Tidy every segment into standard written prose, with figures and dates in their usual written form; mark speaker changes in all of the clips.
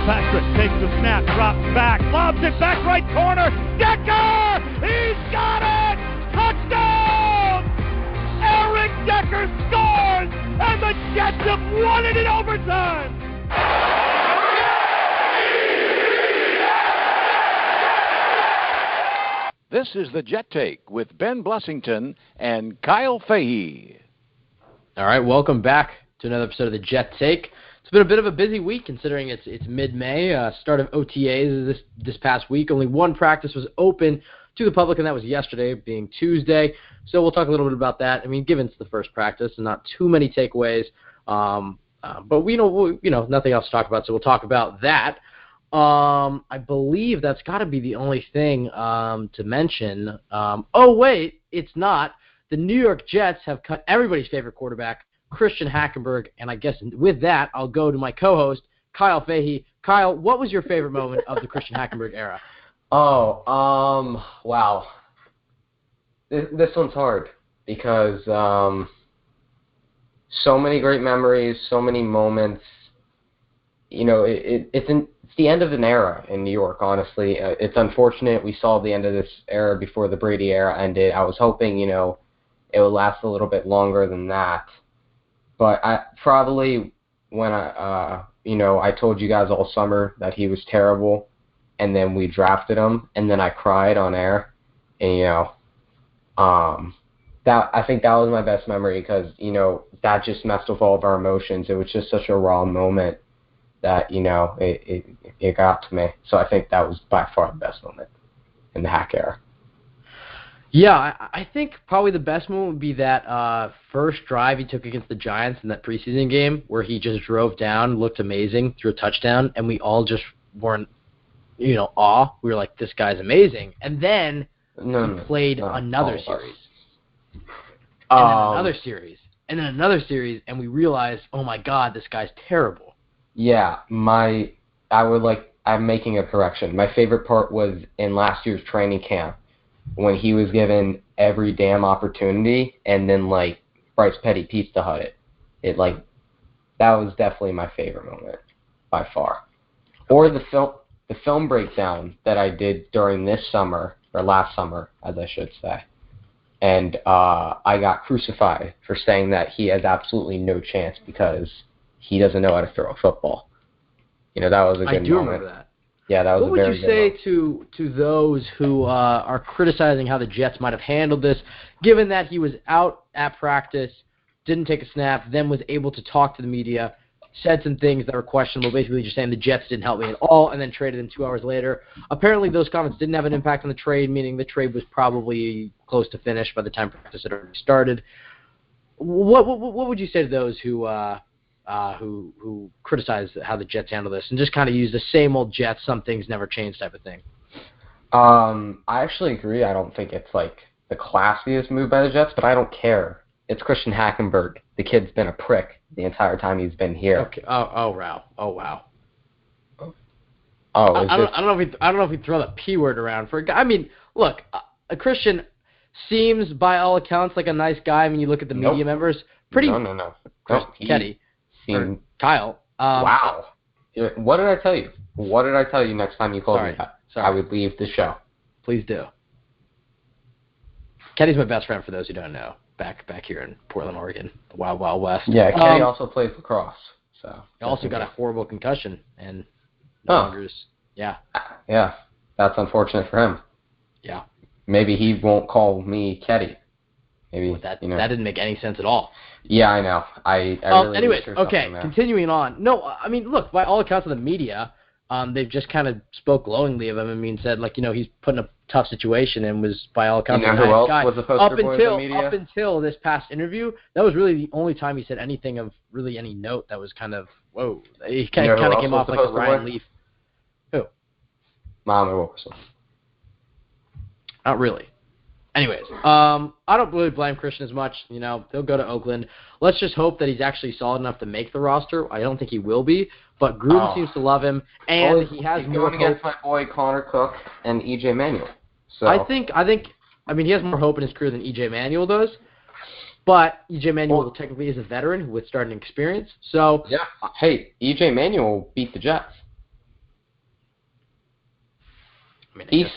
Speaker 1: Patrick takes the snap, drops back, lobs it back right corner. Decker! He's got it! Touchdown! Eric Decker scores! And the Jets have won it in overtime!
Speaker 2: This is the Jet Take with Ben Blessington and Kyle Fahey.
Speaker 3: All right, welcome back to another episode of the Jet Take. It's been a bit of a busy week considering it's mid-May, start of OTAs this past week. Only one practice was open to the public, and that was yesterday, being Tuesday. So we'll talk a little bit about that. I mean, given it's the first practice, and not too many takeaways, but we know nothing else to talk about, so we'll talk about that. I believe that's got to be the only thing to mention. Oh wait, it's not. The New York Jets have cut everybody's favorite quarterback, Christian Hackenberg, and I guess with that, I'll go to my co-host, Kyle Fahey. Kyle, what was your favorite moment of the Christian Hackenberg era?
Speaker 4: Wow. This one's hard because so many great memories, so many moments. You know, it's the end of an era in New York, honestly. It's unfortunate we saw the end of this era before the Brady era ended. I was hoping, it would last a little bit longer than that. But I probably when I told you guys all summer that he was terrible, and then we drafted him, and then I cried on air, and that I think that was my best memory because that just messed with all of our emotions. It was just such a raw moment that it got to me. So I think that was by far the best moment in the Hack era.
Speaker 3: Yeah, I think probably the best moment would be that first drive he took against the Giants in that preseason game where he just drove down, looked amazing, threw a touchdown, and we all just weren't, awe. We were like, this guy's amazing. And then he played another series. And then another series. And then another series, and we realized, oh my God, this guy's terrible.
Speaker 4: Yeah, I'm making a correction. My favorite part was in last year's training camp when he was given every damn opportunity, and then Bryce Petty pizza hut it. That was definitely my favorite moment by far. Or the film breakdown that I did during this summer, or last summer, as I should say. And I got crucified for saying that he has absolutely no chance because he doesn't know how to throw a football. That was a good moment.
Speaker 3: I do remember that.
Speaker 4: Yeah, that was a very good moment.
Speaker 3: What would you say to those who are criticizing how the Jets might have handled this, given that he was out at practice, didn't take a snap, then was able to talk to the media, said some things that were questionable, basically just saying the Jets didn't help me at all, and then traded him 2 hours later. Apparently those comments didn't have an impact on the trade, meaning the trade was probably close to finish by the time practice had already started. What would you say to those who criticize how the Jets handle this and just kind of use the same old Jets, some things never change type of thing?
Speaker 4: I actually agree. I don't think it's the classiest move by the Jets, but I don't care. It's Christian Hackenberg. The kid's been a prick the entire time he's been here.
Speaker 3: Okay. Oh wow.
Speaker 4: I
Speaker 3: don't know if we throw the P word around for a guy. I mean, look, Christian seems by all accounts like a nice guy. I mean, you look at the media members.
Speaker 4: No.
Speaker 3: Keddy. Kyle.
Speaker 4: Wow. What did I tell you? What did I tell you next time you called me that?
Speaker 3: Sorry.
Speaker 4: I would leave the show.
Speaker 3: Please do. Keddy's my best friend, for those who don't know, back here in Portland, Oregon, the Wild Wild West.
Speaker 4: Yeah, Keddy also plays lacrosse. So
Speaker 3: he also got a horrible concussion and no longer. Yeah.
Speaker 4: Yeah, that's unfortunate for him.
Speaker 3: Yeah.
Speaker 4: Maybe he won't call me Keddy. Maybe
Speaker 3: that didn't make any sense at all.
Speaker 4: Yeah, I know. I really
Speaker 3: anyways, okay, continuing on. No, I mean, look, by all accounts of the media, they've just kind of spoke glowingly of him. I mean, said he's put in a tough situation and was by all accounts a nice guy.
Speaker 4: Was the poster boy in the media?
Speaker 3: Up until this past interview, that was really the only time he said anything of really any note. That was kind of whoa. He kind of came off like a Ryan Leaf. Who?
Speaker 4: Mom Wilkerson.
Speaker 3: Not really. Anyways, I don't really blame Christian as much. He'll go to Oakland. Let's just hope that he's actually solid enough to make the roster. I don't think he will be, but Gruden seems to love him, and he has more
Speaker 4: hope. Going against my boy Connor Cook and E.J. Manuel. So
Speaker 3: I think he has more hope in his career than E.J. Manuel does, but E.J. Manuel technically is a veteran with starting experience. So
Speaker 4: yeah, hey, E.J. Manuel beat the Jets.
Speaker 3: I mean,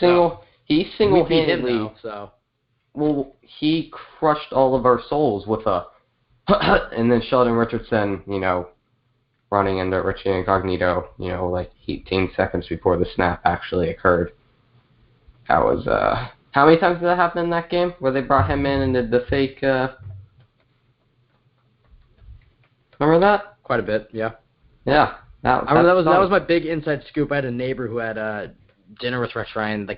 Speaker 4: He single-handedly.
Speaker 3: We beat him, though, so.
Speaker 4: Well, he crushed all of our souls with a, and then Sheldon Richardson, running into Richie Incognito, like 18 seconds before the snap actually occurred. That was, how many times did that happen in that game where they brought him in and did the fake, remember that?
Speaker 3: Quite a bit, yeah.
Speaker 4: Yeah.
Speaker 3: I remember that was my big inside scoop. I had a neighbor who had dinner with Rex Ryan,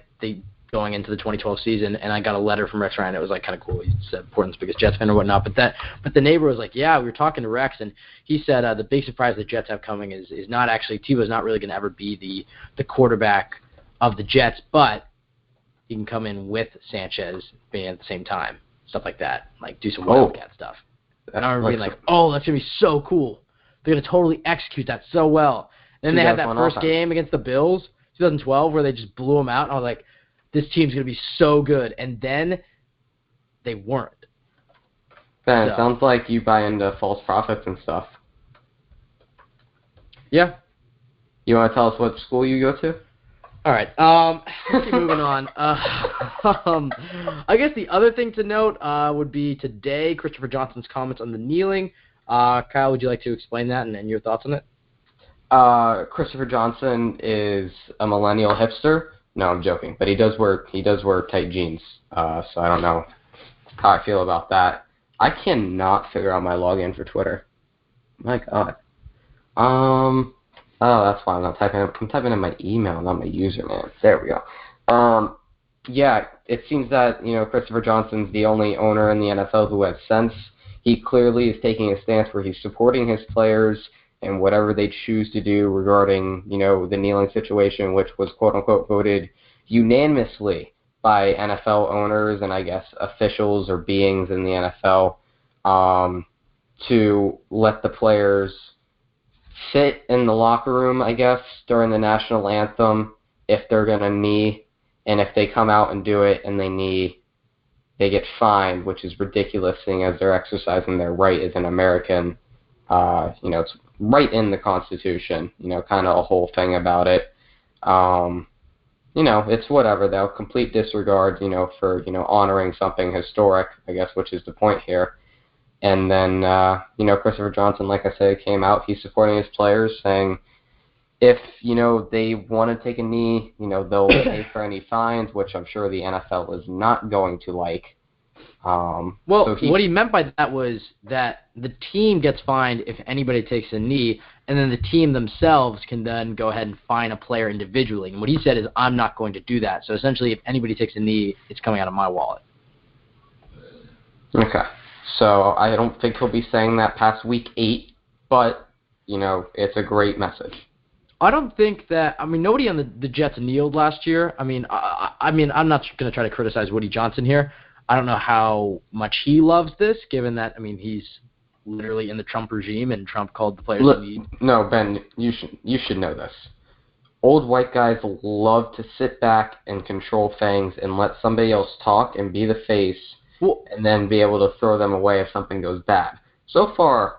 Speaker 3: going into the 2012 season, and I got a letter from Rex Ryan. It was kind of cool. He said Portland's biggest Jets fan or whatnot. But the neighbor was like, yeah, we were talking to Rex, and he said the big surprise the Jets have coming is not actually Tebow's not really going to ever be the quarterback of the Jets, but he can come in with Sanchez being at the same time, stuff like that, do some wildcat stuff. And I remember being oh, that's going to be so cool. They're going to totally execute that so well. And then they had that first game against the Bills, 2012, where they just blew them out, and I was like, this team's going to be so good. And then they weren't.
Speaker 4: Ben, it sounds like you buy into false prophets and stuff.
Speaker 3: Yeah.
Speaker 4: You want to tell us what school you go to?
Speaker 3: All right. Let's keep moving on. I guess the other thing to note would be today, Christopher Johnson's comments on the kneeling. Kyle, would you like to explain that and your thoughts on it?
Speaker 4: Christopher Johnson is a millennial hipster. No, I'm joking, but he does wear tight jeans. So I don't know how I feel about that. I cannot figure out my login for Twitter. My God. Oh, that's why I'm typing in my email, not my username. There we go. Yeah, it seems that Christopher Johnson's the only owner in the NFL who has sense. He clearly is taking a stance where he's supporting his players and whatever they choose to do regarding, the kneeling situation, which was quote-unquote voted unanimously by NFL owners and I guess officials or beings in the NFL to let the players sit in the locker room, I guess, during the national anthem if they're going to knee, and if they come out and do it and they knee, they get fined, which is ridiculous seeing as they're exercising their right as an American. It's right in the Constitution, kind of a whole thing about it. It's whatever, though. Complete disregard, for, honoring something historic, I guess, which is the point here. And then, Christopher Johnson, like I said, came out. He's supporting his players, saying if, they want to take a knee, they'll pay for any fines, which I'm sure the NFL is not going to like. What
Speaker 3: he meant by that was that the team gets fined if anybody takes a knee, and then the team themselves can then go ahead and fine a player individually. And what he said is, I'm not going to do that. So essentially, if anybody takes a knee, it's coming out of my wallet.
Speaker 4: Okay. So I don't think he'll be saying that past week 8, but, it's a great message.
Speaker 3: I don't think that. Nobody on the Jets kneeled last year. I'm not going to try to criticize Woody Johnson here. I don't know how much he loves this, given that he's literally in the Trump regime, and Trump called the players to kneel.
Speaker 4: No, Ben, you should know this. Old white guys love to sit back and control things and let somebody else talk and be the face, and then be able to throw them away if something goes bad. So far,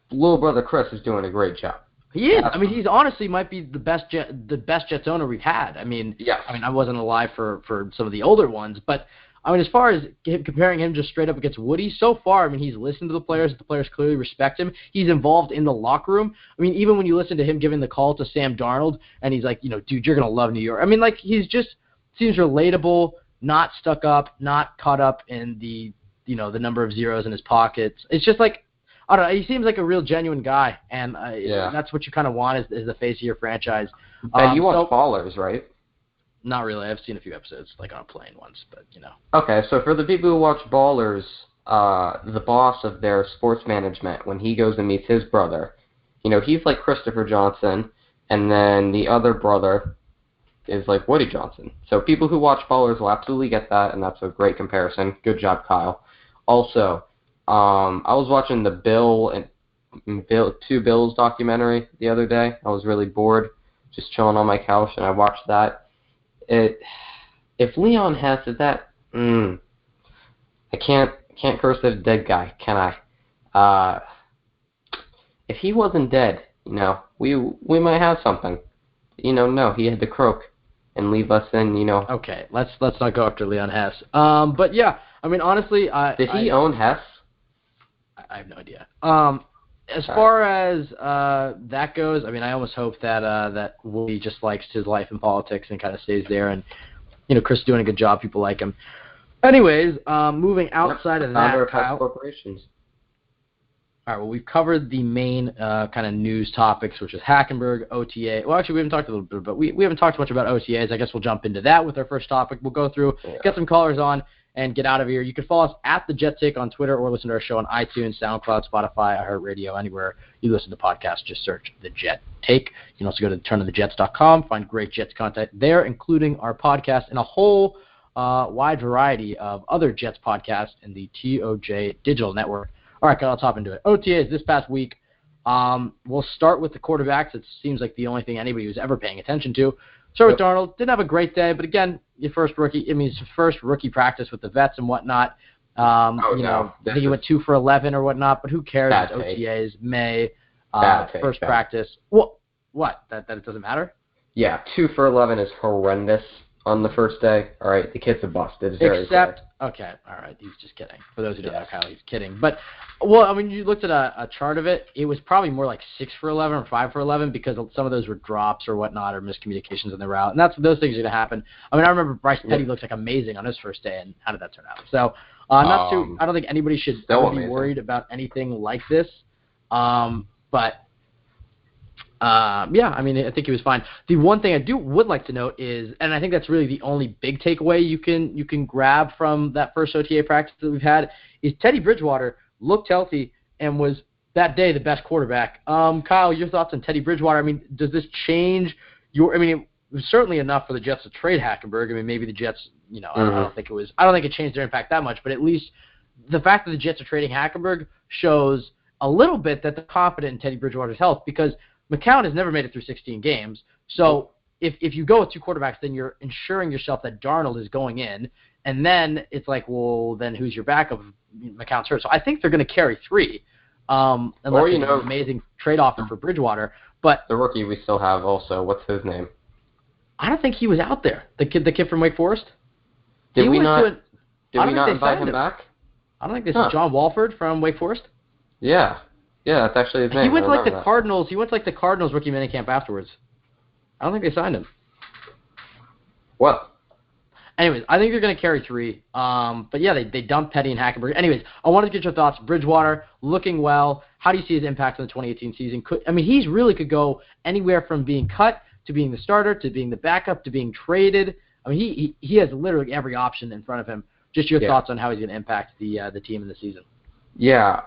Speaker 4: little brother Chris is doing a great job.
Speaker 3: He is. He's honestly might be the best Jets owner we've had.
Speaker 4: Yes.
Speaker 3: I wasn't alive for some of the older ones, but as far as comparing him just straight up against Woody, so far, he's listened to the players. The players clearly respect him. He's involved in the locker room. Even when you listen to him giving the call to Sam Darnold, and he's like, dude, you're going to love New York. He's just seems relatable, not stuck up, not caught up in the number of zeros in his pockets. It's just I don't know. He seems like a real genuine guy, and that's what you kind of want is the face of your franchise.
Speaker 4: And you watch Ballers, right?
Speaker 3: Not really. I've seen a few episodes, on a plane once, but
Speaker 4: Okay, so for the people who watch Ballers, the boss of their sports management, when he goes and meets his brother, he's like Christopher Johnson, and then the other brother is like Woody Johnson. So people who watch Ballers will absolutely get that, and that's a great comparison. Good job, Kyle. Also, I was watching the Two Bills documentary the other day. I was really bored, just chilling on my couch, and I watched that. If Leon Hess is that, I can't curse at a dead guy, can I? If he wasn't dead, we might have something. No, he had to croak. and leave us in,
Speaker 3: Okay, let's not go after Leon Hess. But yeah, I mean, honestly,
Speaker 4: Did he own Hess?
Speaker 3: I have no idea. As far as that goes, I mean, I almost hope that Woody just likes his life in politics and kind of stays there, and Chris is doing a good job. People like him. Anyways, moving outside of that, Kyle.
Speaker 4: Corporations.
Speaker 3: All right, well, we've covered the main kind of news topics, which is Hackenberg, OTA. Well, actually, we haven't talked a little bit, but we haven't talked much about OTAs. I guess we'll jump into that with our first topic. We'll go through, get some callers on, and get out of here. You can follow us at The Jet Take on Twitter or listen to our show on iTunes, SoundCloud, Spotify, iHeartRadio, anywhere you listen to podcasts. Just search The Jet Take. You can also go to turnonthejets.com, find great Jets content there, including our podcast and a whole wide variety of other Jets podcasts in the TOJ Digital Network. All right, Kyle, let's hop into it. OTAs this past week. We'll start with the quarterbacks. It seems like the only thing anybody was ever paying attention to. Start with Darnold. Didn't have a great day, but again, his first rookie practice with the vets and whatnot. I think he went 2 for 11 or whatnot, but who cares? It's OTAs, May, first practice. What? That it doesn't matter?
Speaker 4: Yeah, 2 for 11 is horrendous on the first day. All right, the kid's a bust. It is very sad.
Speaker 3: Okay, all right, he's just kidding. For those who don't know Kyle, he's kidding. But, well, I mean, you looked at a chart of it. It was probably more like 6 for 11 or 5 for 11 because some of those were drops or whatnot or miscommunications in the route. And those things are going to happen. I mean, I remember Bryce Petty looked like amazing on his first day, and how did that turn out? So, I don't think anybody should be worried about anything like this. But I mean, I think he was fine. The one thing I would like to note is, and I think that's really the only big takeaway you can grab from that first OTA practice that we've had, is Teddy Bridgewater looked healthy and was that day the best quarterback. Kyle, your thoughts on Teddy Bridgewater? I mean, does this change your? I mean, it was certainly enough for the Jets to trade Hackenberg. I mean, maybe the Jets, I don't think it changed their impact that much, but at least the fact that the Jets are trading Hackenberg shows a little bit that they're confident in Teddy Bridgewater's health, because McCown has never made it through 16 games. So if you go with 2 quarterbacks, then you're ensuring yourself that Darnold is going in. And then it's like, well, then who's your backup if McCown's hurt? So I think they're going to carry 3. Unless it's an amazing trade offer for Bridgewater. But
Speaker 4: the rookie we still have also, what's his name?
Speaker 3: I don't think he was out there. The kid from Wake Forest?
Speaker 4: Did we not invite him back?
Speaker 3: I don't think this is John Walford from Wake Forest.
Speaker 4: Yeah. Yeah, that's actually his name.
Speaker 3: He went to the Cardinals. He went to the Cardinals rookie minicamp afterwards. I don't think they signed him.
Speaker 4: Well.
Speaker 3: Anyways, I think they're going to carry 3. But yeah, they dumped Petty and Hackenberg. Anyways, I wanted to get your thoughts. Bridgewater looking well. How do you see his impact on the 2018 season? He really could go anywhere from being cut to being the starter to being the backup to being traded. I mean, he has literally every option in front of him. Just your thoughts on how he's going to impact the team in the season.
Speaker 4: Yeah,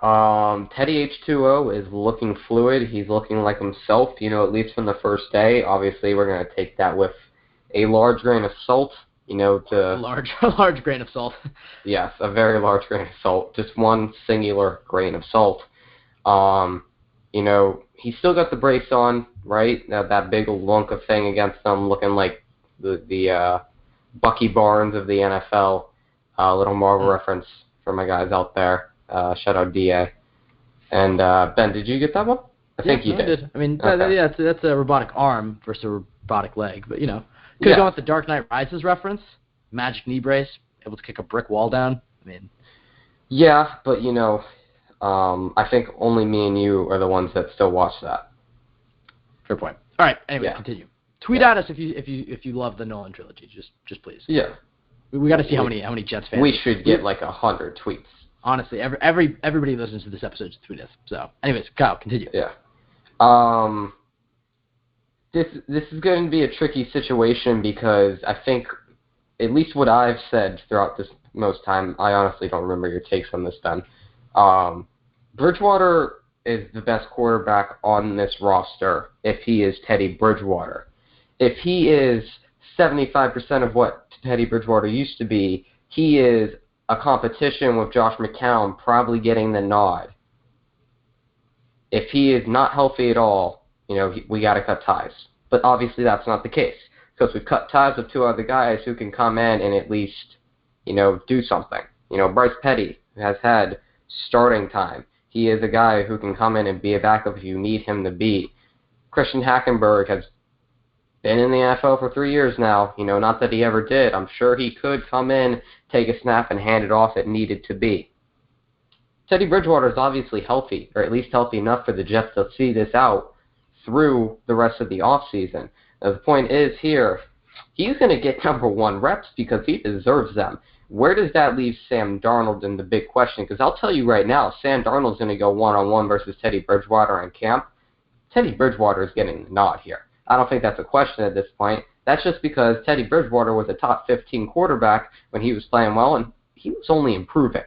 Speaker 4: Teddy H2O is looking fluid. He's looking like himself, at least from the first day. Obviously, we're going to take that with a large grain of salt,
Speaker 3: A large grain of salt.
Speaker 4: Yes, a very large grain of salt. Just one singular grain of salt. He's still got the brace on, right? That big lunk of thing against him, looking like the Bucky Barnes of the NFL. Little Marvel reference for my guys out there. Shout out DA. And Ben, did you get that one? I think you did.
Speaker 3: I mean, that's a robotic arm versus a robotic leg, but could have gone with the Dark Knight Rises reference. Magic knee brace, able to kick a brick wall down. I mean,
Speaker 4: yeah, but I think only me and you are the ones that still watch that.
Speaker 3: Fair point. All right. Anyway, continue. Tweet at us if you love the Nolan trilogy. Just please.
Speaker 4: Yeah.
Speaker 3: We got to see how many Jets fans.
Speaker 4: We should get like 100 tweets.
Speaker 3: Honestly, everybody listens to this episode to tweet us. So, anyways, Kyle, continue.
Speaker 4: Yeah. This is going to be a tricky situation because I think, at least what I've said throughout this most time, I honestly don't remember your takes on this, Ben. Bridgewater is the best quarterback on this roster if he is Teddy Bridgewater. If he is 75% of what Teddy Bridgewater used to be, he is a competition with Josh McCown probably getting the nod. If he is not healthy at all, we got to cut ties. But obviously that's not the case, because we've cut ties with 2 other guys who can come in and at least, do something. Bryce Petty has had starting time. He is a guy who can come in and be a backup if you need him to be. Christian Hackenberg has been in the NFL for 3 years now. Not that he ever did. I'm sure he could come in, take a snap, and hand it off if needed to be. Teddy Bridgewater is obviously healthy, or at least healthy enough for the Jets to see this out through the rest of the offseason. Now, the point is here, he's going to get number 1 reps because he deserves them. Where does that leave Sam Darnold in the big question? Because I'll tell you right now, Sam Darnold's going to go one-on-one versus Teddy Bridgewater in camp. Teddy Bridgewater is getting the nod here. I don't think that's a question at this point. That's just because Teddy Bridgewater was a top 15 quarterback when he was playing well, and he was only improving.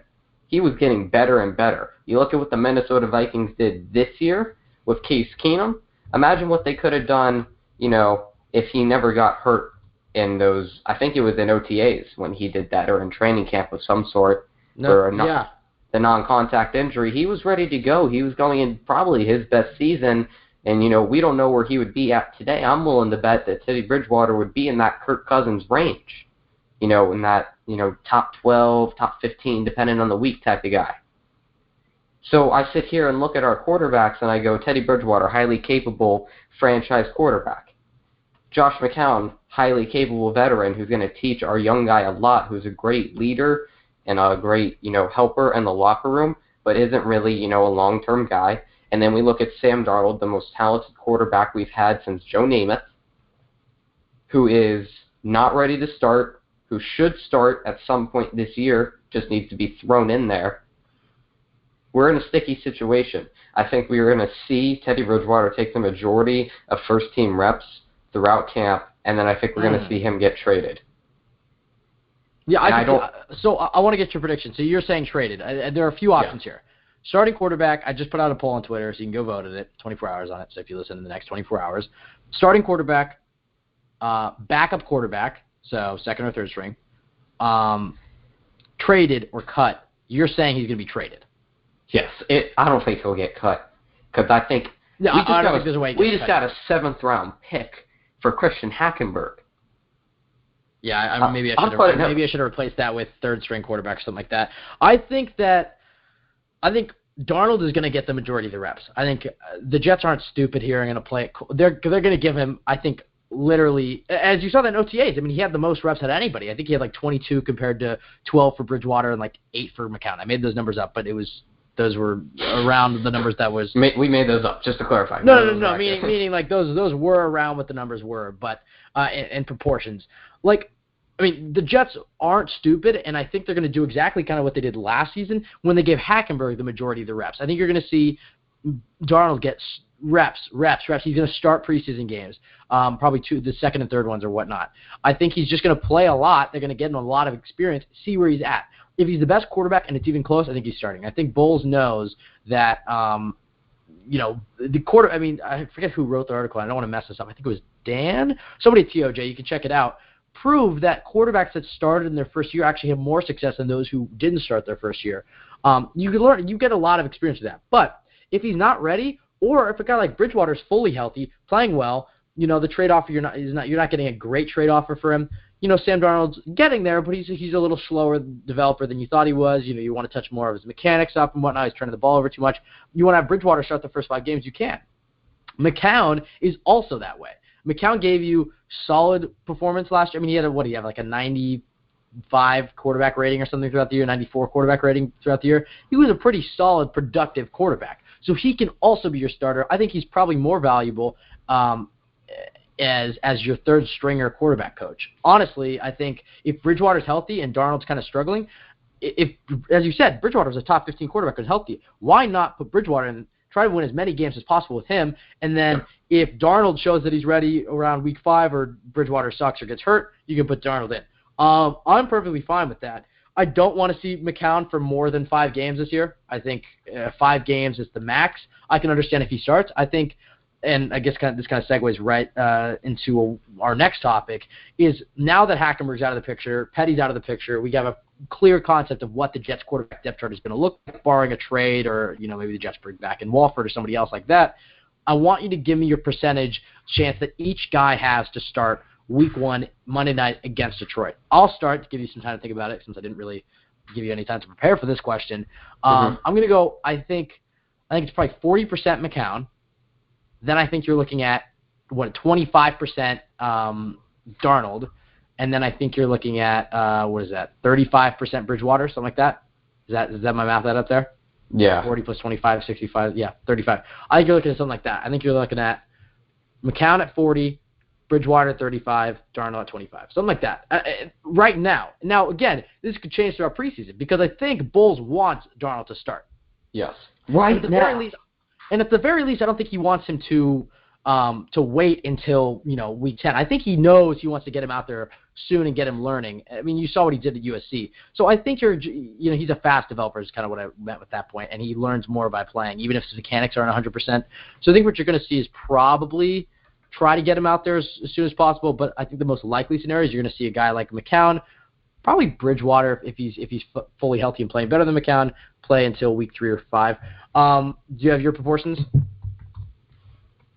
Speaker 4: He was getting better and better. You look at what the Minnesota Vikings did this year with Case Keenum. Imagine what they could have done, if he never got hurt in those, I think it was in OTAs when he did that, or in training camp of some sort, the non-contact injury. He was ready to go. He was going in probably his best season, and, we don't know where he would be at today. I'm willing to bet that Teddy Bridgewater would be in that Kirk Cousins range, in that, top 12, top 15, depending on the week type of guy. So I sit here and look at our quarterbacks, and I go, Teddy Bridgewater, highly capable franchise quarterback. Josh McCown, highly capable veteran who's going to teach our young guy a lot, who's a great leader and a great, helper in the locker room, but isn't really, a long-term guy. And then we look at Sam Darnold, the most talented quarterback we've had since Joe Namath, who is not ready to start, who should start at some point this year, just needs to be thrown in there. We're in a sticky situation. I think we are going to see Teddy Bridgewater take the majority of first-team reps throughout camp, and then I think we're going to see him get traded.
Speaker 3: Yeah, so I want to get your prediction. So you're saying traded. There are a few options here. Starting quarterback, I just put out a poll on Twitter, so you can go vote at it. 24 hours on it, so if you listen in the next 24 hours. Starting quarterback, backup quarterback, so second or third string, traded or cut. You're saying he's going to be traded.
Speaker 4: Yes. I don't think he'll get cut, because I think we just got a 7th-round pick for Christian Hackenberg.
Speaker 3: Yeah, maybe I should have replaced that with third-string quarterback or something like that. I think Darnold is going to get the majority of the reps. I think the Jets aren't stupid here and going to play it. They're going to give him, I think, literally, as you saw that in OTAs, he had the most reps out of anybody. I think he had 22 compared to 12 for Bridgewater and 8 for McCown. I made those numbers up, but those were around the numbers that was.
Speaker 4: We made those up, just to clarify.
Speaker 3: No. Meaning those were around what the numbers were, but in proportions. The Jets aren't stupid, and I think they're going to do exactly kind of what they did last season when they gave Hackenberg the majority of the reps. I think you're going to see Darnold get reps. He's going to start preseason games, probably the second and third ones or whatnot. I think he's just going to play a lot. They're going to get him a lot of experience, see where he's at. If he's the best quarterback and it's even close, I think he's starting. I think Bowles knows that, the quarter. I forget who wrote the article. I don't want to mess this up. I think it was Dan. Somebody at TOJ. You can check it out. Prove that quarterbacks that started in their first year actually have more success than those who didn't start their first year. You get a lot of experience with that. But if he's not ready, or if a guy like Bridgewater is fully healthy, playing well, the trade offer you're not getting a great trade offer for him. Sam Darnold's getting there, but he's a little slower developer than you thought he was. You want to touch more of his mechanics up and whatnot. He's turning the ball over too much. You want to have Bridgewater start the first 5 games, you can. McCown is also that way. McCown gave you solid performance last year. He had a 95 quarterback rating or something throughout the year, 94 quarterback rating throughout the year. He was a pretty solid, productive quarterback. So he can also be your starter. I think he's probably more valuable as your third stringer quarterback coach. Honestly, I think if Bridgewater's healthy and Darnold's kind of struggling, if, as you said, Bridgewater was a top 15 quarterback who's healthy, why not put Bridgewater in, try to win as many games as possible with him, and then if Darnold shows that he's ready around week 5 or Bridgewater sucks or gets hurt, you can put Darnold in. I'm perfectly fine with that. I don't want to see McCown for more than 5 games this year. I think 5 games is the max. I can understand if he starts. I think, and I guess this kind of segues right into our next topic, is now that Hackenberg's out of the picture, Petty's out of the picture, we have a clear concept of what the Jets quarterback depth chart is going to look like, barring a trade or, maybe the Jets bring back in Walford or somebody else like that. I want you to give me your percentage chance that each guy has to start week 1, Monday night against Detroit. I'll start to give you some time to think about it since I didn't really give you any time to prepare for this question. I'm going to go, I think it's probably 40% McCown. Then I think you're looking at 25% Darnold, and then I think you're looking at 35% Bridgewater, something like that. Is that my math that up there?
Speaker 4: Yeah.
Speaker 3: 40 plus 25, 65. Yeah, 35. I think you're looking at something like that. I think you're looking at McCown at 40, Bridgewater at 35, Darnold at 25, something like that. Right now. Now, again, this could change throughout preseason because I think Bowles wants Darnold to start.
Speaker 4: Yes.
Speaker 3: Right now. And at the very least, I don't think he wants him to wait until week 10. I think he knows he wants to get him out there soon and get him learning. I mean, you saw what he did at USC. So I think he's a fast developer is kind of what I meant with that point, and he learns more by playing, even if his mechanics aren't 100%. So I think what you're going to see is probably try to get him out there as soon as possible, but I think the most likely scenario is you're going to see a guy like McCown, probably Bridgewater if he's fully healthy and playing better than McCown, play until week 3 or 5. Do you have your proportions?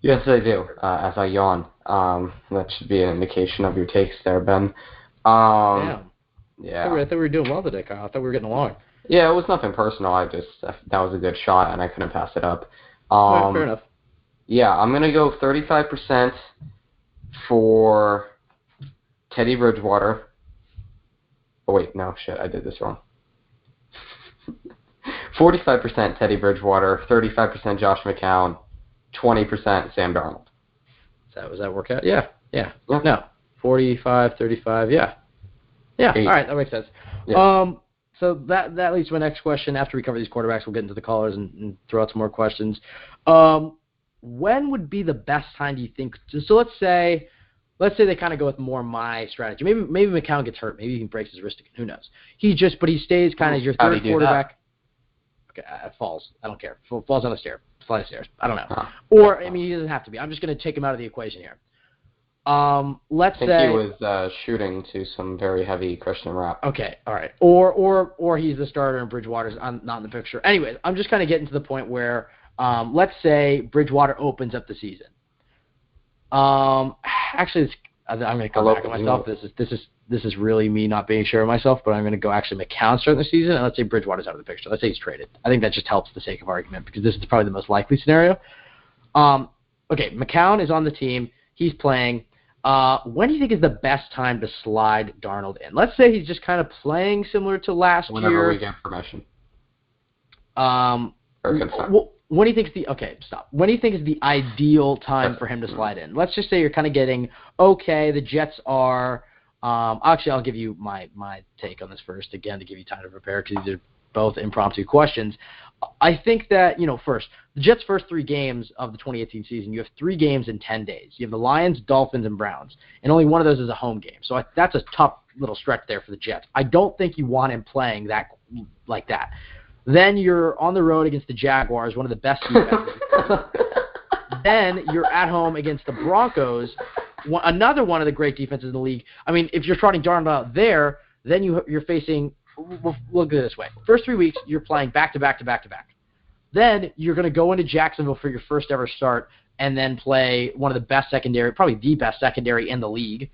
Speaker 4: Yes, I do. As I yawn, that should be an indication of your takes there, Ben.
Speaker 3: Damn.
Speaker 4: Yeah.
Speaker 3: I thought we were doing well today, Kyle. I thought we were getting along.
Speaker 4: Yeah, it was nothing personal. That was a good shot, and I couldn't pass it up.
Speaker 3: Right, fair enough.
Speaker 4: Yeah, I'm gonna go 35% for Teddy Bridgewater. Oh wait, no, shit, I did this wrong. 45% Teddy Bridgewater, 35% Josh McCown, 20% Sam Darnold.
Speaker 3: Does that work out? Yeah. No. 45, 35, yeah. Yeah,
Speaker 4: 8.
Speaker 3: All right, that makes sense.
Speaker 4: Yeah.
Speaker 3: So that leads to my next question. After we cover these quarterbacks, we'll get into the callers and throw out some more questions. When would be the best time, do you think? So let's say they kind of go with more my strategy. Maybe McCown gets hurt. Maybe he breaks his wrist again. Who knows? But he stays kind of your third quarterback. Okay, falls. I don't care. Falls on the stair. Flight of stairs. I don't know. Or, I mean, he doesn't have to be. I'm just going to take him out of the equation here. Let's say
Speaker 4: he was shooting to some very heavy Christian rap.
Speaker 3: Okay, all right. Or he's the starter and Bridgewater's not in the picture. Anyways, I'm just kind of getting to the point where let's say Bridgewater opens up the season. Actually, I'm going to come back on myself. This is really me not being sure of myself, but I'm going to go actually McCown starting the season, and let's say Bridgewater's out of the picture. Let's say he's traded. I think that just helps the sake of argument because this is probably the most likely scenario. Okay, McCown is on the team. He's playing. When do you think is the best time to slide Darnold in? Let's say he's just kind of playing similar to last year.
Speaker 4: Whenever we get permission.
Speaker 3: When do you think is When do you think is the ideal time for him to slide in? Let's just say you're kind of getting, the Jets are actually, I'll give you my take on this first, again, to give you time to prepare because these are both impromptu questions. I think that, first, the Jets' first 3 games of the 2018 season, you have 3 games in 10 days. You have the Lions, Dolphins, and Browns, and only one of those is a home game. So that's a tough little stretch there for the Jets. I don't think you want him playing like that. Then you're on the road against the Jaguars, one of the best defenses. Then you're at home against the Broncos, another one of the great defenses in the league. I mean, if you're trotting Darnold out there, then you're facing – look at it this way. First 3 weeks, you're playing back-to-back to back-to-back. Then you're going to go into Jacksonville for your first ever start and then play one of the best secondary, probably the best secondary in the league.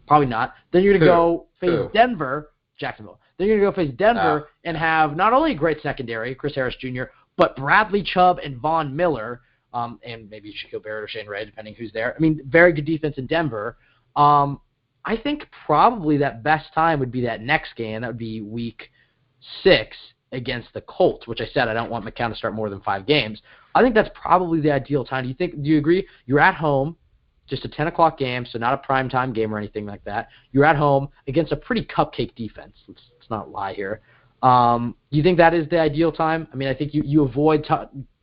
Speaker 3: Probably not. Then you're going to go face Denver, Jacksonville. Then you're going to go face Denver and have not only a great secondary, Chris Harris Jr., but Bradley Chubb and Von Miller, and maybe Shaquille Barrett or Shane Ray, depending who's there. I mean, very good defense in Denver. I think probably that best time would be that next game. That would be week 6 against the Colts, which I said I don't want McCown to start more than 5 games. I think that's probably the ideal time. Do you agree? You're at home, just a 10 o'clock game, so not a primetime game or anything like that. You're at home against a pretty cupcake defense. Let's not lie here. Do you think that is the ideal time? I mean, I think you avoid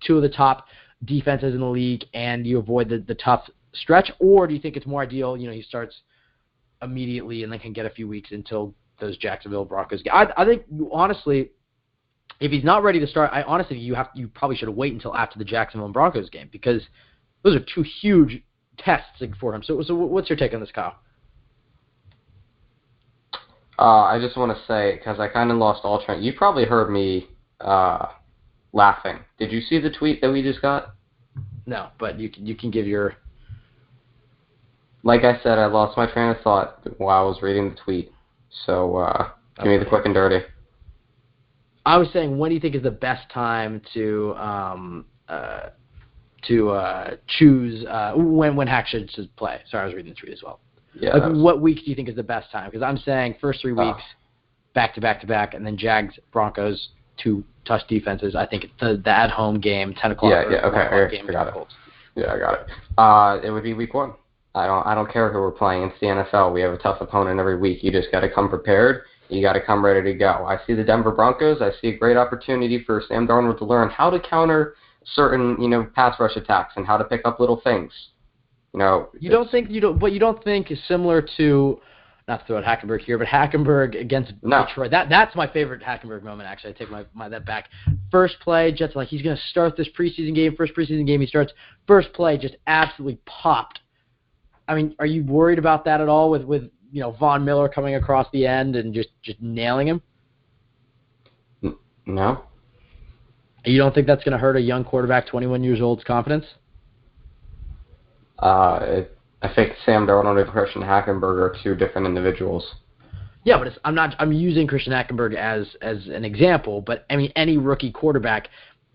Speaker 3: 2 of the top defenses in the league and you avoid the tough stretch, or do you think it's more ideal, he starts immediately and then can get a few weeks until those Jacksonville Broncos game? I think, honestly, if he's not ready to start, you probably should wait until after the Jacksonville and Broncos game because those are 2 huge tests for him. So what's your take on this, Kyle?
Speaker 4: I just want to say, because I kind of lost all train. You probably heard me laughing. Did you see the tweet that we just got?
Speaker 3: No, but you can give your...
Speaker 4: Like I said, I lost my train of thought while I was reading the tweet. So give me the quick and dirty.
Speaker 3: I was saying, when do you think is the best time to choose when Hack should play. Sorry, I was reading the tweet as well.
Speaker 4: Yeah.
Speaker 3: Like, what week do you think is the best time? Because I'm saying first 3 weeks, back to back to back, and then Jags, Broncos, 2 tough defenses. I think the at-home game, 10 o'clock.
Speaker 4: Okay.
Speaker 3: Game
Speaker 4: I got it. Yeah, I got it. It would be week 1. I don't care who we're playing. It's the NFL. We have a tough opponent every week. You just got to come prepared. You got to come ready to go. I see the Denver Broncos. I see a great opportunity for Sam Darnold to learn how to counter certain, pass rush attacks and how to pick up little things. You don't think is similar to, not to throw out Hackenberg here, but Hackenberg against Detroit. That's my favorite Hackenberg moment. Actually, I take that back. First play, Jets like he's going to start this preseason game. First preseason game he starts. First play just absolutely popped. I mean, are you worried about that at all with Von Miller coming across the end and just nailing him? No.
Speaker 3: You don't think that's going to hurt a young quarterback, 21 years old's confidence?
Speaker 4: I think Sam Darnold and Christian Hackenberg are 2 different individuals.
Speaker 3: Yeah, but I'm using Christian Hackenberg as an example, but I mean any rookie quarterback,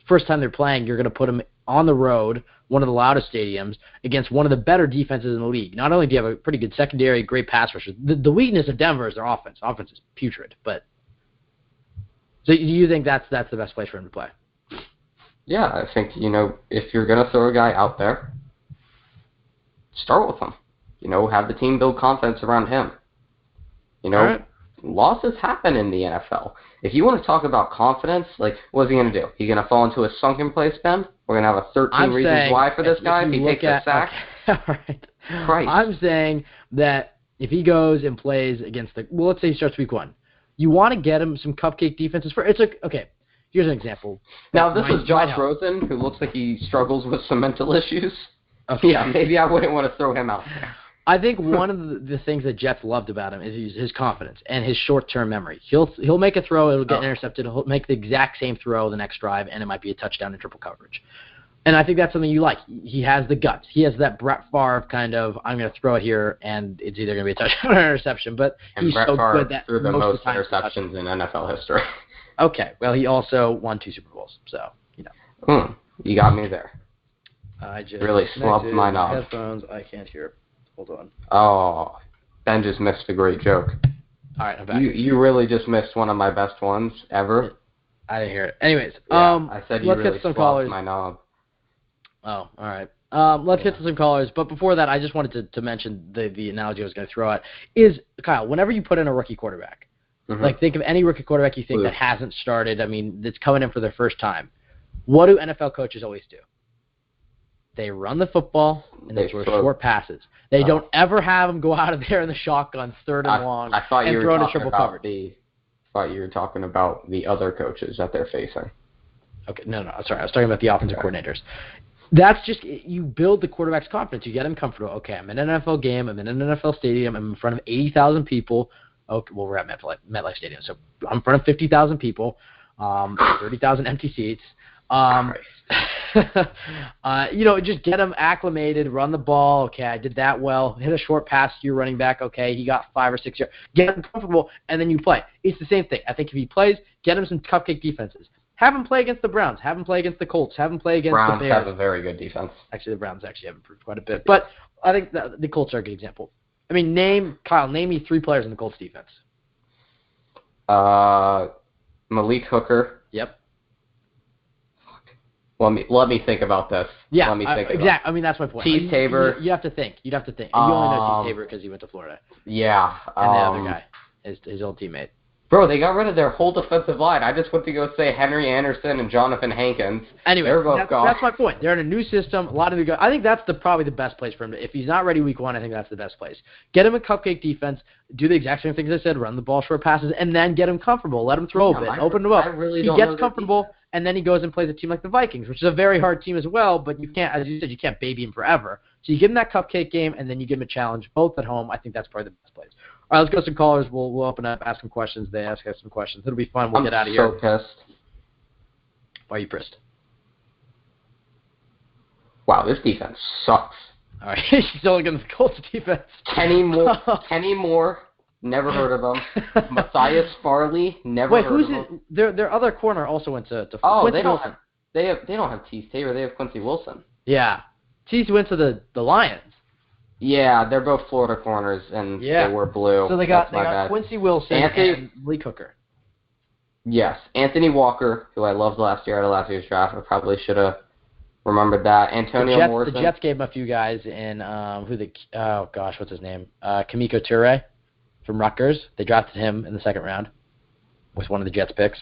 Speaker 3: first time they're playing, you're going to put them on the road, one of the loudest stadiums, against one of the better defenses in the league. Not only do you have a pretty good secondary, great pass rushers, the weakness of Denver is their offense. Offense is putrid, but so do you think that's the best place for him to play? Yeah,
Speaker 4: I think, if you're going to throw a guy out there, start with him. Have the team build confidence around him.
Speaker 3: Right.
Speaker 4: Losses happen in the NFL. If you want to talk about confidence, what's he going to do? He's going to fall into a sunken place, Ben? We're going to have a 13 reasons why for this guy if he takes a sack?
Speaker 3: Okay. All right.
Speaker 4: Christ.
Speaker 3: I'm saying that if he goes and plays against let's say he starts week 1, you want to get him some cupcake defenses. Okay, here's an example.
Speaker 4: Now, this is Josh Rosen, who looks like he struggles with some mental issues. Okay. Yeah, maybe I wouldn't want to throw him out there.
Speaker 3: I think one of the things that Jets loved about him is his confidence and his short-term memory. He'll make a throw, it'll get intercepted, he'll make the exact same throw the next drive, and it might be a touchdown in triple coverage. And I think that's something you like. He has the guts. He has that Brett Favre kind of, I'm going to throw it here, and it's either going to be a touchdown or an interception. But
Speaker 4: and
Speaker 3: he's
Speaker 4: Brett
Speaker 3: so
Speaker 4: Favre
Speaker 3: good that
Speaker 4: threw the most interceptions in NFL history.
Speaker 3: Okay, well, he also won 2 Super Bowls, so,
Speaker 4: You got me there.
Speaker 3: I just
Speaker 4: really slumped my knob.
Speaker 3: Headphones, I can't hear. Hold on.
Speaker 4: Oh, Ben just missed a great joke.
Speaker 3: All right, I'm back.
Speaker 4: You really just missed one of my best ones ever.
Speaker 3: I didn't hear it. Anyways,
Speaker 4: I said you
Speaker 3: let's
Speaker 4: really
Speaker 3: get some
Speaker 4: slumped
Speaker 3: callers.
Speaker 4: my knob.
Speaker 3: Oh, all right. Let's get to some callers. But before that, I just wanted to mention the analogy I was going to throw out is, Kyle, whenever you put in a rookie quarterback, think of any rookie quarterback you think that hasn't started, that's coming in for their first time. What do NFL coaches always do? They run the football, and they throw short passes. They don't ever have them go out of there in the shotgun, third and long, and throw into triple coverage.
Speaker 4: I thought you were talking about the other coaches that they're facing.
Speaker 3: Okay, no, sorry. I was talking about the offensive coordinators. That's just, you build the quarterback's confidence. You get him comfortable. Okay, I'm in an NFL game. I'm in an NFL stadium. I'm in front of 80,000 people. Okay, well, we're at MetLife Stadium. So I'm in front of 50,000 people, 30,000 empty seats. Just get him acclimated, run the ball. Okay, I did that well. Hit a short pass to your running back. Okay, he got 5 or 6 yards. Get him comfortable, and then you play. It's the same thing. I think if he plays, get him some cupcake defenses. Have him play against the Browns. Have him play against the Colts. Have him play against the Bears.
Speaker 4: Browns have a very good defense.
Speaker 3: Actually, the Browns have improved quite a bit. But I think the Colts are a good example. Name me 3 players in the Colts defense.
Speaker 4: Malik Hooker.
Speaker 3: Yep.
Speaker 4: Let me think about this.
Speaker 3: Yeah,
Speaker 4: let me think
Speaker 3: exactly. That's my point.
Speaker 4: T. Tabor.
Speaker 3: You have to think. You'd have to think. You only know T. Tabor because he went to Florida.
Speaker 4: Yeah.
Speaker 3: And the other guy, his old teammate.
Speaker 4: Bro, they got rid of their whole defensive line. I just went to go say Henry Anderson and Jonathan Hankins.
Speaker 3: Anyway,
Speaker 4: they're both gone.
Speaker 3: That's my point. They're in a new system. A lot of new guys. I think that's probably the best place for him. If he's not ready week 1, I think that's the best place. Get him a cupcake defense. Do the exact same things I said. Run the ball, short passes, and then get him comfortable. Let him throw a bit. Open him up.
Speaker 4: He
Speaker 3: gets comfortable, and then he goes and plays a team like the Vikings, which is a very hard team as well. But you can't, as you said, you can't baby him forever. So you give him that cupcake game, and then you give him a challenge, both at home. I think that's probably the best place. All right, let's go to some callers. We'll open up, ask some questions. They ask us some questions. It'll be fun. We'll get out of here.
Speaker 4: I'm so pissed.
Speaker 3: Why are you pissed?
Speaker 4: Wow, this defense sucks.
Speaker 3: All right, he's only against the Colts defense.
Speaker 4: Kenny Moore, never heard of him. Matthias Farley, never heard of him.
Speaker 3: Their other corner also went to
Speaker 4: Oh,
Speaker 3: Quincy
Speaker 4: they don't
Speaker 3: Wilson.
Speaker 4: They don't have T. Tabor. They have Quincy Wilson.
Speaker 3: Yeah. Cease went to the Lions.
Speaker 4: Yeah, they're both Florida corners, and they were blue.
Speaker 3: So they got Quincy Wilson and Lee Cooker.
Speaker 4: Yes. Anthony Walker, who I loved last year out of last year's draft. I probably should have remembered that. Antonio Morrison.
Speaker 3: The Jets gave him a few guys in, what's his name? Kamiko Toure from Rutgers. They drafted him in the second round with one of the Jets picks.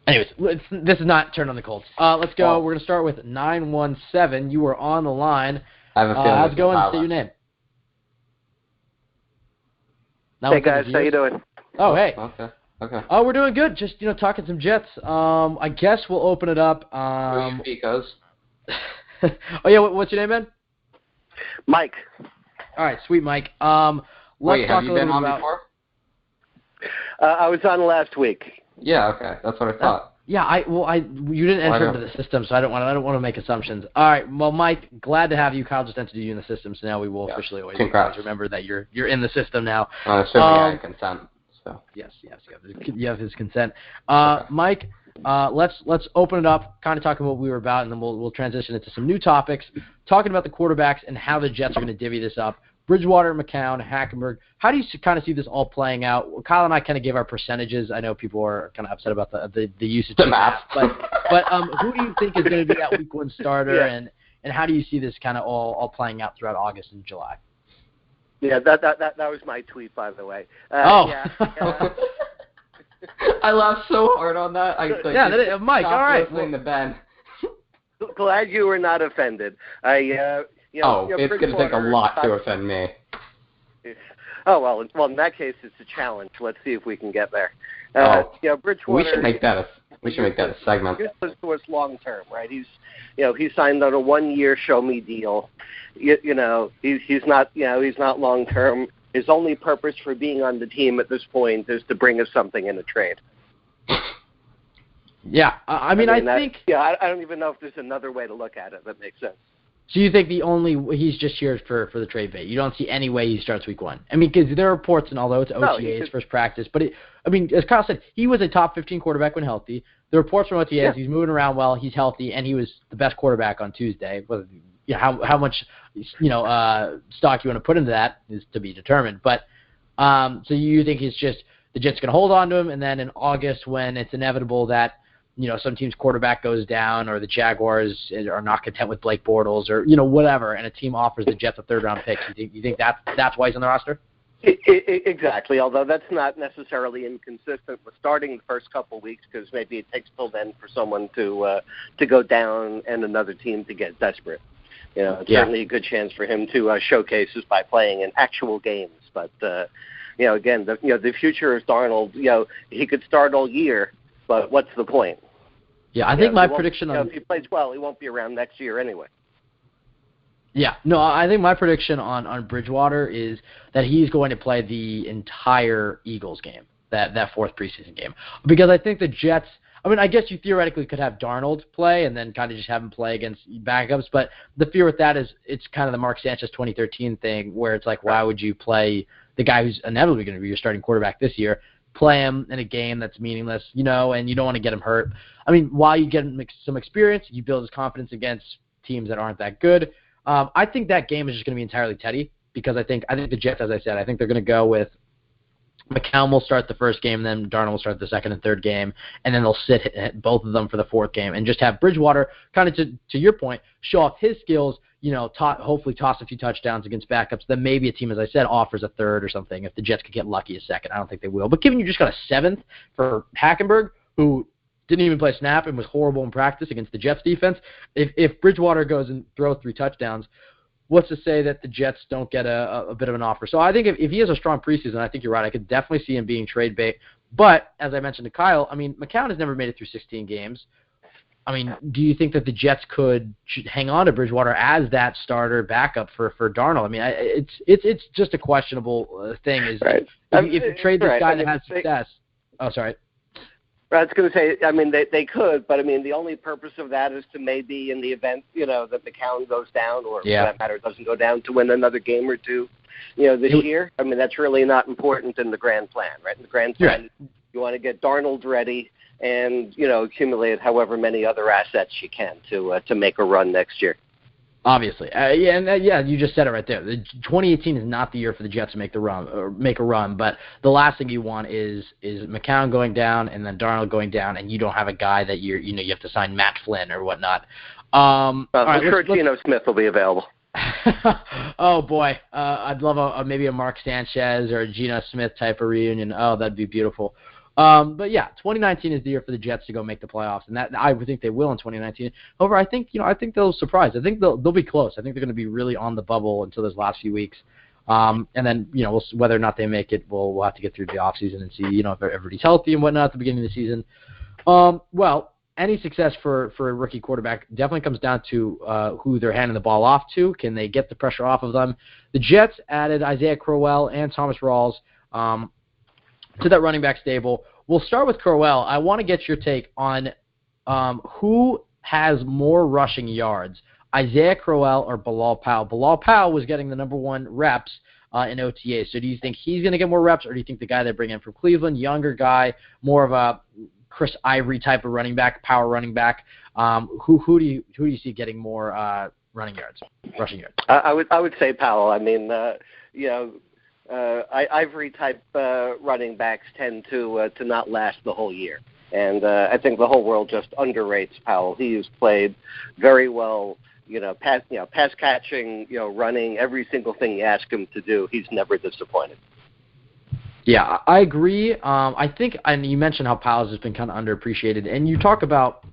Speaker 3: Anyways, this is not Turn on the Colts. Let's go. We're going to start with 917. You were on the line.
Speaker 4: I have a feeling
Speaker 3: how's it going? Say your name.
Speaker 5: Hey, guys. How you doing?
Speaker 3: Oh, hey.
Speaker 4: Okay.
Speaker 3: Oh, we're doing good. Just, talking some Jets. I guess we'll open it up.
Speaker 4: Who are you, Picos?
Speaker 3: Oh, yeah. What's your name, man?
Speaker 5: Mike.
Speaker 3: All right. Sweet, Mike.
Speaker 4: Wait, have you been on before?
Speaker 5: I was on last week.
Speaker 4: Yeah, okay. That's what I thought.
Speaker 3: You didn't enter into the system, so I don't want to make assumptions. All right, well, Mike, glad to have you. Kyle just entered you in the system, so now we will officially always remember that you're in the system now.
Speaker 4: Assuming I had consent. So.
Speaker 3: Yes, you have his consent. Mike, let's open it up, kind of talking what we were about, and then we'll transition into some new topics, talking about the quarterbacks and how the Jets are going to divvy this up. Bridgewater, McCown, Hackenberg. How do you kind of see this all playing out? Kyle and I kind of gave our percentages. I know people are kind of upset about the usage of math, but who do you think is going to be that week one starter, and how do you see this kind of all playing out throughout August and July?
Speaker 5: Yeah, that was my tweet, by the way.
Speaker 3: Yeah.
Speaker 4: I laughed so hard on that.
Speaker 3: Mike. All right.
Speaker 4: The Ben.
Speaker 5: Glad you were not offended.
Speaker 4: It's going to take a lot to offend me.
Speaker 5: Oh, well, in that case, it's a challenge. Let's see if we can get there. Bridgewater.
Speaker 4: We should make that a segment.
Speaker 5: Useless to us long term, right? He's signed on a 1-year show me deal. He's not long term. His only purpose for being on the team at this point is to bring us something in a trade.
Speaker 3: Yeah, I think.
Speaker 5: Yeah, I don't even know if there's another way to look at it that makes sense.
Speaker 3: So you think he's just here for the trade bait? You don't see any way he starts week one? I mean, because there are reports, and although it's OTA's first practice, but as Kyle said, he was a top 15 quarterback when healthy. The reports from OTAs, he's moving around well, he's healthy, and he was the best quarterback on Tuesday. How much stock you want to put into that is to be determined. But so you think it's just the Jets going to hold on to him, and then in August when it's inevitable that some team's quarterback goes down, or the Jaguars are not content with Blake Bortles, or whatever, and a team offers the Jets a third-round pick. You think that's why he's on the roster?
Speaker 5: Exactly. Although that's not necessarily inconsistent with starting the first couple weeks, because maybe it takes till then for someone to go down and another team to get desperate. Certainly a good chance for him to showcase this by playing in actual games. But again, the future of Darnold. He could start all year, but what's the point?
Speaker 3: Yeah, I think my prediction on...
Speaker 5: if he plays well, he won't be around next year anyway.
Speaker 3: Yeah, no, I think my prediction on Bridgewater is that he's going to play the entire Eagles game, that fourth preseason game. Because I think the Jets... I guess you theoretically could have Darnold play and then kind of just have him play against backups, but the fear with that is it's kind of the Mark Sanchez 2013 thing where it's like, why would you play the guy who's inevitably going to be your starting quarterback this year, play him in a game that's meaningless, and you don't want to get him hurt. While you get him some experience, you build his confidence against teams that aren't that good. I think that game is just going to be entirely Teddy, because I think the Jets, as I said, I think they're going to go with McCown will start the first game, then Darnold will start the second and third game, and then they'll sit both of them for the fourth game and just have Bridgewater kind of, to your point, show off his skills, hopefully toss a few touchdowns against backups. Then maybe a team, as I said, offers a third or something if the Jets could get lucky a second. I don't think they will. But given you just got a seventh for Hackenberg, who didn't even play snap and was horrible in practice against the Jets defense, if Bridgewater goes and throws 3 touchdowns, what's to say that the Jets don't get a bit of an offer? So I think if he has a strong preseason, I think you're right. I could definitely see him being trade bait. But as I mentioned to Kyle, McCown has never made it through 16 games. Do you think that the Jets should hang on to Bridgewater as that starter backup for Darnold? It's just a questionable thing. Is right. If you trade this guy that has success? Oh, sorry.
Speaker 5: I was going to say, they could, but the only purpose of that is to maybe in the event, that McCown goes down, or for that matter doesn't go down, to win another game or two, this year. That's really not important in the grand plan, right? In the grand plan, you want to get Darnold ready, and accumulate however many other assets you can to make a run next year.
Speaker 3: Obviously, you just said it right there. 2018 is not the year for the Jets to make a run. But the last thing you want is McCown going down and then Darnold going down, and you don't have a guy that you have to sign Matt Flynn or whatnot.
Speaker 5: I'm sure Geno Smith will be available.
Speaker 3: Oh boy, I'd love maybe a Mark Sanchez or a Geno Smith type of reunion. Oh, that'd be beautiful. But yeah, 2019 is the year for the Jets to go make the playoffs, and that I would think they will in 2019. However, I think they'll surprise. I think they'll be close. I think they're going to be really on the bubble until those last few weeks, and then whether or not they make it, we'll have to get through the offseason and see if everybody's healthy and whatnot at the beginning of the season. Well, any success for a rookie quarterback definitely comes down to who they're handing the ball off to. Can they get the pressure off of them? The Jets added Isaiah Crowell and Thomas Rawls to that running back stable. We'll start with Crowell. I want to get your take on who has more rushing yards, Isaiah Crowell or Bilal Powell. Bilal Powell was getting the number one reps in OTA. So do you think he's going to get more reps, or do you think the guy they bring in from Cleveland, younger guy, more of a Chris Ivory type of running back, power running back, who do you see getting more rushing yards?
Speaker 5: I would say Powell. I mean, Ivory type running backs tend to not last the whole year, and I think the whole world just underrates Powell. He has played very well. Pass catching, running, every single thing you ask him to do, he's never disappointed.
Speaker 3: Yeah, I agree. I think, and you mentioned how Powell's has been kind of underappreciated, and you talk about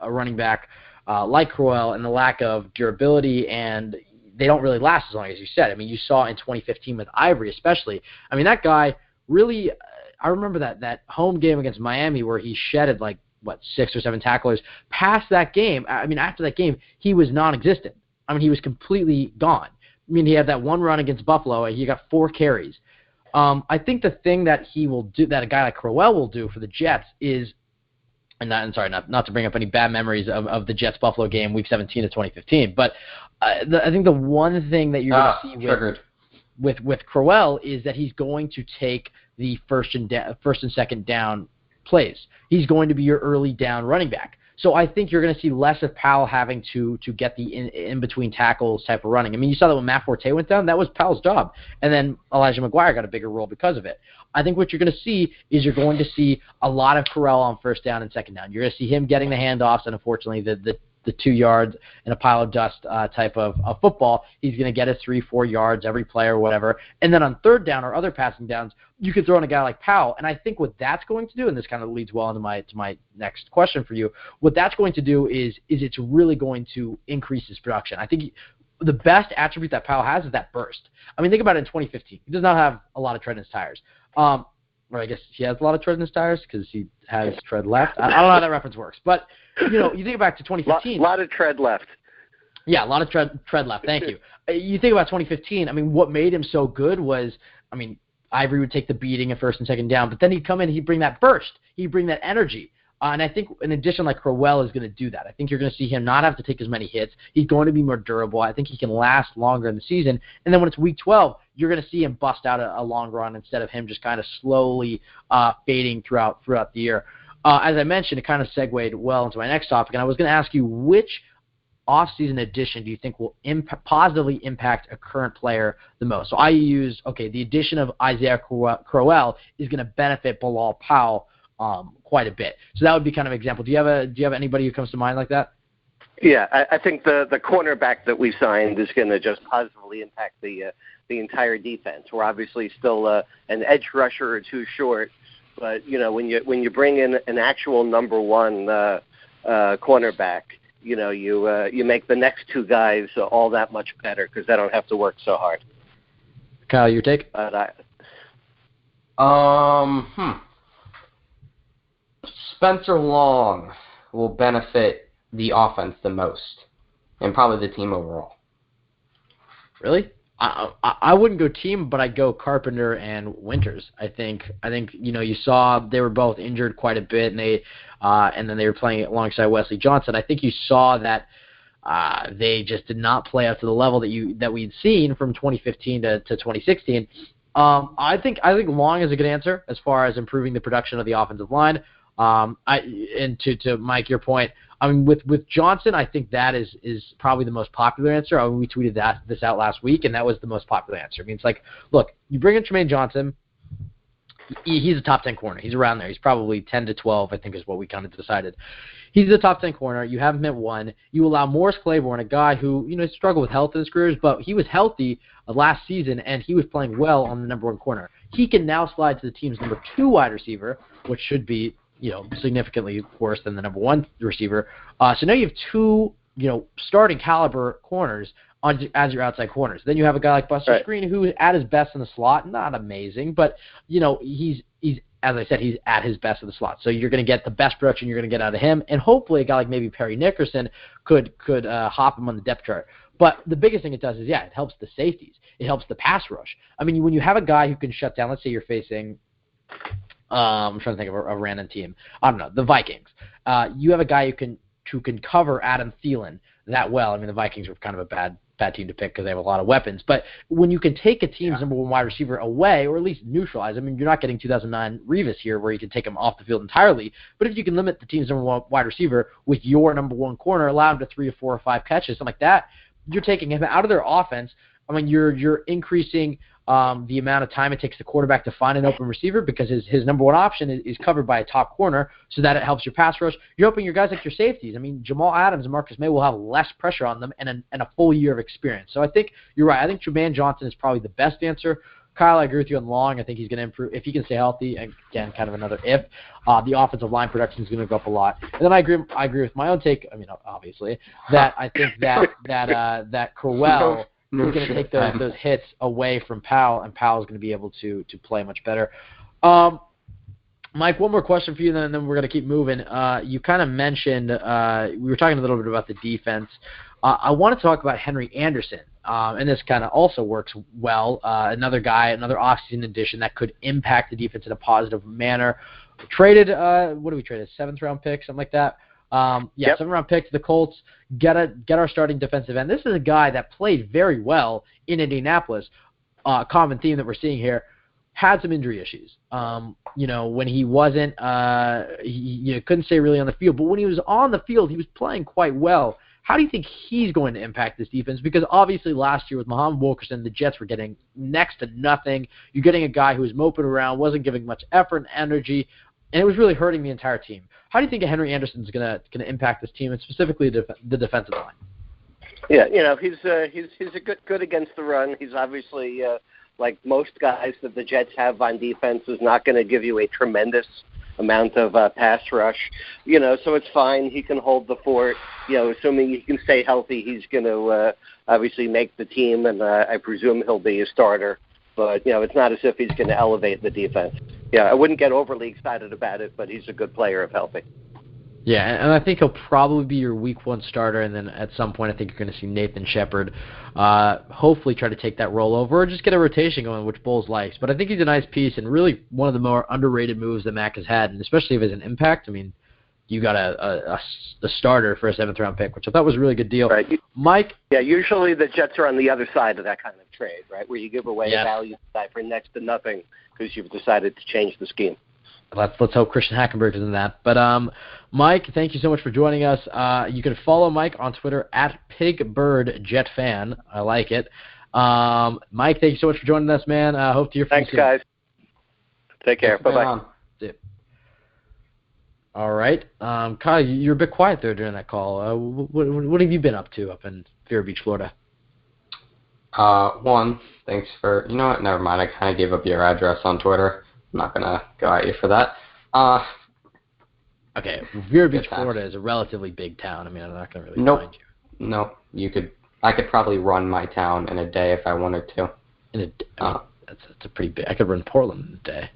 Speaker 3: a running back like Crowell and the lack of durability, and they don't really last as long as you said. I mean, you saw in 2015 with Ivory especially. I mean, that guy really, I remember that home game against Miami where he shedded 6 or 7 tacklers. Past that game, after that game, he was non-existent. I mean, he was completely gone. I mean, he had that one run against Buffalo, and he got 4 carries. I think the thing that he will do, that a guy like Crowell will do for the Jets is, not to bring up any bad memories of the Jets-Buffalo game, Week 17 of 2015, but I think the one thing that you're going to see with Crowell is that he's going to take the first and second down plays. He's going to be your early down running back. So I think you're going to see less of Powell having to get the in-between tackles type of running. I mean, you saw that when Matt Forte went down, that was Powell's job. And then Elijah McGuire got a bigger role because of it. I think what you're going to see is you're going to see a lot of Crowell on first down and second down. You're going to see him getting the handoffs, and unfortunately the 2 yards in a pile of dust type of football. He's going to get his 3-4 yards every play or whatever. And then on third down or other passing downs, you could throw in a guy like Powell. And I think what that's going to do, and this kind of leads well into my next question for you, what that's going to do is it's really going to increase his production. I think the best attribute that Powell has is that burst. I mean, think about it in 2015. He does not have a lot of tread in his tires. Or I guess he has a lot of tread in his tires because he has tread left. I don't know how that reference works. But, you think back to 2015.
Speaker 5: A lot of tread left.
Speaker 3: Yeah, a lot of tread left. Thank you. You think about 2015, what made him so good was, Ivory would take the beating at first and second down, but then he'd come in and he'd bring that burst. He'd bring that energy. And I think, in addition, Crowell is going to do that. I think you're going to see him not have to take as many hits. He's going to be more durable. I think he can last longer in the season. And then when it's Week 12, you're going to see him bust out a long run instead of him just kind of slowly fading throughout the year. As I mentioned, it kind of segued well into my next topic, and I was going to ask you, which off-season addition do you think will positively impact a current player the most? So I use, the addition of Isaiah Crowell is going to benefit Bilal Powell quite a bit. So that would be kind of an example. Do you have anybody who comes to mind like that?
Speaker 5: Yeah, I think the cornerback that we signed is going to just positively impact the entire defense. We're obviously still an edge rusher or 2 short, but when you bring in an actual number 1 cornerback, you make the next 2 guys all that much better because they don't have to work so hard.
Speaker 3: Kyle, your take?
Speaker 4: Spencer Long will benefit the offense the most, and probably the team overall.
Speaker 3: Really? I wouldn't go team, but I'd go Carpenter and Winters. I think you saw they were both injured quite a bit, and then they were playing alongside Wesley Johnson. I think you saw that they just did not play up to the level that we'd seen from 2015 to 2016. I think Long is a good answer as far as improving the production of the offensive line. And to Mike, your point, I mean, with Johnson, I think that is probably the most popular answer. I mean, we tweeted this out last week, and that was the most popular answer. I mean, it's like, look, you bring in Tremaine Johnson, he's a top 10 corner. He's around there. He's probably 10 to 12, I think is what we kind of decided. He's a top 10 corner. You have him at 1. You allow Morris Claiborne, a guy who, struggled with health in his career, but he was healthy last season, and he was playing well on the number 1 corner. He can now slide to the team's number 2 wide receiver, which should be, significantly worse than the number 1 receiver. So now you have 2, starting caliber corners as your outside corners. Then you have a guy like Buster Skrine, who is at his best in the slot, not amazing, but he's as I said, he's at his best in the slot. So you're going to get the best production you're going to get out of him, and hopefully a guy like maybe Perry Nickerson could hop him on the depth chart. But the biggest thing it does is, it helps the safeties. It helps the pass rush. I mean, when you have a guy who can shut down, let's say you're facing, I'm trying to think of a random team. I don't know, the Vikings. You have a guy who can cover Adam Thielen that well. I mean, the Vikings were kind of a bad team to pick because they have a lot of weapons. But when you can take a team's number 1 wide receiver away, or at least neutralize, I mean, you're not getting 2009 Revis here where you can take him off the field entirely. But if you can limit the team's number 1 wide receiver with your number 1 corner, allow him to 3 or 4 or 5 catches, something like that, you're taking him out of their offense. I mean, you're increasing the amount of time it takes the quarterback to find an open receiver because his number 1 option is covered by a top corner, so that it helps your pass rush. You're helping your guys like your safeties. I mean, Jamal Adams and Marcus May will have less pressure on them and a full year of experience. So I think you're right. I think Tremaine Johnson is probably the best answer. Kyle, I agree with you on long. I think he's going to improve. If he can stay healthy, again, kind of another if, the offensive line production is going to go up a lot. And then I agree with my own take, I mean, obviously, that I think that Crowell – is going to take those hits away from Powell, and Powell is going to be able to play much better. Mike, one more question for you, and then we're going to keep moving. You kind of mentioned we were talking a little bit about the defense. I want to talk about Henry Anderson, and this kind of also works well. Another guy, another offseason addition that could impact the defense in a positive manner. Traded, what do we trade? A 7th-round pick, something like that. 7th-round pick to the Colts. Get our starting defensive end. This is a guy that played very well in Indianapolis. Common theme that we're seeing here. Had some injury issues. When he wasn't, he couldn't stay really on the field. But when he was on the field, he was playing quite well. How do you think he's going to impact this defense? Because obviously last year with Muhammad Wilkerson, the Jets were getting next to nothing. You're getting a guy who was moping around, wasn't giving much effort and energy, and it was really hurting the entire team. How do you think Henry Anderson is going to impact this team, and specifically the defensive line?
Speaker 5: Yeah, he's a good against the run. He's obviously like most guys that the Jets have on defense is not going to give you a tremendous amount of pass rush. So it's fine. He can hold the fort. Assuming he can stay healthy, he's going to obviously make the team, and I presume he'll be a starter. But it's not as if he's going to elevate the defense. Yeah, I wouldn't get overly excited about it, but he's a good player if healthy.
Speaker 3: Yeah, and I think he'll probably be your week 1 starter, and then at some point I think you're going to see Nathan Shepard hopefully try to take that role over or just get a rotation going, which Bowles likes. But I think he's a nice piece and really one of the more underrated moves that Mac has had, and especially if it's an impact. I mean, you got a starter for a 7th-round pick, which I thought was a really good deal.
Speaker 5: Right.
Speaker 3: Mike?
Speaker 5: Yeah, usually the Jets are on the other side of that kind of trade, right, where you give away a value guy for next to nothing because you've decided to change the scheme.
Speaker 3: Let's hope Christian Hackenberg is in that. But Mike, thank you so much for joining us. You can follow Mike on Twitter at PigBirdJetFan. I like it. Mike, thank you so much for joining us, man. I hope to hear from you soon.
Speaker 5: Thanks, guys. Take care. Bye-bye.
Speaker 3: All right. Kyle, you're a bit quiet there during that call. What have you been up to up in Vero Beach, Florida?
Speaker 4: One, thanks for, you know what, never mind. I kind of gave up your address on Twitter. I'm not going to go at you for that.
Speaker 3: Okay, Vero Beach, Florida is a relatively big town. I mean, I'm not going to really find you.
Speaker 4: No, I could probably run my town in a day if I wanted to.
Speaker 3: That's a pretty big. I could run Portland in a day.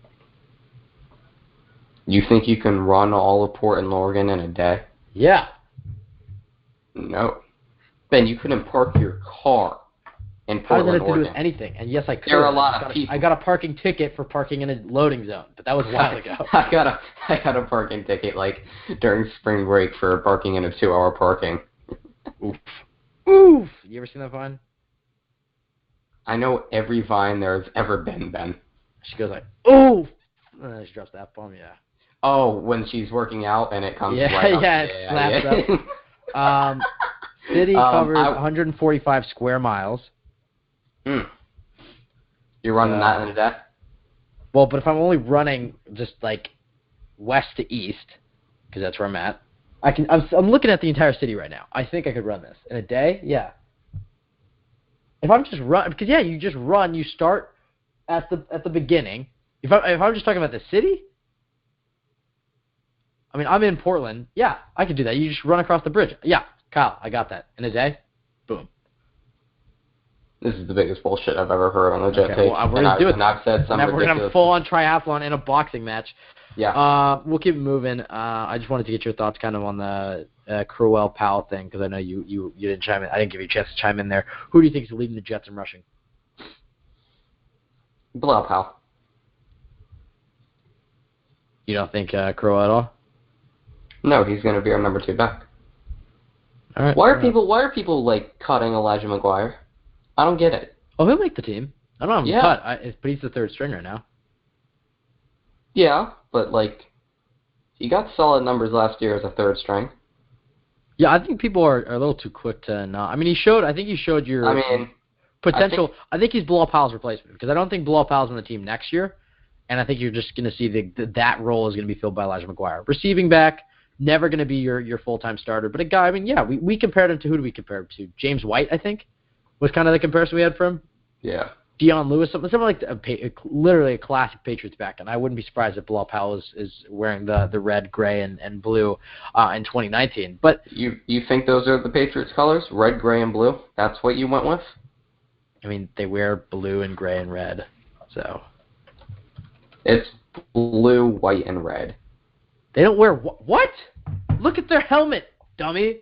Speaker 4: You think you can run all of Portland, Oregon in a day?
Speaker 3: Yeah.
Speaker 4: No. Ben, you couldn't park your car in Portland,
Speaker 3: Oregon. How does that have to do with anything? And yes, I could.
Speaker 4: There are a lot of people.
Speaker 3: I got a parking ticket for parking in a loading zone, but that was a while ago.
Speaker 4: I got a parking ticket like during spring break for parking in a 2-hour parking.
Speaker 3: Oof. Oof. You ever seen that Vine?
Speaker 4: I know every Vine there's ever been, Ben.
Speaker 3: She goes like, oof. And then she drops that bomb, yeah.
Speaker 4: Oh, when she's working out and it comes
Speaker 3: Yeah,
Speaker 4: right up.
Speaker 3: yeah, it slaps up. City covers 145 square miles.
Speaker 4: You're running that in a day?
Speaker 3: Well, but if I'm only running just like west to east, because that's where I'm at, I'm looking at the entire city right now. I think I could run this in a day. Yeah. If I'm just run, because you just run. You start at the beginning. If I'm just talking about the city, I mean, I'm in Portland. Yeah, I could do that. You just run across the bridge. Yeah, Kyle, I got that in a day. Boom.
Speaker 4: This is the biggest bullshit I've ever heard on the Jet Take.
Speaker 3: Well, we're going to do it.
Speaker 4: And I've said some ridiculous...
Speaker 3: We're going to have a full-on triathlon and a boxing match.
Speaker 4: Yeah.
Speaker 3: We'll keep it moving. I just wanted to get your thoughts kind of on the Crowell-Powell thing, because I know you didn't chime in. I didn't give you a chance to chime in there. Who do you think is leading the Jets in rushing?
Speaker 4: Bilal Powell.
Speaker 3: You don't think Crowell at all?
Speaker 4: No, he's going to be our number 2 back.
Speaker 3: All right.
Speaker 4: Why are people like cutting Elijah McGuire? I don't get it.
Speaker 3: Oh, he'll make the team. I don't know. Cut, but he's the third string right now.
Speaker 4: Yeah, but like, he got solid numbers last year as a third string.
Speaker 3: Yeah, I think people are a little too quick to not. I mean, I think he showed your potential. I think he's Bilal Powell's replacement, because I don't think Bilal Powell's on the team next year, and I think you're just going to see that role is going to be filled by Elijah McGuire. Receiving back, never going to be your full-time starter, but a guy, I mean, yeah, we compared him to, who do we compare him to? James White, I think, was kind of the comparison we had for him.
Speaker 4: Yeah.
Speaker 3: Deion Lewis, something like literally a classic Patriots back, and I wouldn't be surprised if Bilal Powell is wearing the red, gray, and blue in 2019. But
Speaker 4: you think those are the Patriots colors? Red, gray, and blue? That's what you went with?
Speaker 3: I mean, they wear blue and gray and red, so.
Speaker 4: It's blue, white, and red.
Speaker 3: They don't wear what? Look at their helmet, dummy.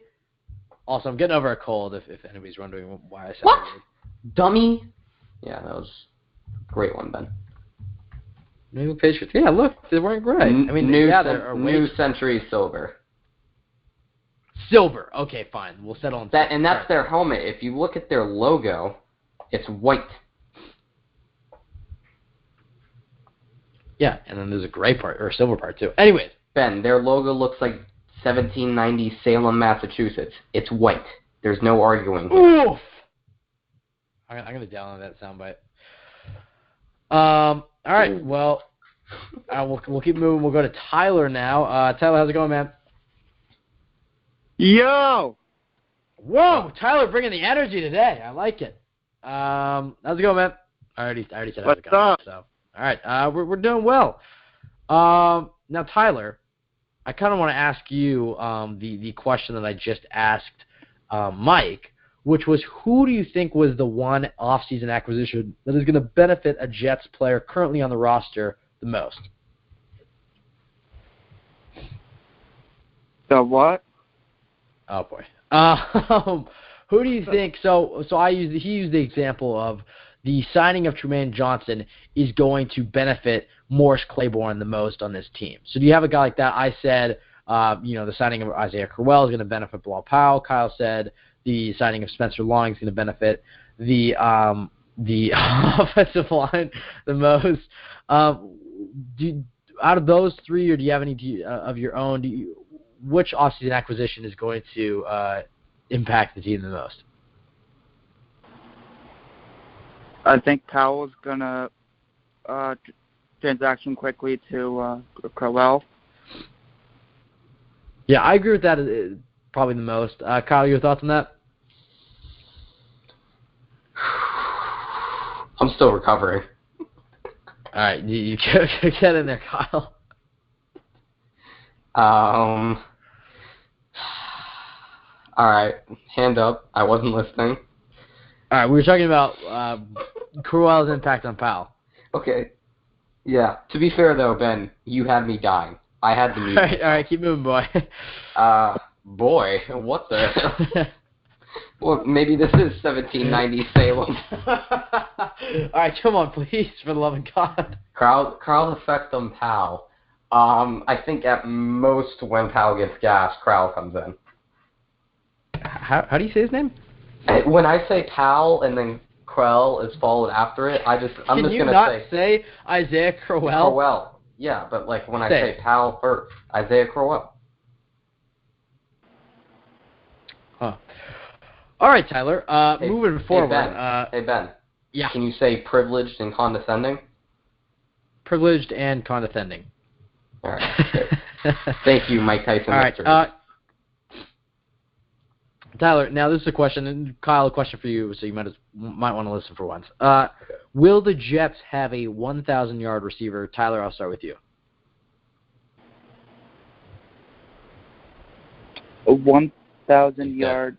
Speaker 3: Also, I'm getting over a cold, if anybody's wondering why I said
Speaker 4: what?
Speaker 3: That.
Speaker 4: Dummy? Yeah, that was a great one, Ben.
Speaker 3: New Patriots. Yeah, look, they're wearing gray. I mean,
Speaker 4: New Century Silver.
Speaker 3: Silver. Okay, fine. We'll settle on
Speaker 4: that. And that's their helmet. If you look at their logo, it's white.
Speaker 3: Yeah, and then there's a gray part, or a silver part, too. Anyways.
Speaker 4: Ben, their logo looks like 1790 Salem, Massachusetts. It's white. There's no arguing here.
Speaker 3: Oof! I'm going to download that soundbite. All right, well, we'll keep moving. We'll go to Tyler now. Tyler, how's it going, man?
Speaker 6: Yo!
Speaker 3: Whoa, Tyler bringing the energy today. I like it. How's it going, man? I already said how's it going.
Speaker 6: What's up?
Speaker 3: So, all right, we're doing well. Now, Tyler, I kind of want to ask you the question that I just asked Mike, which was, who do you think was the one offseason acquisition that is going to benefit a Jets player currently on the roster the most?
Speaker 6: The what?
Speaker 3: Oh boy. Who do you think? So he used the example of the signing of Trumaine Johnson is going to benefit Morris Claiborne the most on this team. So do you have a guy like that? I said, the signing of Isaiah Crowell is going to benefit Bilal Powell. Kyle said the signing of Spencer Long is going to benefit the offensive line the most. Out of those three, or do you have any of your own? Which offseason acquisition is going to impact the team the most?
Speaker 6: I think Powell's gonna transaction quickly to Crowell.
Speaker 3: Yeah, I agree with that. Probably the most. Kyle, your thoughts on that?
Speaker 4: I'm still recovering.
Speaker 3: All right, you get in there, Kyle.
Speaker 4: All right, hand up. I wasn't listening.
Speaker 3: All right, we were talking about Crowell's impact on Powell.
Speaker 4: Okay. Yeah. To be fair, though, Ben, you had me dying. I had to mute.
Speaker 3: All right, keep moving, boy.
Speaker 4: Boy, what the? Well, maybe this is 1790 Salem.
Speaker 3: All right, come on, please, for the love of God.
Speaker 4: Crowell affect on Powell. I think at most when Powell gets gas, Crowell comes in.
Speaker 3: How do you say his name?
Speaker 4: When I say Powell and then Crowell is followed after it, I'm just gonna
Speaker 3: say Isaiah Crowell?
Speaker 4: Crowell. Yeah, but like when I say Powell or Isaiah Crowell.
Speaker 3: Huh. All right, Tyler. Moving forward.
Speaker 4: Hey, Ben.
Speaker 3: Yeah.
Speaker 4: Can you say privileged and condescending?
Speaker 3: Privileged and condescending.
Speaker 4: All right. Thank you, Mike Tyson.
Speaker 3: All right. Tyler, now this is a question, and Kyle, a question for you, so you might want to listen for once. Will the Jets have a 1,000-yard receiver? Tyler, I'll start with you.
Speaker 6: A 1,000-yard.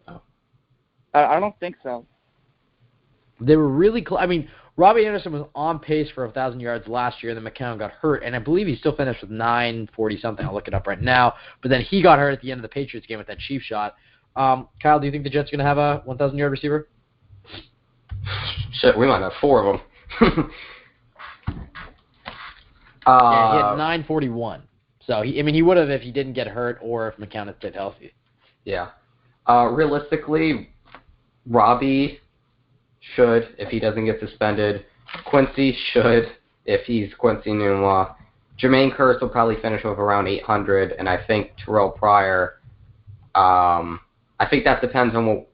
Speaker 3: Oh.
Speaker 6: I don't think so.
Speaker 3: They were really close. I mean, Robbie Anderson was on pace for 1,000 yards last year, and then McCown got hurt, and I believe he still finished with 940-something. I'll look it up right now. But then he got hurt at the end of the Patriots game with that Chiefs shot. Kyle, do you think the Jets are going to have a 1,000-yard receiver?
Speaker 4: Shit, we might have 4 of them.
Speaker 3: Yeah, he had 941. So, he would have if he didn't get hurt or if McCown had stayed healthy.
Speaker 4: Yeah. Realistically, Robbie should if he doesn't get suspended. Quincy should if he's Quincy Nunwa. Jermaine Kearse will probably finish with around 800, and I think Terrell Pryor, I think that depends on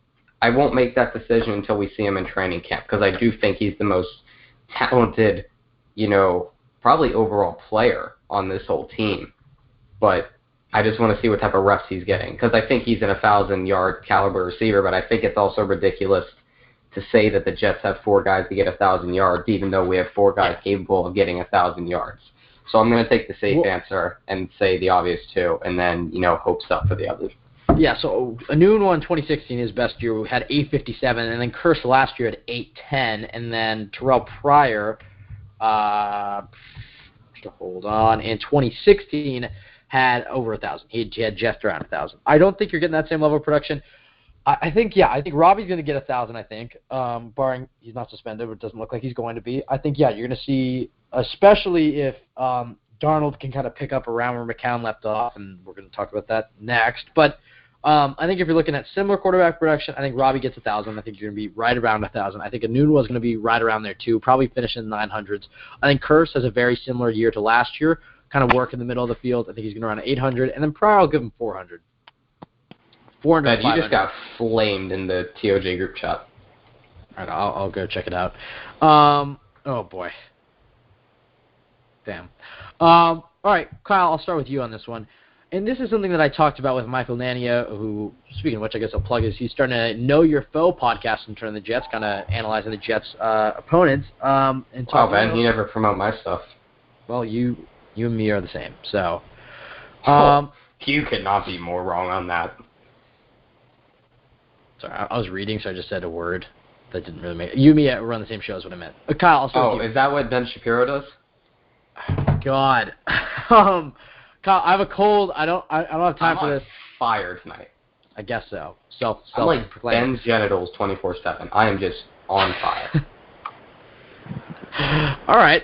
Speaker 4: I won't make that decision until we see him in training camp, because I do think he's the most talented, probably overall player on this whole team. But I just want to see what type of reps he's getting, because I think he's an 1,000-yard caliber receiver, but I think it's also ridiculous to say that the Jets have 4 guys to get 1,000 yards, even though we have 4 guys capable of getting 1,000 yards. So I'm going to take the safe answer and say the obvious 2, and then, hopes up for the others.
Speaker 3: Yeah, so Nunwa in 2016, his best year, had 857, and then Kearse last year had 810, and then Terrell Pryor, hold on, in 2016 had over 1,000. He had just around 1,000. I don't think you're getting that same level of production. I think Robbie's going to get 1,000, I think, barring he's not suspended, but it doesn't look like he's going to be. I think, you're going to see, especially if Darnold can kind of pick up around where McCown left off, and we're going to talk about that next. But I think if you're looking at similar quarterback production, I think Robbie gets 1,000. I think you're going to be right around 1,000. I think Nunwa is going to be right around there too, probably finishing in the 900s. I think Kearse has a very similar year to last year, kind of work in the middle of the field. I think he's going to run 800, and then Pryor will give him 400. 400.
Speaker 4: You just got flamed in the TOJ group chat.
Speaker 3: All right, I'll go check it out. Oh boy. Damn. All right, Kyle, I'll start with you on this one. And this is something that I talked about with Michael Nania, who, speaking of which, I guess I'll plug his. He's starting to Know Your Foe podcast in terms of the Jets, kind of analyzing the Jets' opponents. And
Speaker 4: Ben, you never promote my stuff.
Speaker 3: Well, you and me are the same. So,
Speaker 4: you could not be more wrong on that.
Speaker 3: Sorry, I was reading, so I just said a word that didn't really make it. You and me are on the same show is what I meant. Kyle, I'll start with you.
Speaker 4: Is that what Ben Shapiro does?
Speaker 3: God. Kyle, I have a cold. I don't have time for this.
Speaker 4: Fire tonight.
Speaker 3: I guess so.
Speaker 4: I'm like Ben's genitals 24/7. I am just on fire.
Speaker 3: All right.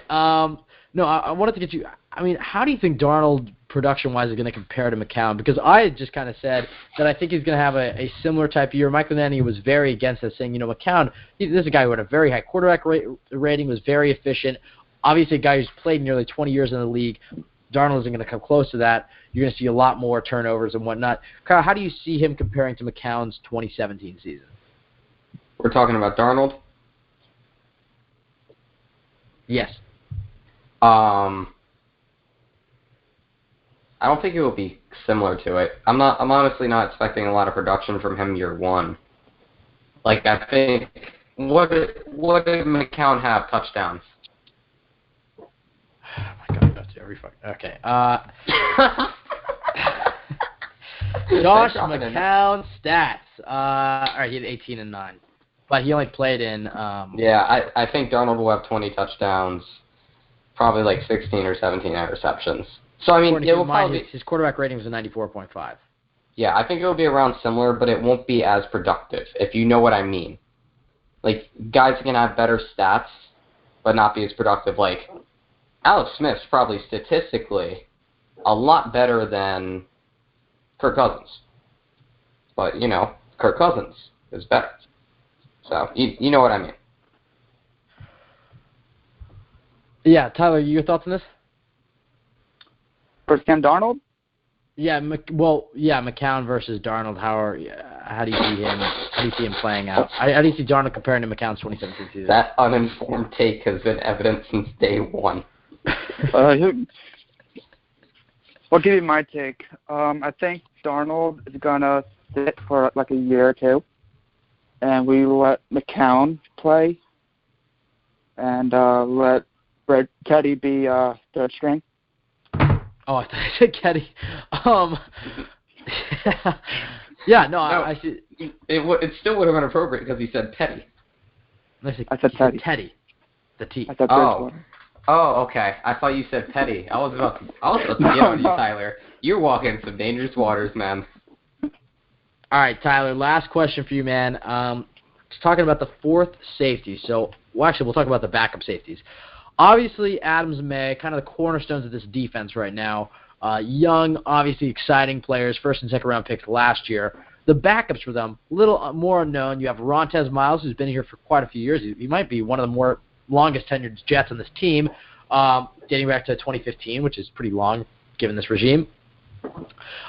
Speaker 3: No, I wanted to get you. I mean, how do you think Darnold, production-wise, is going to compare to McCown? Because I had just kind of said that I think he's going to have a similar type year. Michael Nania was very against us, saying, McCown, this is a guy who had a very high quarterback rating, was very efficient. Obviously, a guy who's played nearly 20 years in the league. Darnold isn't going to come close to that. You're going to see a lot more turnovers and whatnot. Kyle, how do you see him comparing to McCown's 2017 season?
Speaker 4: We're talking about Darnold?
Speaker 3: Yes.
Speaker 4: I don't think it will be similar to it. I'm honestly not expecting a lot of production from him year one. Like, I think, what did McCown have touchdowns?
Speaker 3: Oh my God, that's every fucking... Okay. Josh McCown stats. All right, he had 18 and 9. But he only played in...
Speaker 4: Yeah, I think Darnold will have 20 touchdowns, probably like 16 or 17 interceptions. So, I mean, it will probably...
Speaker 3: His quarterback rating was a 94.5.
Speaker 4: Yeah, I think it will be around similar, but it won't be as productive, if you know what I mean. Like, guys can have better stats, but not be as productive. Like, Alex Smith's probably statistically a lot better than Kirk Cousins. But, Kirk Cousins is better. So, you know what I mean.
Speaker 3: Yeah, Tyler, your thoughts on this?
Speaker 6: For Sam Darnold?
Speaker 3: Yeah, McCown versus Darnold. How do you see him? How do you see him playing out? How do you see Darnold comparing to McCown's 2017 season?
Speaker 4: That uninformed take has been evident since day one.
Speaker 6: I'll give you my take. I think Darnold is gonna sit for like a year or two, and we let McCown play, and let Teddy be third string.
Speaker 3: Oh, I thought I said Ketty. Yeah, no, I see.
Speaker 4: It still would have been appropriate because he said Petty.
Speaker 3: I
Speaker 6: said Teddy.
Speaker 3: Teddy. The T.
Speaker 6: I said Bridgewater.
Speaker 4: Oh, okay. I thought you said Petty. I was about to get on you, Tyler. You're walking some dangerous waters, man.
Speaker 3: All right, Tyler, last question for you, man. Just talking about the fourth safety. So, we'll talk about the backup safeties. Obviously, Adams and May, kind of the cornerstones of this defense right now. Young, obviously exciting players, first and second round picks last year. The backups for them, a little more unknown. You have Rontez Miles, who's been here for quite a few years. He might be one of the more longest tenured Jets on this team, dating back to 2015, which is pretty long given this regime.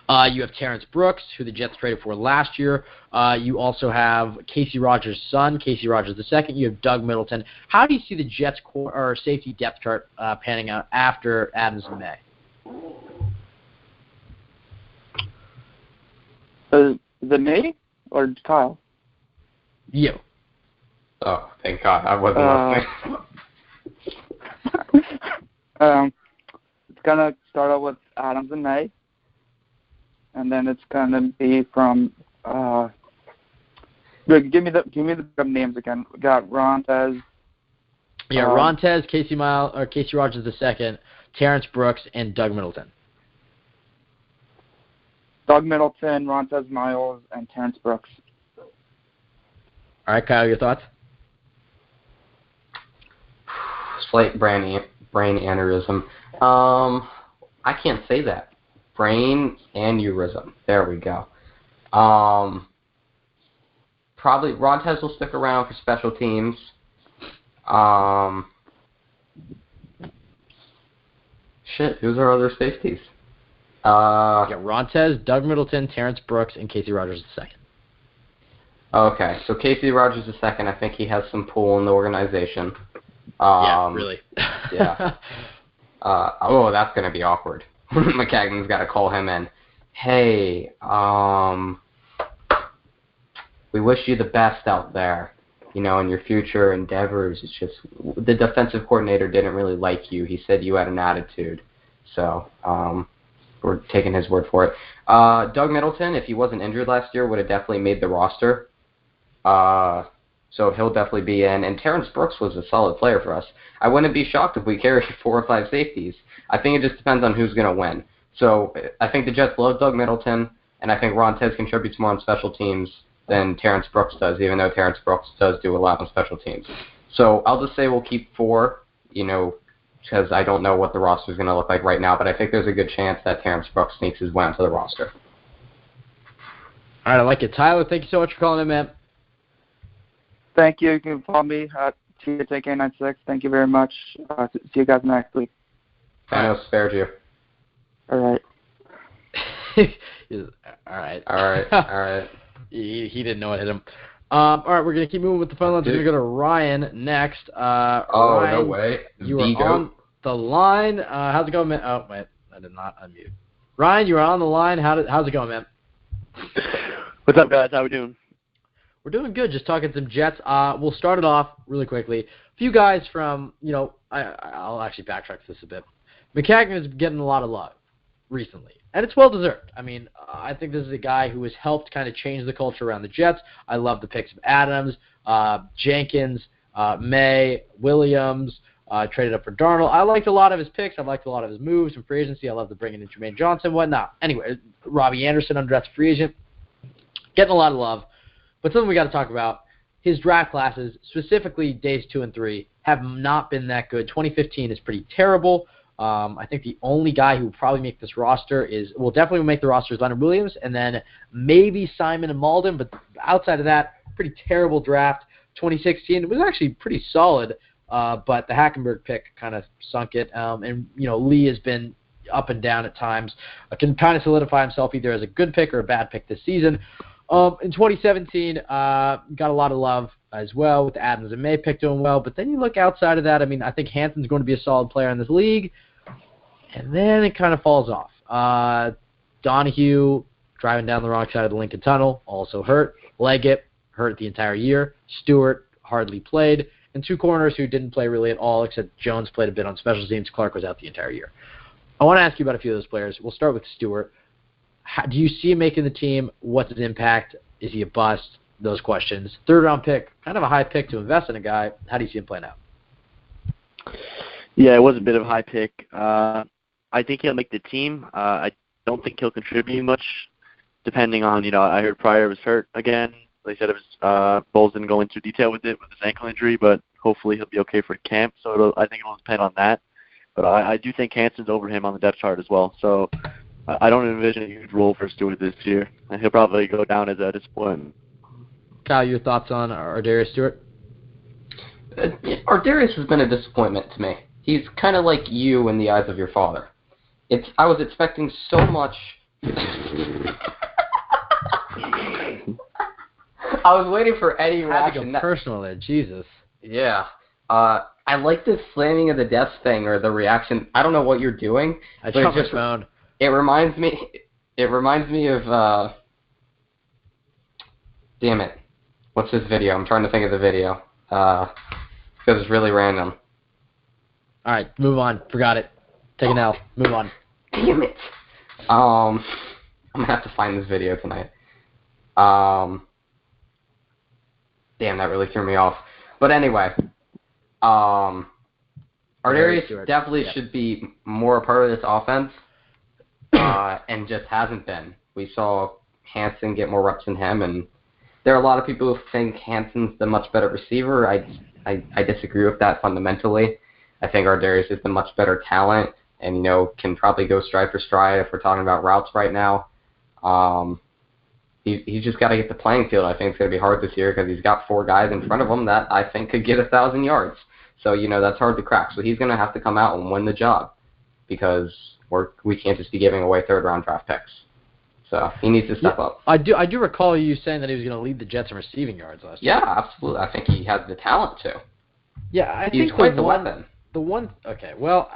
Speaker 3: You have Terrence Brooks, who the Jets traded for last year. You also have Casey Rogers' son, Casey Rogers II. You have Doug Middleton. How do you see the Jets' safety depth chart panning out after Adams and May?
Speaker 6: Is it me or Kyle?
Speaker 3: You.
Speaker 4: Oh, thank God. I wasn't listening.
Speaker 6: It's going to start out with Adams and May. And then it's going to be from give me the names again. We got Rontez.
Speaker 3: Yeah, Rontez, Casey Rogers II, Terrence Brooks, and Doug Middleton.
Speaker 6: Doug Middleton, Rontez Miles, and Terrence Brooks.
Speaker 3: All right, Kyle, your thoughts?
Speaker 4: Slight brain aneurysm. I can't say that. Brain aneurysm. There we go. Probably Rontez will stick around for special teams. Who's our other safeties?
Speaker 3: Rontez, Doug Middleton, Terrence Brooks, and Casey Rogers II.
Speaker 4: Okay, so Casey Rogers II, I think he has some pull in the organization.
Speaker 3: Yeah, really.
Speaker 4: Yeah. That's going to be awkward. McCagnon's got to call him in. Hey, we wish you the best out there, in your future endeavors. It's just the defensive coordinator didn't really like you. He said you had an attitude. So we're taking his word for it. Doug Middleton, if he wasn't injured last year, would have definitely made the roster. So he'll definitely be in. And Terrence Brooks was a solid player for us. I wouldn't be shocked if we carry 4 or 5 safeties. I think it just depends on who's going to win. So I think the Jets love Doug Middleton, and I think Rontez contributes more on special teams than Terrence Brooks does, even though Terrence Brooks does do a lot on special teams. So I'll just say we'll keep 4, because I don't know what the roster is going to look like right now, but I think there's a good chance that Terrence Brooks sneaks his way onto the roster.
Speaker 3: All right, I like it. Tyler, thank you so much for calling in, man.
Speaker 6: Thank you. You can follow me at TJK96. Thank you very much. See you guys next week.
Speaker 4: I know, spared you.
Speaker 6: All right.
Speaker 3: All right. He didn't know it hit him. All right, we're going to keep moving with the phone lines. We're going to go to Ryan next. Ryan,
Speaker 4: no way.
Speaker 3: You are on the line. How's it going, man? Oh, wait. I did not unmute. Ryan, you are on the line. How's it going, man?
Speaker 7: What's up, guys? How we doing?
Speaker 3: We're doing good. Just talking some Jets. We'll start it off really quickly. A few guys from, I'll actually backtrack this a bit. McCagnon is getting a lot of love recently, and it's well-deserved. I mean, I think this is a guy who has helped kind of change the culture around the Jets. I love the picks of Adams, Jenkins, May, Williams, traded up for Darnold. I liked a lot of his picks. I liked a lot of his moves in free agency. I love the bringing in Jermaine Johnson, whatnot. Anyway, Robbie Anderson, undrafted free agent, getting a lot of love. But something we got to talk about, his draft classes, specifically days 2 and 3, have not been that good. 2015 is pretty terrible. I think the only guy who will probably make this roster definitely make the roster is Leonard Williams, and then maybe Simon and Malden. But outside of that, pretty terrible draft. 2016 was actually pretty solid, but the Hackenberg pick kind of sunk it. And Lee has been up and down at times. Can kind of solidify himself either as a good pick or a bad pick this season. In 2017, got a lot of love as well with Adams and May pick doing well. But then you look outside of that. I mean, I think Hanson's going to be a solid player in this league. And then it kind of falls off. Donahue, driving down the wrong side of the Lincoln Tunnel, also hurt. Leggett, hurt the entire year. Stewart, hardly played. And 2 corners who didn't play really at all, except Jones played a bit on special teams. Clark was out the entire year. I want to ask you about a few of those players. We'll start with Stewart. Do you see him making the team? What's his impact? Is he a bust? Those questions. 3rd-round pick, kind of a high pick to invest in a guy. How do you see him playing out?
Speaker 7: Yeah, it was a bit of a high pick. I think he'll make the team. I don't think he'll contribute much, depending on, I heard Pryor was hurt again. They said it was, Bowles didn't go into detail with it, with his ankle injury, but hopefully he'll be okay for camp. So I think it'll depend on that. But I do think Hanson's over him on the depth chart as well. So I don't envision a huge role for Stewart this year. And he'll probably go down as a disappointment. Kyle,
Speaker 3: your thoughts on Ardarius Stewart?
Speaker 4: Ardarius has been a disappointment to me. He's kind of like you in the eyes of your father. I was expecting so much. I was waiting for any reaction.
Speaker 3: Personal there, Jesus.
Speaker 4: Yeah. I like this slamming of the desk thing or the reaction. I don't know what you're doing.
Speaker 3: I dropped my phone.
Speaker 4: It reminds me of. Damn it. What's this video? I'm trying to think of the video. Because it's really random.
Speaker 3: All right, move on. Forgot it. Take an L. Move on.
Speaker 4: Damn it. I'm gonna have to find this video tonight. Damn, that really threw me off. But anyway, Ardarius definitely should be more a part of this offense, and just hasn't been. We saw Hanson get more reps than him, and there are a lot of people who think Hanson's the much better receiver. I disagree with that fundamentally. I think Ardarius is the much better talent, and can probably go stride for stride if we're talking about routes right now. He's just got to get the playing field. I think it's going to be hard this year because he's got 4 guys in front of him that I think could get 1,000 yards. So, that's hard to crack. So he's going to have to come out and win the job because we can't just be giving away 3rd-round draft picks. So he needs to step up.
Speaker 3: I do recall you saying that he was going to lead the Jets in receiving yards last year.
Speaker 4: Yeah, absolutely. I think he has the talent to.
Speaker 3: Yeah,
Speaker 4: he's quite the weapon.
Speaker 3: Okay, well,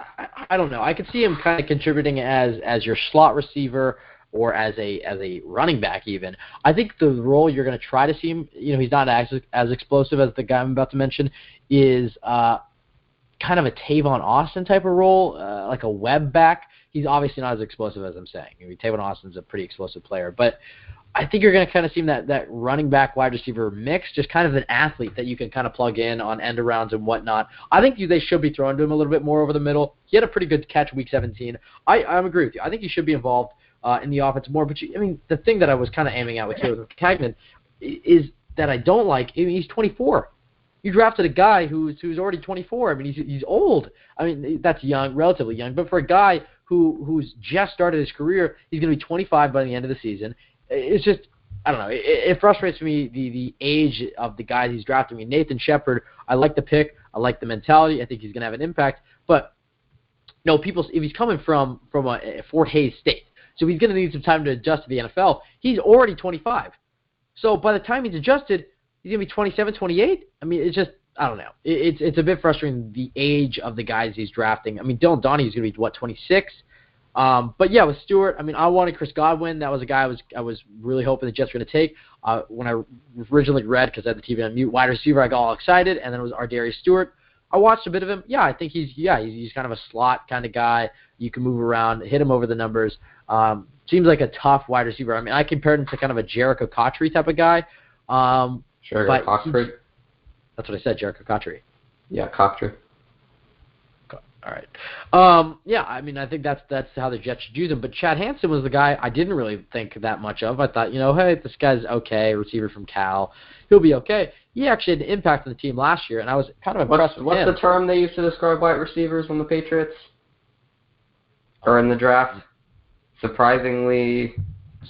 Speaker 3: I don't know. I could see him kind of contributing as your slot receiver or as a running back even. I think the role you're going to try to see him, he's not as explosive as the guy I'm about to mention, is kind of a Tavon Austin type of role, like a web back. He's obviously not as explosive as I'm saying. Tavon Austin's a pretty explosive player, but I think you're going to kind of see him that running back wide receiver mix, just kind of an athlete that you can kind of plug in on end arounds and whatnot. I think they should be throwing to him a little bit more over the middle. He had a pretty good catch week 17. I agree with you. I think he should be involved in the offense more. But the thing that I was kind of aiming at with here with Cagnon is that I don't like. He's 24. You drafted a guy who's already 24. He's old. That's young, relatively young. But for a guy who's just started his career, he's going to be 25 by the end of the season. It's just, I don't know. It frustrates me the age of the guys he's drafting. Nathan Shepard, I like the pick. I like the mentality. I think he's going to have an impact. But if he's coming from a Fort Hays State, so he's going to need some time to adjust to the NFL. He's already 25. So by the time he's adjusted, he's going to be 27, 28. It's just, I don't know. It's a bit frustrating, the age of the guys he's drafting. Dylan Donahue is going to be, 26? But yeah, with Stewart, I wanted Chris Godwin. That was a guy I was really hoping the Jets were going to take. When I originally read, because I had the TV on mute, wide receiver, I got all excited, and then it was Ardarius Stewart. I watched a bit of him. Yeah, I think he's kind of a slot kind of guy. You can move around, hit him over the numbers. Seems like a tough wide receiver. I compared him to kind of a Jericho Cotchery type of guy.
Speaker 4: Jericho Cotchery?
Speaker 3: That's what I said, Jericho Cotchery.
Speaker 4: Yeah, Cotchery.
Speaker 3: All right. Yeah, I think that's how the Jets should use him. But Chad Hansen was the guy I didn't really think that much of. I thought, hey, this guy's okay, receiver from Cal. He'll be okay. He actually had an impact on the team last year, and I was kind of impressed with him.
Speaker 4: What's the term they used to describe wide receivers on the Patriots? Or in the draft? Surprisingly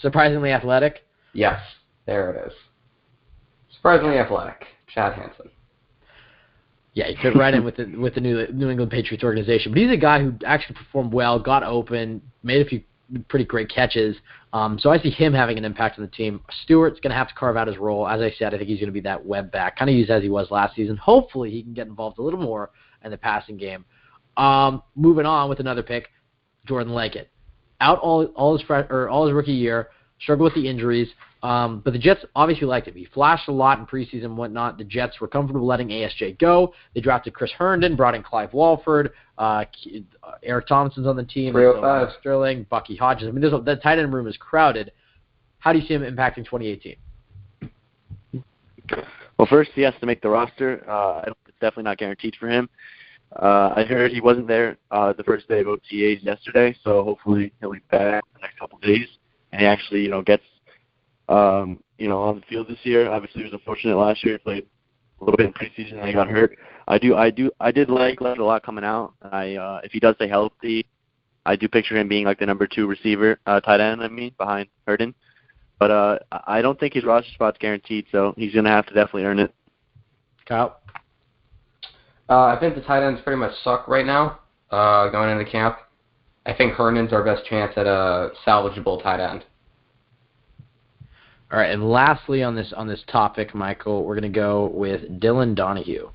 Speaker 3: athletic?
Speaker 4: Yes, there it is. Surprisingly athletic. Chad Hansen.
Speaker 3: Yeah, he fit right in with the New England Patriots organization. But he's a guy who actually performed well, got open, made a few pretty great catches. So I see him having an impact on the team. Stewart's going to have to carve out his role. As I said, I think he's going to be that web back, kind of used as he was last season. Hopefully he can get involved a little more in the passing game. Moving on with another pick, Jordan Leggett. Out all his rookie year, struggled with the injuries. But the Jets obviously liked him. He flashed a lot in preseason and whatnot. The Jets were comfortable letting ASJ go. They drafted Chris Herndon, brought in Clive Walford, Eric Thompson's on the team,
Speaker 4: 305.
Speaker 3: Sterling, Bucky Hodges. I mean, the tight end room is crowded. How do you see him impacting 2018?
Speaker 7: Well, first he has to make the roster. It's definitely not guaranteed for him. I heard he wasn't there the first day of OTAs yesterday, so hopefully he'll be back the next couple of days, and he actually gets on the field this year. Obviously, he was unfortunate last year. He played a little bit in preseason and he got hurt. I did like Leggett a lot coming out. If he does stay healthy, I do picture him being like the number 2 receiver, tight end, behind Herndon. But I don't think his roster spot's guaranteed, so he's going to have to definitely earn it.
Speaker 3: Kyle?
Speaker 4: I think the tight ends pretty much suck right now, going into camp. I think Herndon's our best chance at a salvageable tight end.
Speaker 3: All right, and lastly on this topic, Michael, we're going to go with Dylan Donahue.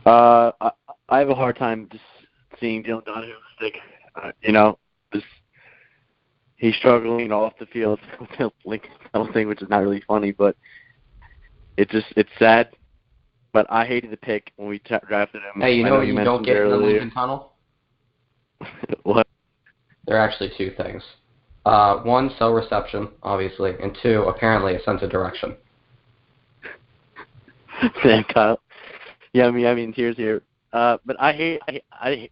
Speaker 7: I have a hard time just seeing Dylan Donahue stick. He's struggling off the field with the Lincoln thing, which is not really funny, but it's sad. But I hated the pick when we drafted him.
Speaker 4: Hey, you know what you don't get in the Lincoln Tunnel?
Speaker 7: What?
Speaker 4: There are actually 2 things. 1, cell reception, obviously, and 2, apparently a sense of direction.
Speaker 7: Damn, Kyle. Yeah, I mean, tears here. But I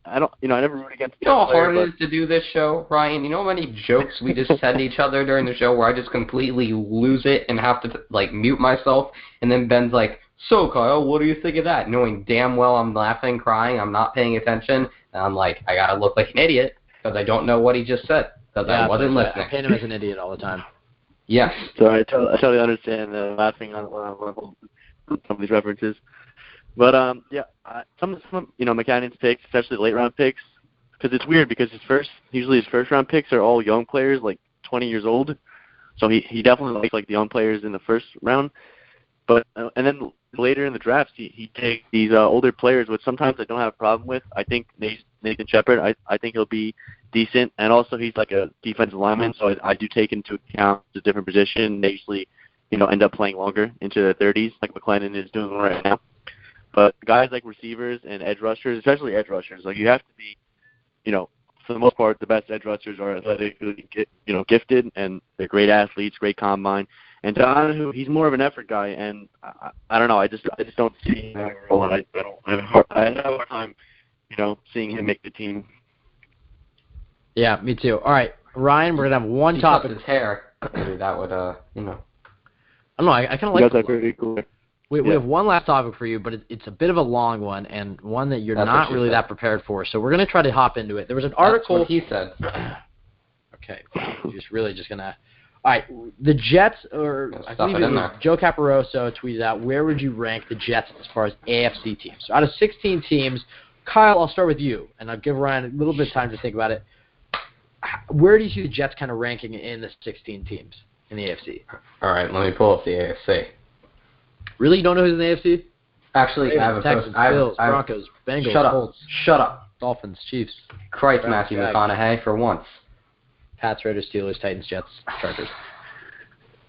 Speaker 7: never root against.
Speaker 4: You know how hard it is to do this show, Ryan? You know how many jokes we just send each other during the show where I just completely lose it and have to mute myself, and then Ben's like, "So, Kyle, what do you think of that?" Knowing damn well I'm laughing, crying, I'm not paying attention, and I'm like, I gotta look like an idiot because I don't know what he just said. Because I wasn't listening.
Speaker 3: I paint him as an idiot all the time.
Speaker 4: Yes.
Speaker 7: So I totally understand laughing on some of these references. But some McCannon's picks, especially late round picks, because it's weird because usually his first round picks are all young players, like 20 years old. So he definitely likes the young players in the first round. But and then later in the drafts, he takes these older players, which sometimes I don't have a problem with. I think Nathan Shepard, I think he'll be decent, and also he's like a defensive lineman, so I do take into account the different position. They usually, end up playing longer into their 30s, like McClellan is doing right now. But guys like receivers and edge rushers, especially edge rushers, you have to be, for the most part, the best edge rushers are athletically, gifted, and they're great athletes, great combine. And Donahue, he's more of an effort guy, and I don't know, I just don't see him having a role, and I have a hard time, seeing him make the team.
Speaker 3: Yeah, me too. All right, Ryan, we're gonna have one topic.
Speaker 4: His hair. Maybe that would,
Speaker 3: I don't know. I kind of like.
Speaker 7: That's pretty cool.
Speaker 3: We have one last topic for you, but it's a bit of a long one and one that you're not really that prepared for. So we're gonna try to hop into it. There was an article.
Speaker 4: That's what he said.
Speaker 3: Okay, you're just gonna. All right, the Jets, or I believe it was Joe Caporoso tweeted out, where would you rank the Jets as far as AFC teams? So out of 16 teams, Kyle, I'll start with you, and I'll give Ryan a little bit of time to think about it. Where do you see the Jets kind of ranking in the 16 teams in the AFC?
Speaker 4: All right, let me pull up the AFC.
Speaker 3: Really? You don't know who's in the AFC?
Speaker 4: Actually, I have a
Speaker 3: Texans, Bills, Broncos, Bengals, Colts.
Speaker 4: Shut up.
Speaker 3: Dolphins, Chiefs.
Speaker 4: Christ, Matthew McConaughey, for once.
Speaker 3: Pats, Raiders, Steelers, Titans, Jets, Chargers.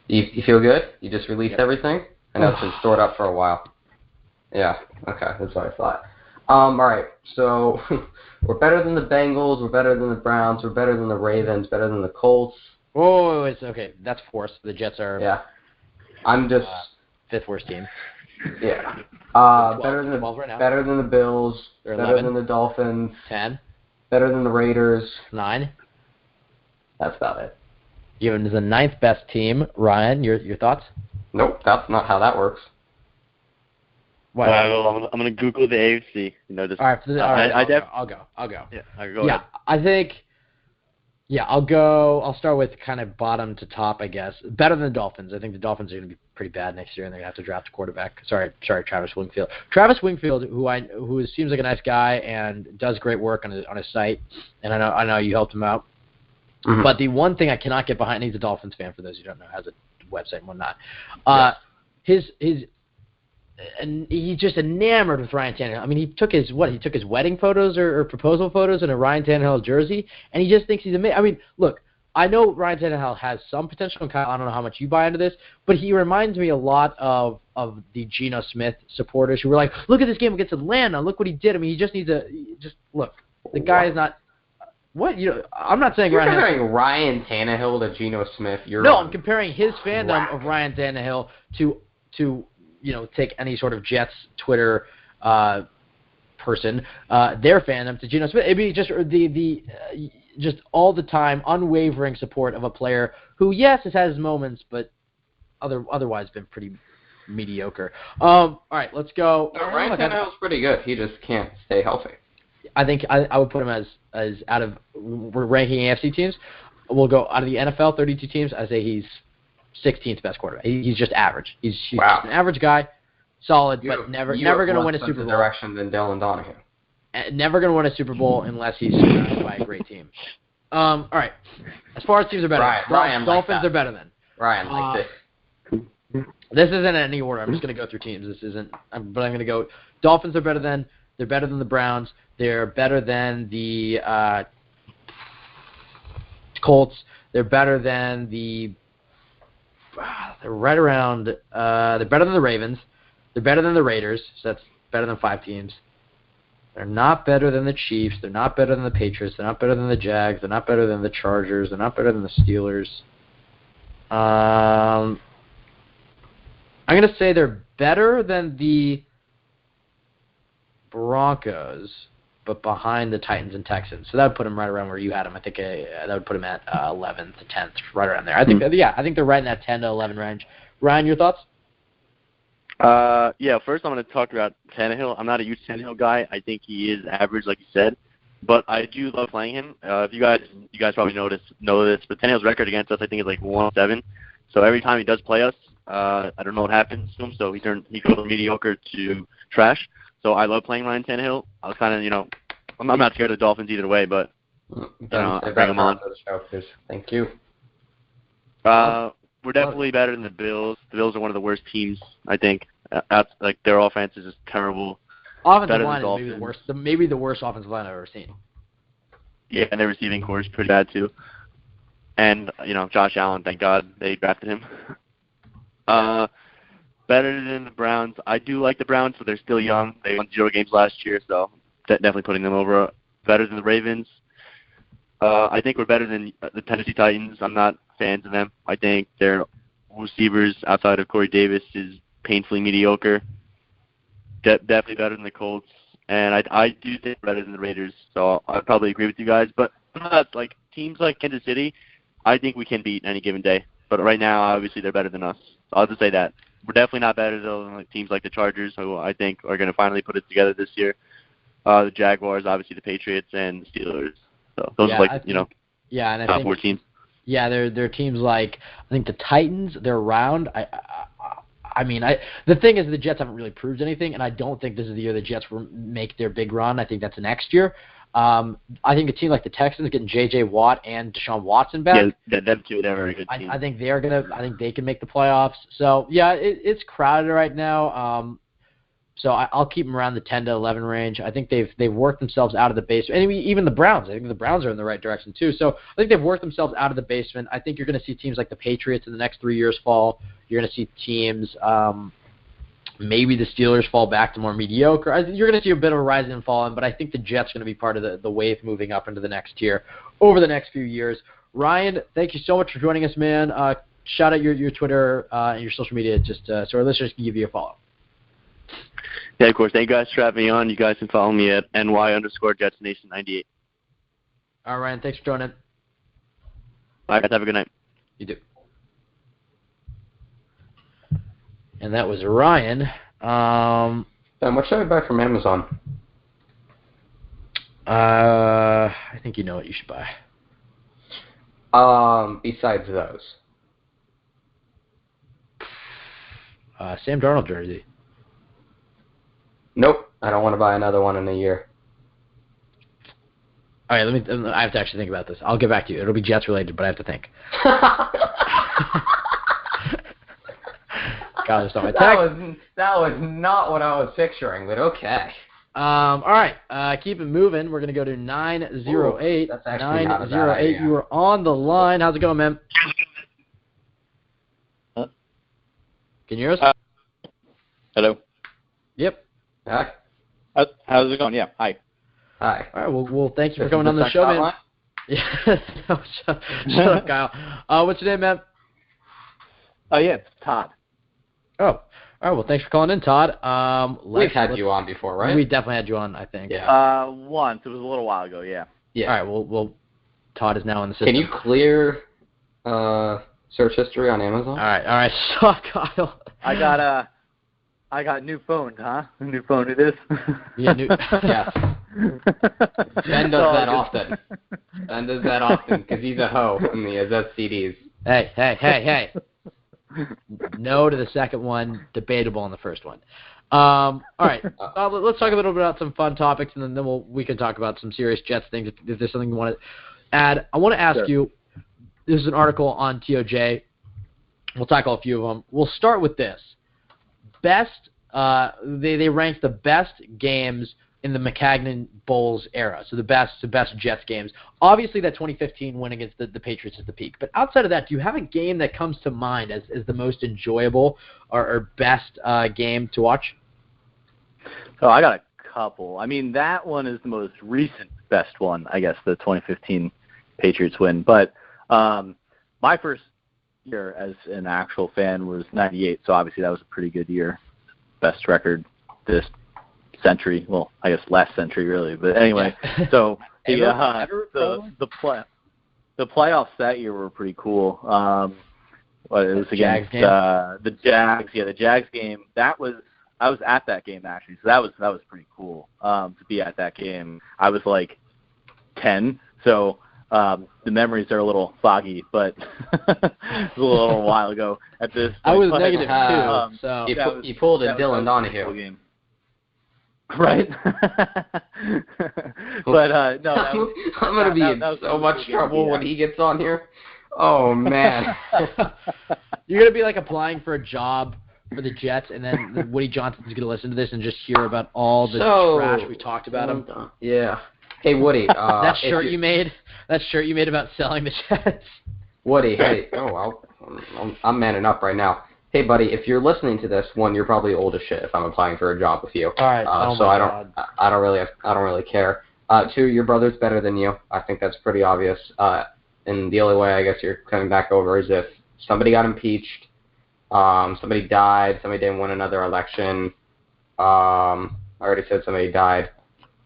Speaker 4: You feel good? You just released everything? I know it's been stored up for a while. Yeah, okay, that's what I thought. All right, so we're better than the Bengals, we're better than the Browns, we're better than the Ravens, better than the Colts.
Speaker 3: Whoa, it's okay. That's fourth. The Jets are.
Speaker 4: Yeah. I'm just
Speaker 3: fifth worst team.
Speaker 4: Yeah.
Speaker 3: 12,
Speaker 4: better than
Speaker 3: right now.
Speaker 4: Better than the Bills.
Speaker 3: They're
Speaker 4: better
Speaker 3: 11.
Speaker 4: than the Dolphins.
Speaker 3: 10.
Speaker 4: Better than the Raiders.
Speaker 3: 9.
Speaker 4: That's about it.
Speaker 3: Given as the 9th best team, Ryan, your thoughts?
Speaker 4: Nope, that's not how that works.
Speaker 3: What?
Speaker 7: I'm gonna Google the AFC. Just,
Speaker 3: all right. I'll go.
Speaker 7: Yeah, go ahead.
Speaker 3: I think. Yeah, I'll go. I'll start with kind of bottom to top, I guess. Better than the Dolphins. I think the Dolphins are going to be pretty bad next year, and they're gonna have to draft a quarterback. Sorry, Travis Wingfield. Travis Wingfield, who seems like a nice guy and does great work on his site, and I know you helped him out. Mm-hmm. But the one thing I cannot get behind, he's a Dolphins fan for those who don't know, has a website and whatnot. Yes. And he's just enamored with Ryan Tannehill. I mean, he took his wedding photos or proposal photos in a Ryan Tannehill jersey, and he just thinks he's amazing. I mean, look, I know Ryan Tannehill has some potential, and Kyle, I don't know how much you buy into this, but he reminds me a lot of the Geno Smith supporters who were like, look at this game against Atlanta, look what he did. I mean, he just needs look. The guy is not. What I'm not saying
Speaker 4: you're comparing Ryan Tannehill to Geno Smith.
Speaker 3: I'm comparing his fandom of Ryan Tannehill to take any sort of Jets Twitter person, their fandom to Geno Smith. It'd be just just all the time unwavering support of a player who, yes, has had his moments, but otherwise been pretty mediocre. All right, let's go.
Speaker 4: Ryan Tannehill's pretty good. He just can't stay healthy.
Speaker 3: I think I would put him as out of, we're ranking AFC teams. We'll go out of the NFL 32 teams. I say he's 16th best quarterback. He's just average. He's just an average guy, solid, but never going to win a Super Bowl.
Speaker 4: Direction than Dylan Donahue.
Speaker 3: Never going to win a Super Bowl unless he's surrounded by a great team. All right. As far as teams are better,
Speaker 4: Ryan
Speaker 3: Dolphins are better than.
Speaker 4: Ryan like this.
Speaker 3: This isn't in any order. I'm just going to go through teams. But I'm going to go. Dolphins are better than. They're better than the Browns. They're better than the Colts. They're better than the. They're right around. They're better than the Ravens. They're better than the Raiders. So that's better than 5 teams. They're not better than the Chiefs. They're not better than the Patriots. They're not better than the Jags. They're not better than the Chargers. They're not better than the Steelers. I'm going to say they're better than the Broncos, but behind the Titans and Texans. So that would put them right around where you had them. I think that would put them at 11th to 10th, right around there. I think they're right in that 10 to 11 range. Ryan, your thoughts?
Speaker 7: First I'm going to talk about Tannehill. I'm not a huge Tannehill guy. I think he is average, like you said, but I do love playing him. If you guys probably know this, but Tannehill's record against us, I think, is like 1-7. So every time he does play us, I don't know what happens to him. So he goes from mediocre to trash. So I love playing Ryan Tannehill. I was kind of, I'm not scared of the Dolphins either way, but I bring him on.
Speaker 4: Thank you.
Speaker 7: We're definitely better than the Bills. The Bills are one of the worst teams, I think. Their offense is just terrible.
Speaker 3: Offensive line is maybe the worst. Maybe the worst offensive line I've ever seen.
Speaker 7: Yeah, and their receiving core is pretty bad too. And Josh Allen, thank God they drafted him. Better than the Browns. I do like the Browns, but they're still young. They won 0 games last year, so definitely putting them over. Better than the Ravens. I think we're better than the Tennessee Titans. I'm not fans of them. I think their receivers outside of Corey Davis is painfully mediocre. Definitely better than the Colts. And I do think better than the Raiders, so I'd probably agree with you guys. But teams like Kansas City, I think we can beat any given day. But right now, obviously, they're better than us. So I'll just say that. We're definitely not better than teams like the Chargers, who I think are going to finally put it together this year. The Jaguars, obviously the Patriots, and the Steelers. So those are top 4 teams.
Speaker 3: Yeah, they're teams like, I think the Titans, they're around. The thing is the Jets haven't really proved anything, and I don't think this is the year the Jets will make their big run. I think that's next year. I think a team like the Texans getting J.J. Watt and Deshaun Watson back.
Speaker 7: Yeah, them two, they're a very good team.
Speaker 3: I think they can make the playoffs. So yeah, it's crowded right now. So I'll keep them around the 10 to 11 range. I think they've worked themselves out of the basement. And even the Browns, I think the Browns are in the right direction too. So I think they've worked themselves out of the basement. I think you're going to see teams like the Patriots in the next 3 years fall. You're going to see teams, maybe the Steelers fall back to more mediocre. You're going to see a bit of a rise and fall, but I think the Jets are going to be part of the wave moving up into the next tier over the next few years. Ryan, thank you so much for joining us, man. Shout out your Twitter and your social media just so our listeners can give you a follow.
Speaker 7: Yeah, of course. Thank you guys for having me on. You guys can follow me at NY_JetsNation98.
Speaker 3: All right, Ryan. Thanks for joining.
Speaker 7: All right, guys. Have a good night.
Speaker 3: You too. And that was Ryan.
Speaker 4: Ben, what should I buy from Amazon?
Speaker 3: I think you know what you should buy.
Speaker 4: Besides those.
Speaker 3: Sam Darnold jersey.
Speaker 4: Nope, I don't want to buy another one in a year.
Speaker 3: All right, I have to actually think about this. I'll get back to you. It'll be Jets related, but I have to think. God, that's not my text.
Speaker 4: That was not what I was picturing, but okay.
Speaker 3: All right, keep it moving. We're gonna go to 908.
Speaker 4: That's actually not a bad
Speaker 3: 908.
Speaker 4: idea.
Speaker 3: You are on the line. How's it going, man? Can you hear us?
Speaker 2: Hello.
Speaker 3: Yep.
Speaker 4: Hi.
Speaker 2: How's it going? Yeah. Hi.
Speaker 4: Hi.
Speaker 3: All right. Well, thank you for coming on the show, man. Yeah. No, shut up, Kyle. What's your name, man?
Speaker 7: Yeah, it's Todd.
Speaker 3: Oh, all right. Well, thanks for calling in, Todd.
Speaker 4: We've had you on before, right?
Speaker 3: We definitely had you on, I think.
Speaker 4: Yeah.
Speaker 7: Once. It was a little while ago, yeah.
Speaker 4: Yeah.
Speaker 3: All right. Well, Todd is now in the system.
Speaker 4: Can you clear search history on Amazon?
Speaker 3: All right. So, Kyle.
Speaker 7: I got new phone, huh? New phone it is.
Speaker 3: Yeah.
Speaker 4: Yes. Ben does that often. Ben does that often because he's a hoe and he has STDs.
Speaker 3: Hey. No to the second one, debatable on the first one. All right, let's talk a little bit about some fun topics, and then we can talk about some serious Jets things if there's something you want to add. I want to ask you, this is an article on TOJ. We'll tackle a few of them. We'll start with this. Best, they ranked the best games in the McCagnon Bowls era, so the best Jets games. Obviously, that 2015 win against the Patriots is the peak. But outside of that, do you have a game that comes to mind as the most enjoyable or best game to watch?
Speaker 7: So I got a couple. I mean, that one is the most recent best one, I guess, the 2015 Patriots win. But my first year as an actual fan was 98, so obviously that was a pretty good year. Best record this century. Well, I guess last century, really. But anyway, so the playoffs that year were pretty cool. It was against the Jags. Yeah, the Jags game. I was at that game actually, so that was pretty cool to be at that game. I was like 10, so the memories are a little foggy, but it was a little while ago. At this,
Speaker 3: I was negative too. So
Speaker 4: you pulled a Dylan Donahue
Speaker 7: game. Right. But no,
Speaker 4: I'm gonna be in so much trouble when he gets on here. Oh man.
Speaker 3: You're gonna be like applying for a job for the Jets, and then Woody Johnson's going to listen to this and just hear about all the trash we talked about him.
Speaker 4: Yeah. Hey, Woody.
Speaker 3: That shirt you made about selling the Jets.
Speaker 4: Woody, hey. I'm manning up right now. Hey, buddy, if you're listening to this, one, you're probably old as shit if I'm applying for a job with you.
Speaker 3: All right.
Speaker 4: I don't really care. Two, your brother's better than you. I think that's pretty obvious. And the only way I guess you're coming back over is if somebody got impeached. Somebody died. Somebody didn't win another election. I already said somebody died.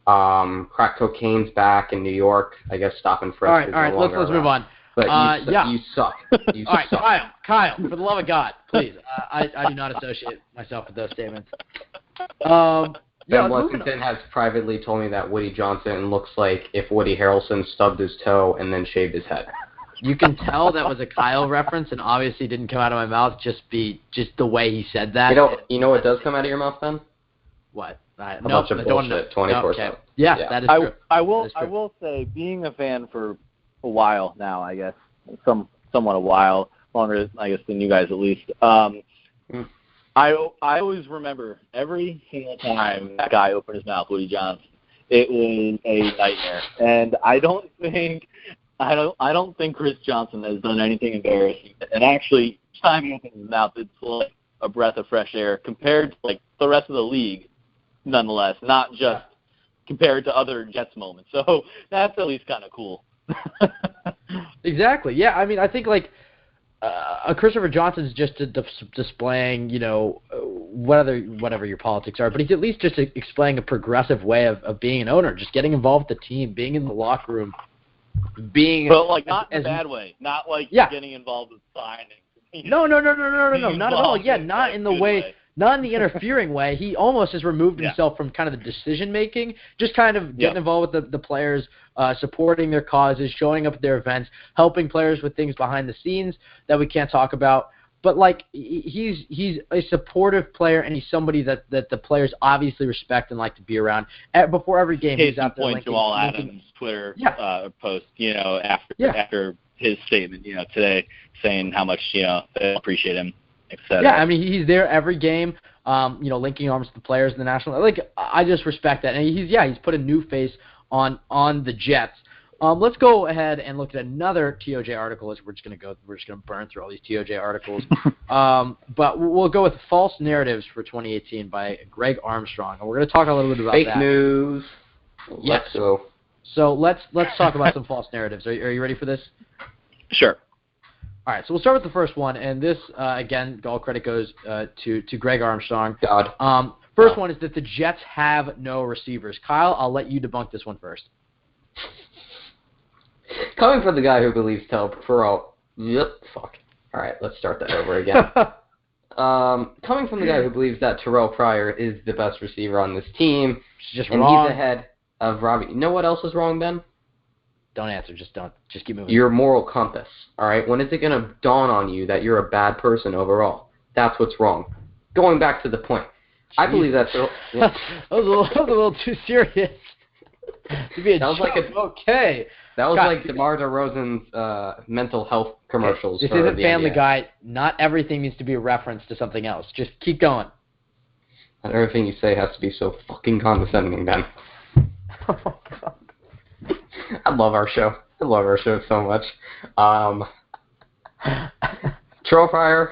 Speaker 4: Crack cocaine's back in New York. I guess stop and frisk.
Speaker 3: All right. Let's move on.
Speaker 4: But you suck. You
Speaker 3: all right,
Speaker 4: suck.
Speaker 3: Kyle, for the love of God, please. I do not associate myself with those statements.
Speaker 4: Ben Blessington has privately told me that Woody Johnson looks like if Woody Harrelson stubbed his toe and then shaved his head.
Speaker 3: You can tell that was a Kyle reference, and obviously didn't come out of my mouth. Just the way he said that.
Speaker 4: You know what does come out of your mouth, Ben?
Speaker 3: What?
Speaker 4: A bunch of bullshit, 24/7.
Speaker 3: Okay. Yeah, that is true.
Speaker 7: I will say, being a fan for a while now, I guess, somewhat a while, longer, I guess, than you guys at least. I always remember every single time that guy opened his mouth, Woody Johnson, it was a nightmare, and I don't think Chris Johnson has done anything embarrassing. And actually, each time he opens his mouth, it's like a breath of fresh air compared to like the rest of the league, nonetheless, not just compared to other Jets moments. So that's at least kind of cool.
Speaker 3: Exactly. Yeah. I mean, I think like Christopher Johnson's just displaying, whatever your politics are, but he's at least just displaying a progressive way of being an owner, just getting involved with the team, being in the locker room.
Speaker 7: But like not in a bad way, not like getting involved with signing.
Speaker 3: No, not at all. Yeah, not in the way, not in the interfering way. He almost has removed himself from kind of the decision making, just kind of getting involved with the players, supporting their causes, showing up at their events, helping players with things behind the scenes that we can't talk about. but like he's a supportive player, and he's somebody that the players obviously respect and like to be around. Before every game, he's out there linking
Speaker 8: Jamal Adams' Twitter post, after his statement, today, saying how much they appreciate him, etc.
Speaker 3: Yeah, I mean he's there every game, linking arms to the players in the national. Like I just respect that, and he's put a new face on the Jets. Let's go ahead and look at another TOJ article. We're just gonna burn through all these TOJ articles. But we'll go with False Narratives for 2018 by Greg Armstrong, and we're gonna talk a little bit about
Speaker 4: fake
Speaker 3: that.
Speaker 4: news.
Speaker 3: Yes.
Speaker 4: Let's go.
Speaker 3: So let's talk about some false narratives. Are you ready for this?
Speaker 8: Sure.
Speaker 3: All right. So we'll start with the first one, and this again, all credit goes to Greg Armstrong.
Speaker 4: God.
Speaker 3: First one is that the Jets have no receivers. Kyle, I'll let you debunk this one first.
Speaker 4: Coming from the guy who believes All right, let's start that over again. Coming from the guy who believes that Terrell Pryor is the best receiver on this team,
Speaker 3: Just
Speaker 4: and
Speaker 3: wrong.
Speaker 4: he's ahead of Robbie. You know what else is wrong, Ben?
Speaker 3: Don't answer. Just keep moving.
Speaker 4: Your moral compass. All right. When is it going to dawn on you that you're a bad person overall? That's what's wrong. Going back to the point, I believe that's
Speaker 3: that was a little too serious to be a
Speaker 4: That was
Speaker 3: joke.
Speaker 4: like
Speaker 3: Okay.
Speaker 4: That was
Speaker 3: God.
Speaker 4: like DeMar DeRozan's mental health commercials.
Speaker 3: This
Speaker 4: for
Speaker 3: isn't
Speaker 4: the
Speaker 3: Family
Speaker 4: NBA.
Speaker 3: Guy. Not everything needs to be a reference to something else. Just keep going.
Speaker 4: Not everything you say has to be so fucking condescending, Ben. I love our show. I love our show so much. Terrell Pryor,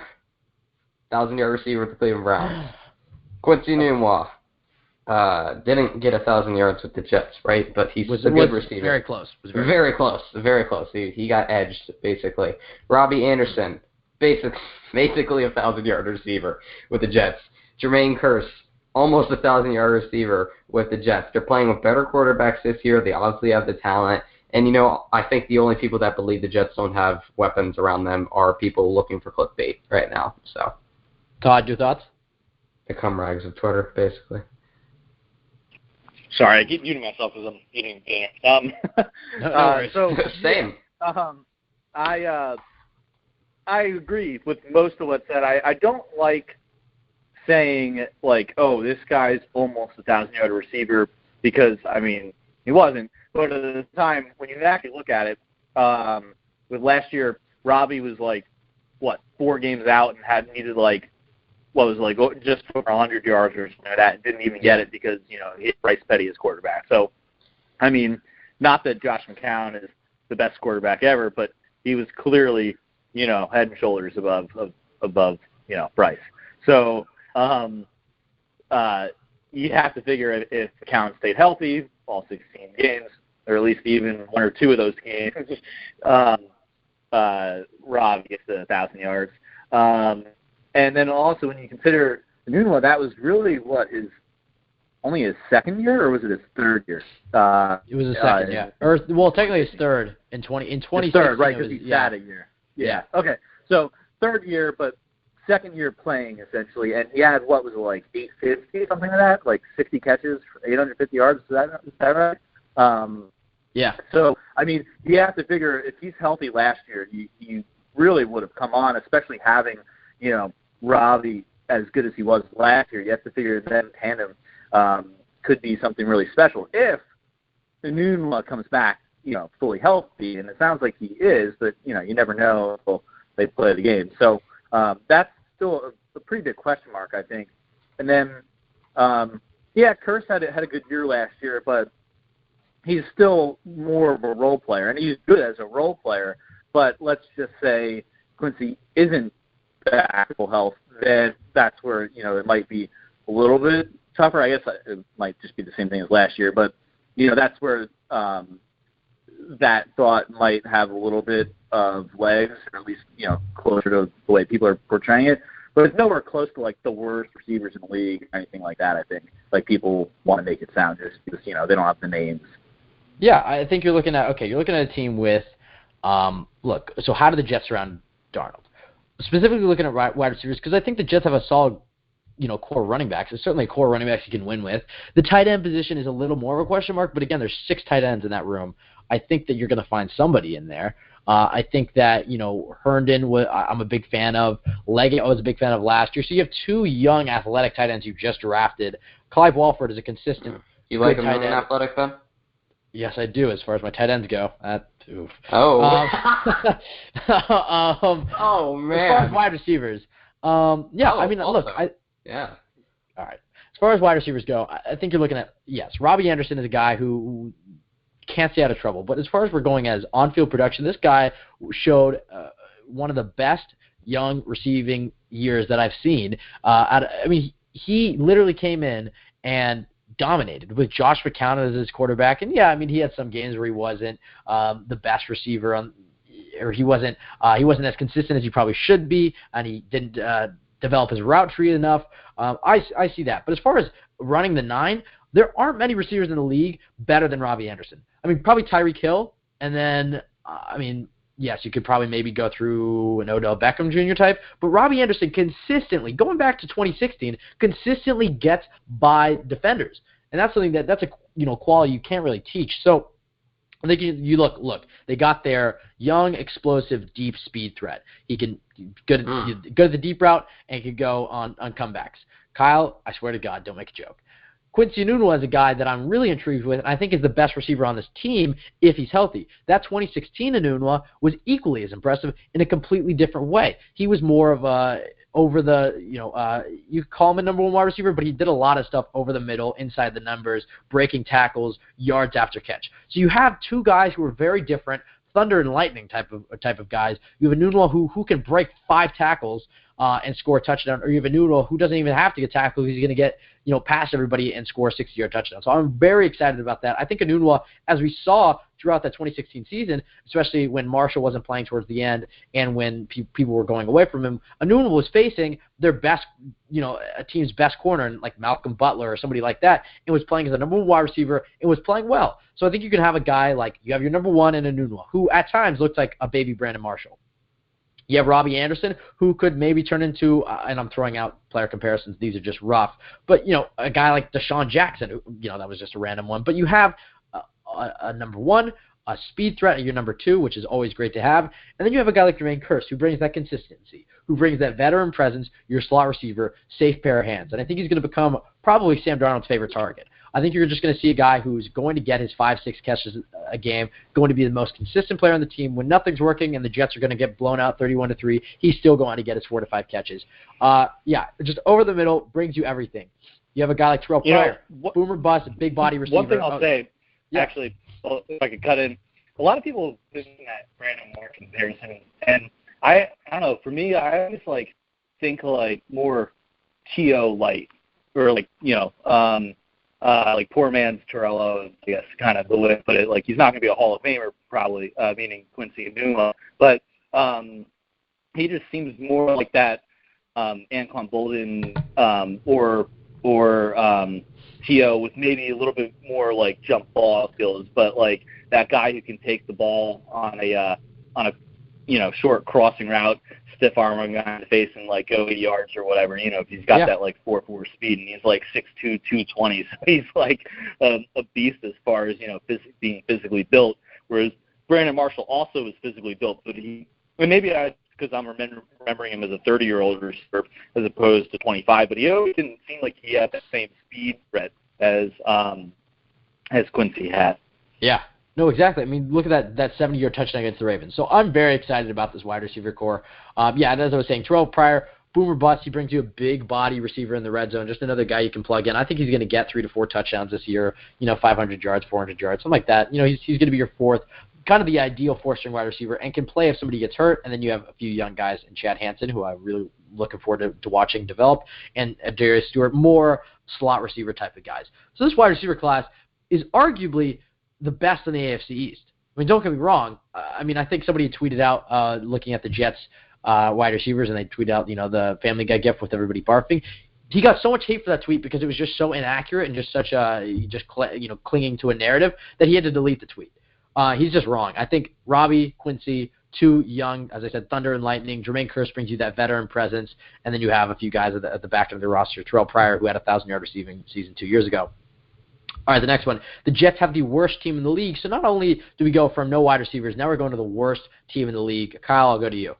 Speaker 4: 1,000-yard receiver with the Cleveland Browns. Quincy Nunwa didn't get 1,000 yards with the Jets, right? But he's a good receiver.
Speaker 3: Very close.
Speaker 4: Very close. He got edged, basically. Robbie Anderson, basically a 1,000-yard receiver with the Jets. Jermaine Kearse, almost a 1,000-yard receiver with the Jets. They're playing with better quarterbacks this year. They obviously have the talent. And, I think the only people that believe the Jets don't have weapons around them are people looking for clickbait right now. So,
Speaker 3: Todd, your thoughts?
Speaker 4: The cum rags of Twitter, basically.
Speaker 8: Sorry, I keep muting myself because I'm eating dinner.
Speaker 4: Same.
Speaker 5: I agree with most of what's said. I don't like saying, like, oh, this guy's almost a 1,000-yard receiver because, he wasn't. But at the time, when you actually look at it, with last year, Robbie was, 4 games out and needed, just over 100 yards or something like that, and didn't even get it because, he had Bryce Petty as quarterback. So, not that Josh McCown is the best quarterback ever, but he was clearly, head and shoulders above Bryce. So, you have to figure if McCown stayed healthy all 16 games, or at least even 1 or 2 of those games, Rob gets to 1,000 yards. And then also when you consider Nunwa, that was really only his second year, or was it his third year?
Speaker 3: It was his second, yeah. Or technically his third in 2016.
Speaker 5: Third, right? Because he sat a year. Yeah. Okay. So third year, but second year playing essentially, and he had 850, something like that, 60 catches, 850 yards. Is that right?
Speaker 3: Yeah.
Speaker 5: So you have to figure if he's healthy last year, you really would have come on, especially having Robbie as good as he was last year. You have to figure that tandem could be something really special if Nunwa comes back, fully healthy, and it sounds like he is, but you never know until they play the game. So that's still a pretty big question mark, I think. And then, Kearse had a good year last year, but he's still more of a role player, and he's good as a role player. But let's just say Quincy isn't at actual health, then that's where it might be a little bit tougher. I guess it might just be the same thing as last year, but that's where that thought might have a little bit of legs, or at least closer to the way people are portraying it. But it's nowhere close to the worst receivers in the league or anything like that. I think people want to make it sound just because they don't have the names.
Speaker 3: Yeah, I think you're looking at a team with so how do the Jets surround Darnold? Specifically looking at wide receivers, because I think the Jets have a solid core running backs. There's certainly core running backs you can win with. The tight end position is a little more of a question mark, but again, there's 6 tight ends in that room. I think that you're going to find somebody in there. I think that, Herndon, I'm a big fan of. Leggett, I was a big fan of last year. So you have two young athletic tight ends you just drafted. Clive Walford is a consistent
Speaker 4: You like him
Speaker 3: tight
Speaker 4: in
Speaker 3: end.
Speaker 4: athletic then?
Speaker 3: Yes, I do, as far as my tight ends go. Oof.
Speaker 4: Oh.
Speaker 3: Oh,
Speaker 4: man.
Speaker 3: As far as wide receivers,
Speaker 4: also.
Speaker 3: Look.
Speaker 4: Yeah.
Speaker 3: All right. As far as wide receivers go, I think you're looking at, yes, Robbie Anderson is a guy who can't stay out of trouble. But as far as we're going as on-field production, this guy showed one of the best young receiving years that I've seen. He literally came in and dominated with Josh McCown as his quarterback. And, he had some games where he wasn't the best receiver or he wasn't as consistent as he probably should be, and he didn't develop his route tree enough. I see that. But as far as running the 9, there aren't many receivers in the league better than Robbie Anderson. Probably Tyreek Hill, and then, yes, you could probably maybe go through an Odell Beckham Jr. type, but Robbie Anderson consistently, going back to 2016, consistently gets by defenders. And that's something that's a quality you can't really teach. So I think you look, they got their young, explosive, deep speed threat. He can go to the deep route and he can go on comebacks. Kyle, I swear to God, don't make a joke. Quincy Enunwa is a guy that I'm really intrigued with, and I think is the best receiver on this team if he's healthy. That 2016 Enunwa was equally as impressive in a completely different way. He was more of a you could call him a number 1 wide receiver, but he did a lot of stuff over the middle, inside the numbers, breaking tackles, yards after catch. So you have two guys who are very different, thunder and lightning type of guys. You have Enunwa who can break 5 tackles and score a touchdown, or you have Enunwa who doesn't even have to get tackled. He's going to get past everybody and score a 60-yard touchdown. So I'm very excited about that. I think Enunwa, as we saw throughout that 2016 season, especially when Marshall wasn't playing towards the end and when people were going away from him, Enunwa was facing their best, a team's best corner, like Malcolm Butler or somebody like that, and was playing as a number 1 wide receiver and was playing well. So I think you can have a guy like you have your number 1 in Enunwa, who at times looks like a baby Brandon Marshall. You have Robbie Anderson, who could maybe turn into, and I'm throwing out player comparisons, these are just rough, but, a guy like Deshaun Jackson, who, that was just a random one. But you have a number 1, a speed threat at your number 2, which is always great to have. And then you have a guy like Jermaine Kearse, who brings that consistency, who brings that veteran presence, your slot receiver, safe pair of hands. And I think he's going to become probably Sam Darnold's favorite target. I think you're just going to see a guy who's going to get his 5-6 catches a game, going to be the most consistent player on the team. When nothing's working and the Jets are going to get blown out 31-3, he's still going to get his 4 to 5 catches. Just over the middle, brings you everything. You have a guy like Terrell Pryor, boomer bust, big body receiver.
Speaker 8: One thing I'll say, actually, if I could cut in, a lot of people listen at Brandon Moore comparison, and I don't know, for me, I always think more T.O. light, or like poor man's Torello, I guess, kind of the way to put it. He's not going to be a Hall of Famer, probably, meaning Quincy Enunwa, but he just seems more like that Anquan Bolden or T.O. with maybe a little bit more jump ball skills, but that guy who can take the ball on a short crossing route, stiff arm a guy in the face and go 80 yards or whatever, if he's got that 4.4 speed, and he's 6'2", 220, so he's a beast as far as being physically built, whereas Brandon Marshall also is physically built, but because I'm remembering him as a 30-year-old receiver as opposed to 25, but he always didn't seem like he had that same speed threat as Quincy had.
Speaker 3: Yeah. No, exactly. Look at that 70-yard touchdown against the Ravens. So I'm very excited about this wide receiver core. And as I was saying, Terrell Pryor, boomer bust, he brings you a big body receiver in the red zone, just another guy you can plug in. I think he's going to get 3 to 4 touchdowns this year, 500 yards, 400 yards, something like that. He's going to be your 4th, kind of the ideal 4-string wide receiver, and can play if somebody gets hurt. And then you have a few young guys in Chad Hansen, who I'm really looking forward to watching develop, and Darius Stewart, more slot receiver type of guys. So this wide receiver class is arguably the best in the AFC East. Don't get me wrong. I think somebody tweeted out looking at the Jets wide receivers, and they tweeted out, the Family Guy gif with everybody barfing. He got so much hate for that tweet because it was just so inaccurate and just such clinging to a narrative that he had to delete the tweet. He's just wrong. I think Robbie, Quincy, 2 young, as I said, thunder and lightning. Jermaine Kearse brings you that veteran presence, and then you have a few guys at the back of the roster. Terrell Pryor, who had a 1,000-yard receiving season 2 years ago. All right, the next one. The Jets have the worst team in the league. So not only do we go from no wide receivers, now we're going to the worst team in the league. Kyle, I'll go to you.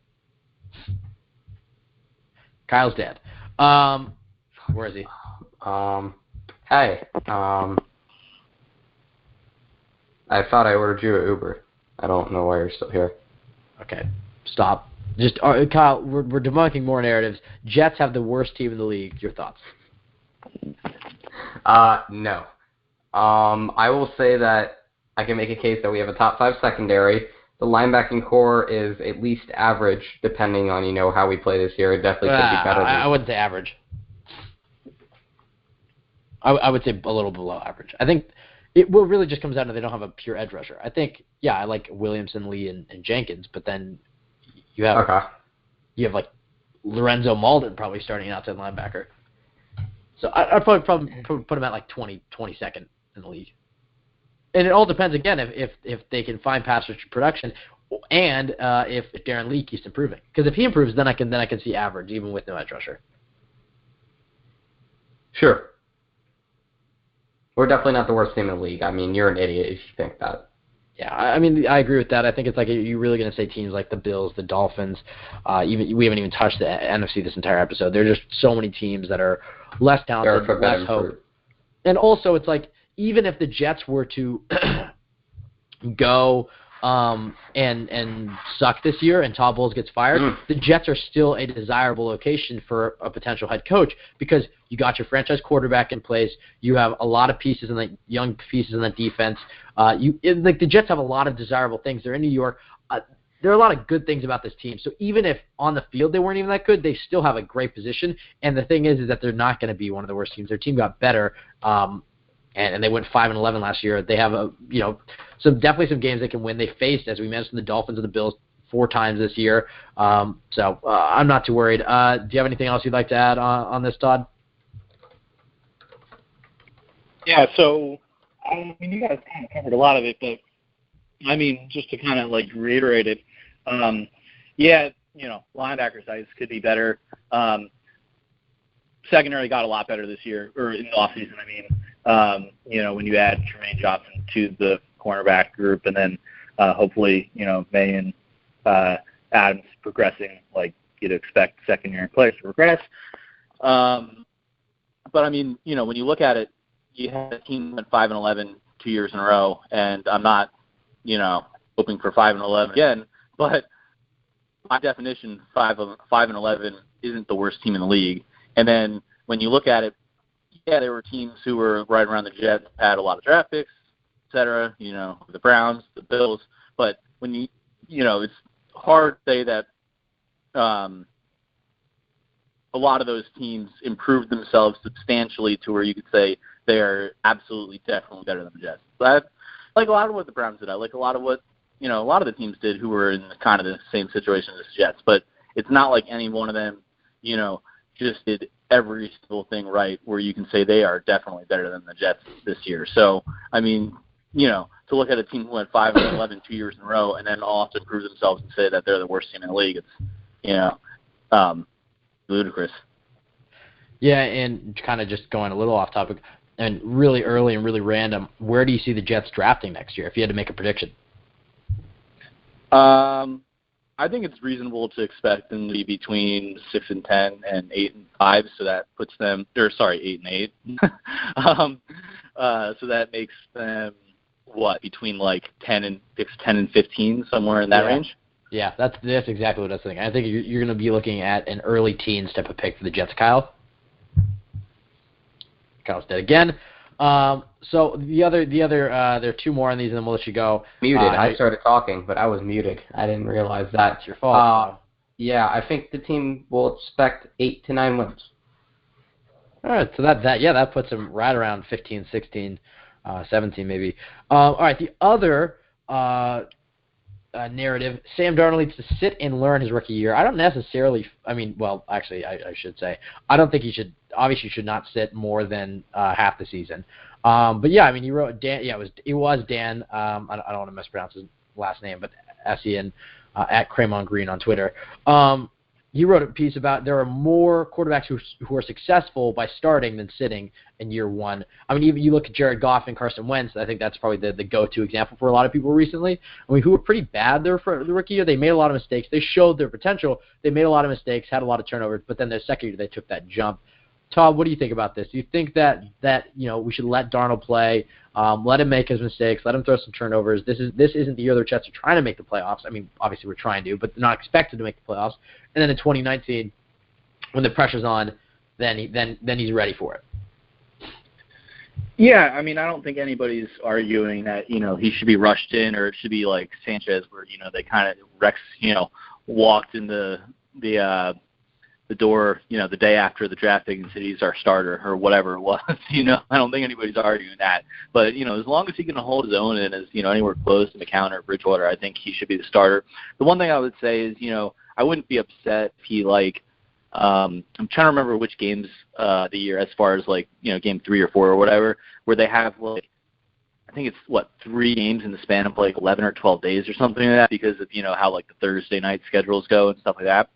Speaker 3: Kyle's dead. Where is he?
Speaker 4: Hey. I thought I ordered you an Uber. I don't know why you're still here.
Speaker 3: Okay, stop. Just Kyle, we're debunking more narratives. Jets have the worst team in the league. Your thoughts?
Speaker 4: No. I will say that I can make a case that we have a top 5 secondary. The linebacking core is at least average, depending on how we play this year. It definitely could be better.
Speaker 3: I wouldn't say average. I would say a little below average. I think it really just comes down to they don't have a pure edge rusher. I think, I like Williamson, Lee, and Jenkins, but then you have like Lorenzo Malden probably starting an outside linebacker. So I'd probably put him at like 22nd in the league. And it all depends, again, if they can find pass rush production and if Darren Lee keeps improving. Because if he improves, then I can see average, even with no edge rusher.
Speaker 4: Sure. We're definitely not the worst team in the league. I mean, you're an idiot if you think that.
Speaker 3: Yeah, I mean, I agree with that. I think it's like you're really going to say teams like the Bills, the Dolphins. We haven't even touched the NFC this entire episode. There are just so many teams that are less talented, less hope. And also, it's like even if the Jets were to go and suck this year and Todd Bowles gets fired, the Jets are still a desirable location for a potential head coach because you got your franchise quarterback in place. You have a lot of pieces in the young pieces in the defense. The Jets have a lot of desirable things. They're in New York. There are a lot of good things about this team. So even if on the field they weren't even that good, they still have a great position. And the thing is that they're not going to be one of the worst teams. Their team got better. And they went 5-11 last year. They have definitely some games they can win. They faced, as we mentioned, the Dolphins and the Bills 4 times this year. So I'm not too worried. Do you have anything else you'd like to add on this, Todd?
Speaker 8: Yeah. So I mean, you guys kind of covered a lot of it, but I mean, just to kind of like reiterate it, linebacker size could be better. Secondary got a lot better this year, or in the offseason, I mean. When you add Jermaine Johnson to the cornerback group, and then hopefully, May and Adams progressing like you'd expect second-year players to progress. But I mean, when you look at it, you had a team that went 5-11 2 years in a row, and I'm not, hoping for 5-11 again. But by definition, 5-11 isn't the worst team in the league. And then when you look at it, there were teams who were right around the Jets, had a lot of draft picks, et cetera, the Browns, the Bills. But when it's hard to say that a lot of those teams improved themselves substantially to where you could say they are absolutely, definitely better than the Jets. So I like a lot of what the Browns did. I like a lot of what, a lot of the teams did who were in kind of the same situation as the Jets. But it's not like any one of them, just did every single thing right where you can say they are definitely better than the Jets this year. So, I mean, to look at a team who went 5-11 2 years in a row and then all have to prove themselves and say that they're the worst team in the league, it's, ludicrous.
Speaker 3: Yeah, and kind of just going a little off topic and really early and really random, where do you see the Jets drafting next year if you had to make a prediction?
Speaker 7: I think it's reasonable to expect them to be between 6-10 and 8-5, so that puts them, 8-8. So that makes them between like 10 and 15, somewhere in that range.
Speaker 3: Yeah, that's exactly what I was thinking. I think you're going to be looking at an early teens type of pick for the Jets. Kyle. Kyle's dead again. So the other there are 2 more on these, and then we'll let you go.
Speaker 4: Muted. I started talking, but I was muted. I didn't realize that.
Speaker 3: It's your fault.
Speaker 4: Yeah, I think the team will expect 8 to 9 wins.
Speaker 3: All right, so that puts them right around 15, 16, 17 maybe. All right, the other narrative, Sam Darnold needs to sit and learn his rookie year. I don't necessarily, actually, I should say, I don't think he should. Obviously, should not sit more than half the season. But yeah, I mean, he wrote Dan. Yeah, it was Dan. I don't want to mispronounce his last name, but SEN at Craymon Green on Twitter. he wrote a piece about there are more quarterbacks who are successful by starting than sitting in year one. I mean, even you look at Jared Goff and Carson Wentz, I think that's probably the go-to example for a lot of people recently. I mean, who were pretty bad there for the rookie year. They made a lot of mistakes. They showed their potential. They made a lot of mistakes, had a lot of turnovers, but then their second year they took that jump. Todd, what do you think about this? Do you think that we should let Darnold play, let him make his mistakes, let him throw some turnovers? This isn't the year the Jets are trying to make the playoffs. I mean, obviously we're trying to, but they're not expected to make the playoffs. And then in 2019, when the pressure's on, then he's ready for it.
Speaker 8: Yeah, I mean, I don't think anybody's arguing that he should be rushed in, or it should be like Sanchez, where they kind of Rex walked in the door, the day after the draft pick and said he's our starter or whatever it was. I don't think anybody's arguing that. But, as long as he can hold his own and is, anywhere close to McCown or Bridgewater, I think he should be the starter. The one thing I would say is, I wouldn't be upset if he, I'm trying to remember which games the year as far as, game 3 or 4 or whatever, where they have, I think it's, 3 games in the span of, 11 or 12 days or something like that, because of, how, the Thursday night schedules go and stuff like that.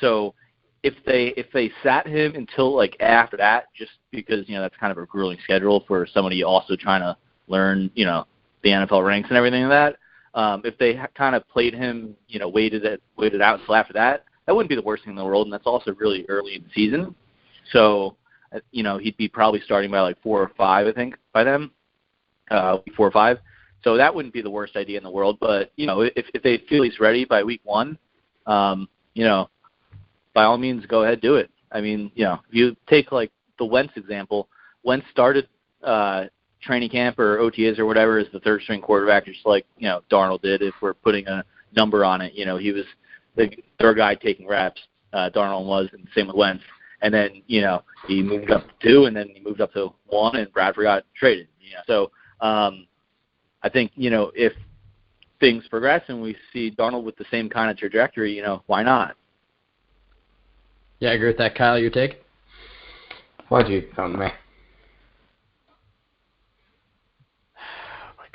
Speaker 8: So if they sat him until after that, just because that's kind of a grueling schedule for somebody also trying to learn the NFL ranks and everything like that. If they kind of played him, waited out until after that, that wouldn't be the worst thing in the world, and that's also really early in the season. So he'd be probably starting by 4 or 5, I think, by then, 4 or 5. So that wouldn't be the worst idea in the world. But if they feel he's ready by week 1, by all means, go ahead, do it. I mean, if you take the Wentz example, Wentz started training camp or OTAs or whatever as the third string quarterback, just like Darnold did. If we're putting a number on it, he was the third guy taking reps. Darnold was, and same with Wentz. And then he moved up to 2, and then he moved up to 1, and Bradford got traded. So I think if things progress and we see Darnold with the same kind of trajectory, why not?
Speaker 3: Yeah, I agree with that. Kyle, your take?
Speaker 4: Why'd you come to me?
Speaker 3: Oh, my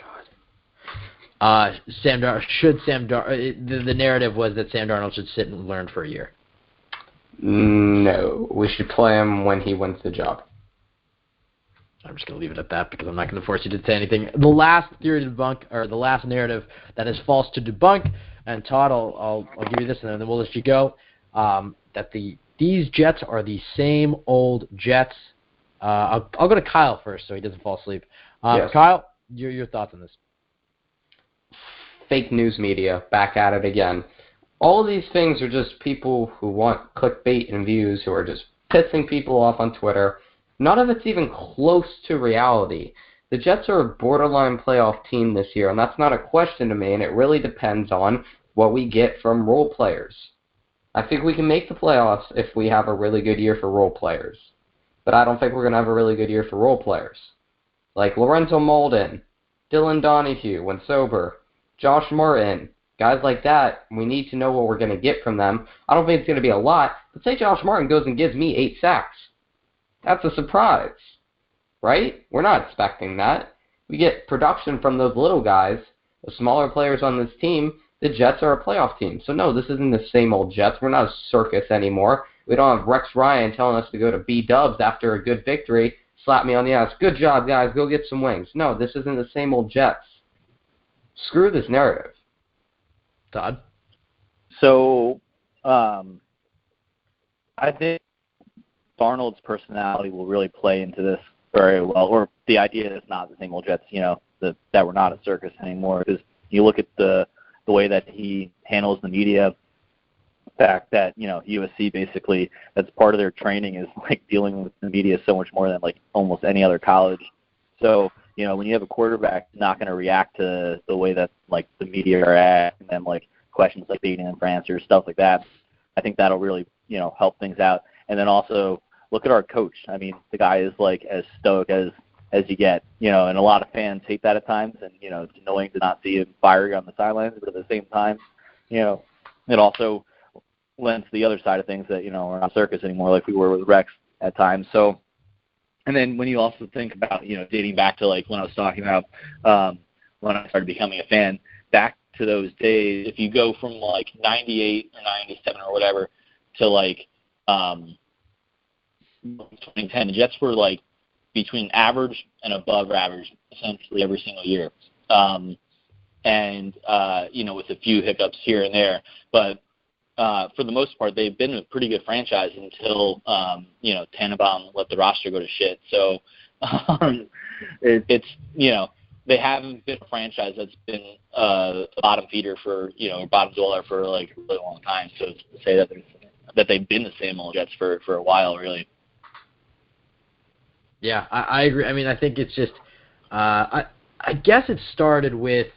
Speaker 3: God. The narrative was that Sam Darnold should sit and learn for a year.
Speaker 4: No, we should play him when he wins the job.
Speaker 3: I'm just going to leave it at that because I'm not going to force you to say anything. The last theory to debunk, or the last narrative that is false to debunk, and Todd, I'll give you this and then we'll let you go, that these Jets are the same old Jets. I'll go to Kyle first so he doesn't fall asleep.
Speaker 4: Yes.
Speaker 3: Kyle, your thoughts on this?
Speaker 4: Fake news media, back at it again. All of these things are just people who want clickbait and views, who are just pissing people off on Twitter. None of it's even close to reality. The Jets are a borderline playoff team this year, and that's not a question to me, and it really depends on what we get from role players. I think we can make the playoffs if we have a really good year for role players. But I don't think we're going to have a really good year for role players. Like Lorenzo Molden, Dylan Donahue when sober, Josh Martin, guys like that, we need to know what we're going to get from them. I don't think it's going to be a lot, but say Josh Martin goes and gives me 8 sacks. That's a surprise, right? We're not expecting that. We get production from those little guys, the smaller players on this team. The Jets are a playoff team. So, no, this isn't the same old Jets. We're not a circus anymore. We don't have Rex Ryan telling us to go to B-dubs after a good victory, slap me on the ass. Good job, guys. Go get some wings. No, this isn't the same old Jets. Screw this narrative.
Speaker 3: Todd?
Speaker 7: So, I think Darnold's personality will really play into this very well, or the idea that it's not the same old Jets, that we're not a circus anymore. Because you look at the way that he handles the media, the fact that, USC basically, that's part of their training is dealing with the media so much more than almost any other college. So, when you have a quarterback not going to react to the way that the media are acting, and then questions like dating in France or stuff like that, I think that'll really, help things out. And then also look at our coach. I mean, the guy is as stoic as you get, and a lot of fans hate that at times, and, it's annoying to not see him firing on the sidelines, but at the same time, it also lends to the other side of things that, we're not circus anymore like we were with Rex at times. So, and then when you also think about, dating back to when I was talking about when I started becoming a fan, back
Speaker 8: to those days, if you go from like 98 or 97 or whatever to like 2010, the Jets were like between average and above average essentially every single year. With a few hiccups here and there. But for the most part, they've been a pretty good franchise until, Tannenbaum let the roster go to shit. So they haven't been a franchise that's been a bottom feeder for, bottom dweller for like a really long time. So to say that they've been the same old Jets for a while, really.
Speaker 3: Yeah, I agree. I mean, I think it's just, I guess it started with,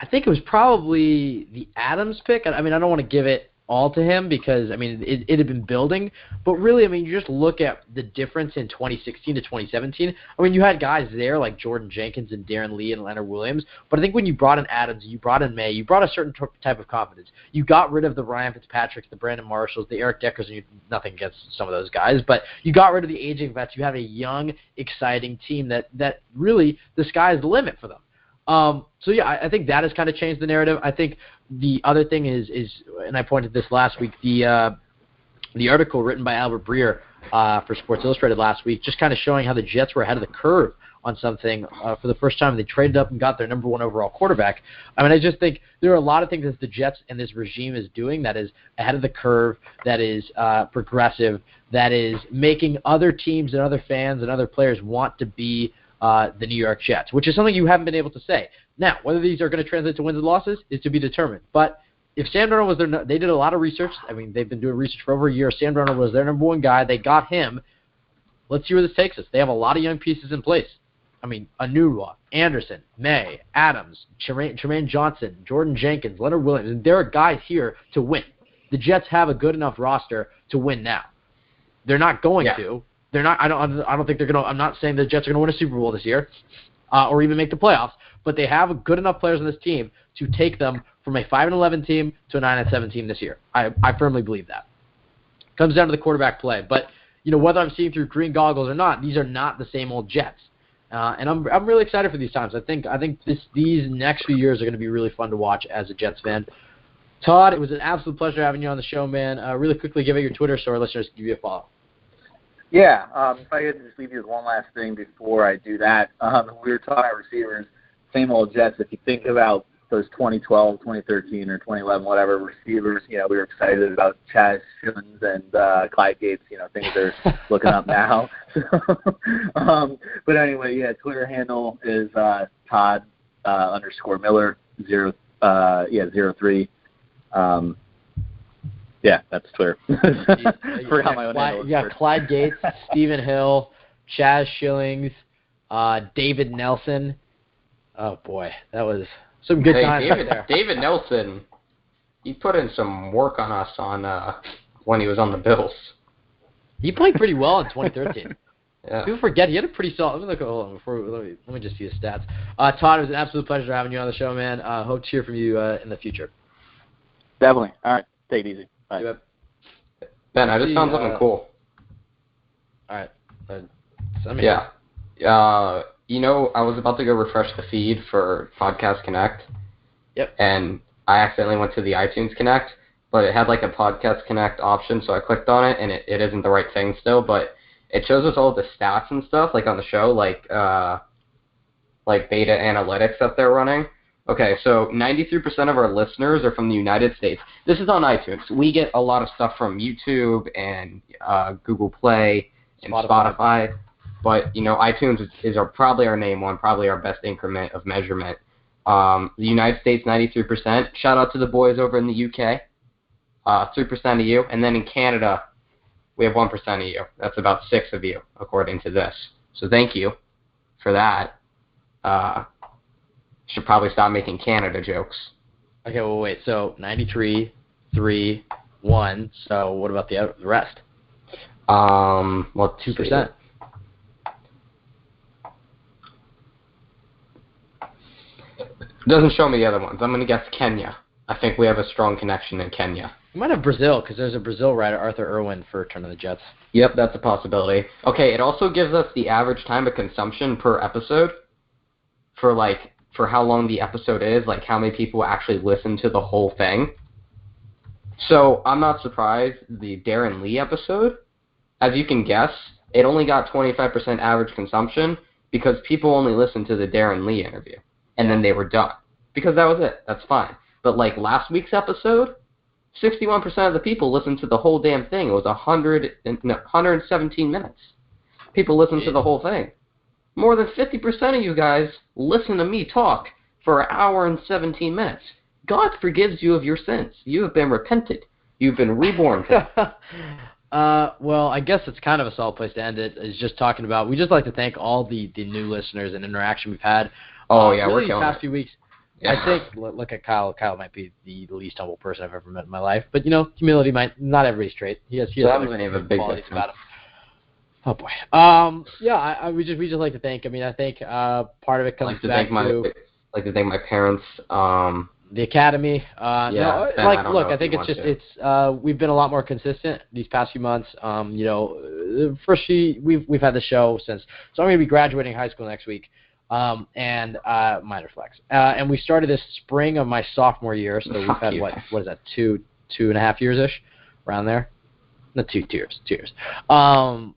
Speaker 3: I think it was probably the Adams pick. I mean, I don't want to give it all to him because, I mean, it had been building. But really, I mean, you just look at the difference in 2016 to 2017. I mean, you had guys there like Jordan Jenkins and Darren Lee and Leonard Williams. But I think when you brought in Adams, you brought in May, you brought a certain type of confidence. You got rid of the Ryan Fitzpatricks, the Brandon Marshalls, the Eric Deckers, and nothing against some of those guys. But you got rid of the aging vets. You have a young, exciting team that really the sky is the limit for them. I think that has kind of changed the narrative. I think the other thing is, and I pointed this last week, the article written by Albert Breer for Sports Illustrated last week, just kind of showing how the Jets were ahead of the curve on something for the first time. They traded up and got their number 1 overall quarterback. I mean, I just think there are a lot of things that the Jets and this regime is doing that is ahead of the curve, that is progressive, that is making other teams and other fans and other players want to be the New York Jets, which is something you haven't been able to say. Now, whether these are going to translate to wins and losses is to be determined. But if Sam Darnold was they did a lot of research. I mean, they've been doing research for over a year. Sam Darnold was their number 1 guy. They got him. Let's see where this takes us. They have a lot of young pieces in place. I mean, Anunwa, Anderson, May, Adams, Tremaine Johnson, Jordan Jenkins, Leonard Williams, and there are guys here to win. The Jets have a good enough roster to win now. They're not going to. They're not. I don't think they're going to. I'm not saying the Jets are going to win a Super Bowl this year, or even make the playoffs. But they have good enough players on this team to take them from a 5-11 team to a 9-7 team this year. I firmly believe that. Comes down to the quarterback play. But whether I'm seeing through green goggles or not, these are not the same old Jets. And I'm really excited for these times. I think these next few years are going to be really fun to watch as a Jets fan. Todd, it was an absolute pleasure having you on the show, man. Really quickly, give it your Twitter so our listeners can give you a follow.
Speaker 9: Yeah, if I could just leave you with one last thing before I do that. We were talking about receivers, same old Jets. If you think about those 2012, 2013, or 2011, whatever receivers, we were excited about Chaz Shillings and Clyde Gates. Things are looking up now. But anyway, Twitter handle is Todd _Miller 03. Yeah, that's Twitter. Forgot my own handle.
Speaker 3: You got Clyde Gates, Stephen Hill, Chaz Shillings, David Nelson. Oh, boy. That was some good times right there.
Speaker 4: David Nelson, he put in some work on us when he was on the Bills.
Speaker 3: He played pretty well in 2013.
Speaker 4: Yeah.
Speaker 3: People forget he had a pretty solid. Let me just see his stats. Todd, it was an absolute pleasure having you on the show, man. Hope to hear from you in the future.
Speaker 9: Definitely. All right. Take it easy. Bye.
Speaker 4: Ben, I just found something cool.
Speaker 3: All right.
Speaker 4: Yeah. I was about to go refresh the feed for Podcast Connect.
Speaker 3: Yep. And
Speaker 4: I accidentally went to the iTunes Connect, but it had like a Podcast Connect option, so I clicked on it, and it isn't the right thing still, but it shows us all the stats and stuff, like on the show, like beta analytics that they're running. Okay, so 93% of our listeners are from the United States. This is on iTunes. We get a lot of stuff from YouTube and Google Play and Spotify. But, iTunes is probably our name one, probably our best increment of measurement. The United States, 93%. Shout out to the boys over in the UK. 3% of you. And then in Canada, we have 1% of you. That's about 6 of you, according to this. So thank you for that. Should probably stop making Canada jokes.
Speaker 3: Okay, well, wait. So 93, 3, 1. So what about the rest? 2%.
Speaker 4: Doesn't show me the other ones. I'm going to guess Kenya. I think we have a strong connection in Kenya.
Speaker 3: You might have Brazil, because there's a Brazil writer, Arthur Irwin, for Return of the Jets.
Speaker 4: Yep, that's a possibility. Okay, it also gives us the average time of consumption per episode for, for how long the episode is, like how many people actually listen to the whole thing. So I'm not surprised the Darren Lee episode, as you can guess, it only got 25% average consumption because people only listened to the Darren Lee interview, and then they were done. Because that was it. That's fine. But like last week's episode, 61% of the people listened to the whole damn thing. It was 117 minutes. People listened to the whole thing. More than 50% of you guys listen to me talk for an hour and 17 minutes. God forgives you of your sins. You have been repented. You've been reborn.
Speaker 3: Well, I guess it's kind of a solid place to end it. Is just talking about. We just like to thank all the new listeners and interaction we've had.
Speaker 4: Yeah,
Speaker 3: really
Speaker 4: we're killing
Speaker 3: the past
Speaker 4: it.
Speaker 3: few weeks.
Speaker 4: Yeah.
Speaker 3: I think look at Kyle. Kyle might be the least humble person I've ever met in my life. But humility might not everybody's trait. He has other qualities about him. Oh boy. We just like to thank. I mean, I think part of it comes back to.
Speaker 4: Like to thank my parents.
Speaker 3: The academy.
Speaker 4: I
Speaker 3: think it's just we've been a lot more consistent these past few months. First we've had the show since, so I'm going to be graduating high school next week. And minor flex. And we started this spring of my sophomore year, so we've had what is that, two and a half years ish, around there. Not 2 years. 2 years.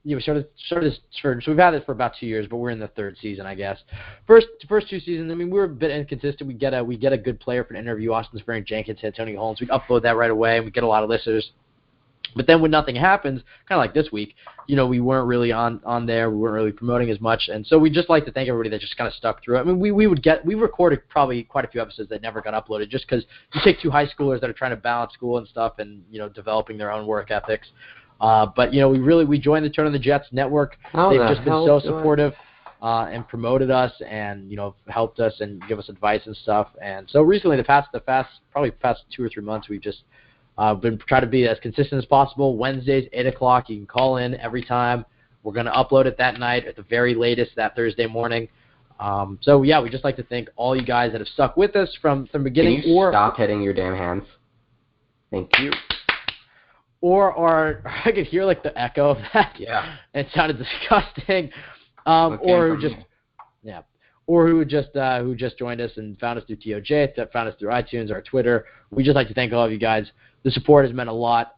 Speaker 3: We started this so we've had it for about 2 years, but we're in the third season, I guess. First 2 seasons, I mean, we were a bit inconsistent. We get a good player for an interview, Austin Spring-Jenkins, Antonio Holmes. We upload that right away, and we get a lot of listeners. But then when nothing happens, kind of like this week, we weren't really on there. We weren't really promoting as much, and so we just like to thank everybody that just kind of stuck through it. I mean, we recorded probably quite a few episodes that never got uploaded, just because you take 2 high schoolers that are trying to balance school and stuff, and developing their own work ethics. But we joined the Turn on the Jets network. They've just been so supportive and promoted us, and helped us and give us advice and stuff. And so recently, the past 2 or 3 months, we've just been trying to be as consistent as possible. Wednesdays, 8 o'clock. You can call in every time. We're going to upload it that night at the very latest that Thursday morning. We just like to thank all you guys that have stuck with us from the beginning.
Speaker 4: Can you stop hitting your damn hands? Thank you.
Speaker 3: Or I could hear like the echo of that.
Speaker 4: Yeah.
Speaker 3: It who just joined us and found us through TOJ, that found us through iTunes or Twitter. We just like to thank all of you guys. The support has meant a lot.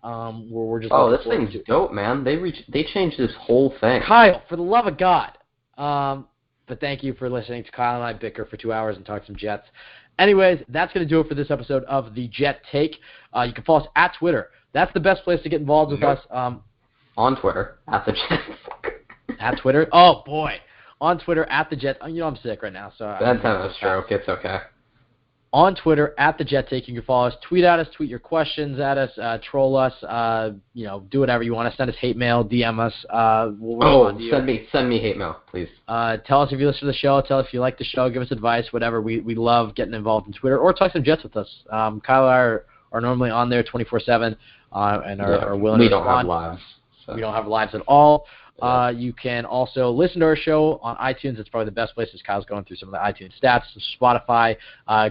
Speaker 3: We're just
Speaker 4: this thing's dope, man. They changed this whole thing.
Speaker 3: Kyle, for the love of God. But thank you for listening to Kyle and I bicker for 2 hours and talk some Jets. Anyways, that's going to do it for this episode of the Jet Take. You can follow us at Twitter. That's the best place to get involved with us.
Speaker 4: On Twitter, at the Jets.
Speaker 3: At Twitter? Oh, boy. On Twitter, at the Jets. I'm sick right now. So
Speaker 4: that's not a stroke. It's okay.
Speaker 3: On Twitter, at the Jet Take. You can follow us. Tweet at us. Tweet your questions at us. Troll us. Do whatever you want to. Send us hate mail. DM us. We'll respond to you.
Speaker 4: Send me hate mail, please.
Speaker 3: Tell us if you listen to the show. Tell us if you like the show. Give us advice. Whatever. We love getting involved in Twitter. Or talk some Jets with us. Kyle and I are normally on there 24/7 and are willing to respond.
Speaker 4: We don't have lives. So.
Speaker 3: We don't have lives at all. You can also listen to our show on iTunes. It's probably the best place, as Kyle's going through some of the iTunes stats. Spotify,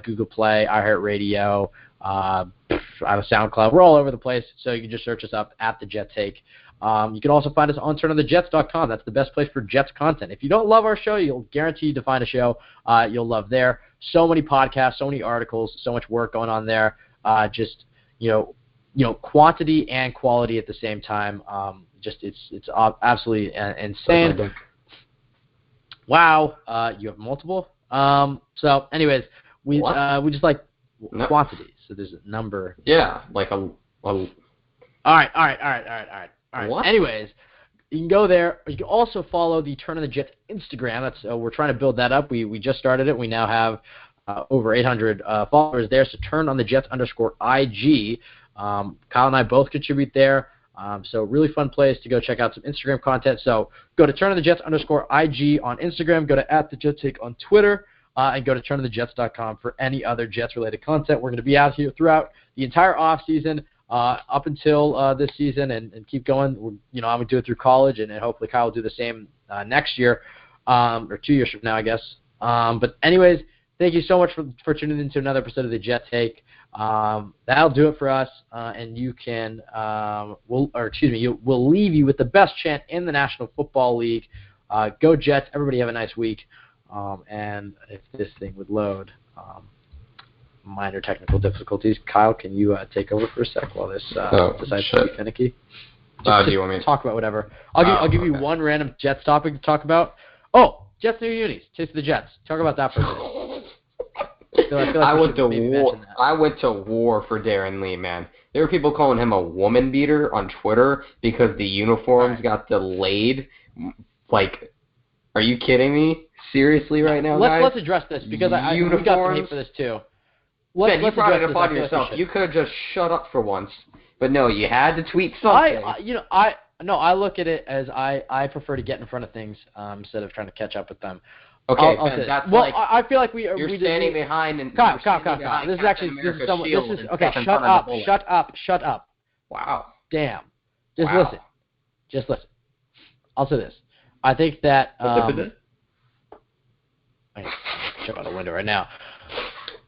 Speaker 3: Google Play, iHeartRadio, SoundCloud. We're all over the place, so you can just search us up at The Jet Take. You can also find us on turnonthejets.com. That's the best place for Jets content. If you don't love our show, you'll guarantee to find a show you'll love there. So many podcasts, so many articles, so much work going on there. Quantity and quality at the same time. It's absolutely insane. Wow, you have multiple. So, anyways, we just like quantity. So there's a number.
Speaker 4: Yeah, like a.
Speaker 3: All right.
Speaker 4: What?
Speaker 3: Anyways, you can go there. You can also follow the Turn on the Jets Instagram. That's we're trying to build that up. We just started it. We now have over 800 followers there. So Turn on the Jets _IG. Kyle and I both contribute there. So really fun place to go check out some Instagram content. So go to Turn on the Jets _IG on Instagram. Go to @TheJetsTake on Twitter. And go to turnonthejets.com for any other Jets-related content. We're going to be out here throughout the entire offseason up until this season and keep going. I'm going to do it through college, and hopefully Kyle will do the same next year or 2 years from now, I guess. But anyways, thank you so much for tuning in to another episode of the Jet Take. That'll do it for us, and you can we'll leave you with the best chant in the National Football League. Go Jets! Everybody have a nice week. and if this thing would load, minor technical difficulties. Kyle, can you take over for a sec while this decides to be finicky?
Speaker 4: Do you want me to
Speaker 3: talk about whatever? I'll give you one random Jets topic to talk about. Oh, Jets new unis. Taste of the Jets. Talk about that for a minute.
Speaker 4: I went to war for Darren Lee, man. There were people calling him a woman beater on Twitter because the uniforms got delayed. Like, are you kidding me? Seriously right now, guys?
Speaker 3: Let's address this because we got some hate for this too.
Speaker 4: Ben, you brought it upon yourself. You could have just shut up for once. But no, you had to tweet something.
Speaker 3: I look at it as I prefer to get in front of things instead of trying to catch up with them.
Speaker 4: Okay, Ben, that's like
Speaker 3: I feel like
Speaker 4: you're standing behind and
Speaker 3: Kyle. This is okay. Shut up.
Speaker 4: Wow.
Speaker 3: Damn. Just listen. I'll say this. I think that I can jump out the window right now.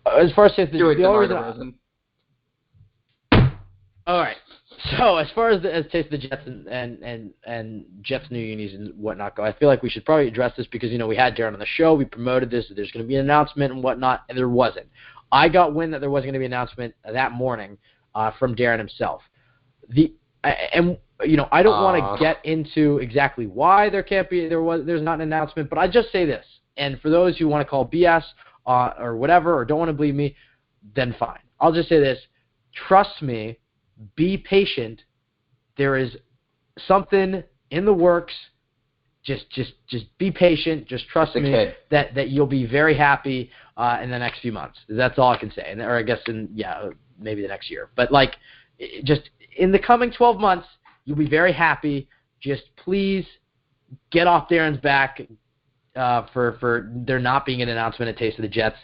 Speaker 3: As far as the only reason. All right. So as far as Taste of the Jets and Jets new unis and whatnot go, I feel like we should probably address this because we had Darren on the show, we promoted this, there's going to be an announcement and whatnot, and there wasn't. I got wind that there wasn't going to be an announcement that morning from Darren himself. I don't want to get into exactly why there's not an announcement, but I just say this, and for those who want to call BS or whatever or don't want to believe me, then fine. I'll just say this: trust me. Be patient. There is something in the works. Just be patient. Just trust me that you'll be very happy in the next few months. That's all I can say. Or I guess maybe the next year. But just in the coming 12 months, you'll be very happy. Just please get off Darren's back for there not being an announcement at Taste of the Jets.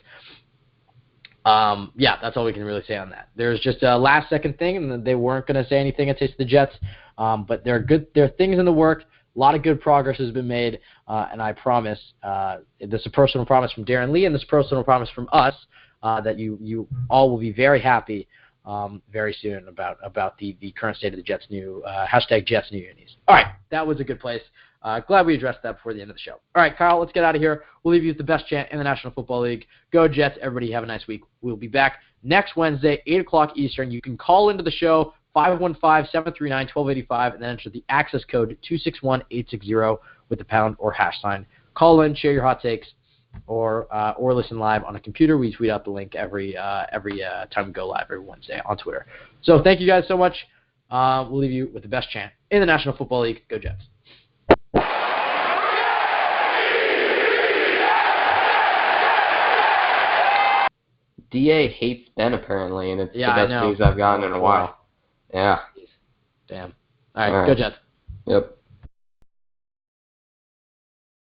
Speaker 3: That's all we can really say on that. There's just a last-second thing, and they weren't going to say anything at Taste of the Jets. But there are things in the work. A lot of good progress has been made, and I promise, this is a personal promise from Darren Lee, and this is a personal promise from us that you all will be very happy very soon about the current state of the Jets new hashtag Jets new unis. All right, that was a good place. Glad we addressed that before the end of the show. All right, Kyle, let's get out of here. We'll leave you with the best chant in the National Football League. Go Jets. Everybody have a nice week. We'll be back next Wednesday, 8 o'clock Eastern. You can call into the show, 515-739-1285, and then enter the access code 261860 with the pound or hash sign. Call in, share your hot takes, or listen live on a computer. We tweet out the link every time we go live every Wednesday on Twitter. So thank you guys so much. We'll leave you with the best chant in the National Football League. Go Jets.
Speaker 4: DA hates Ben apparently, and it's the best news I've gotten in a while. Yeah.
Speaker 3: Damn. All right, go Jets.
Speaker 4: Yep.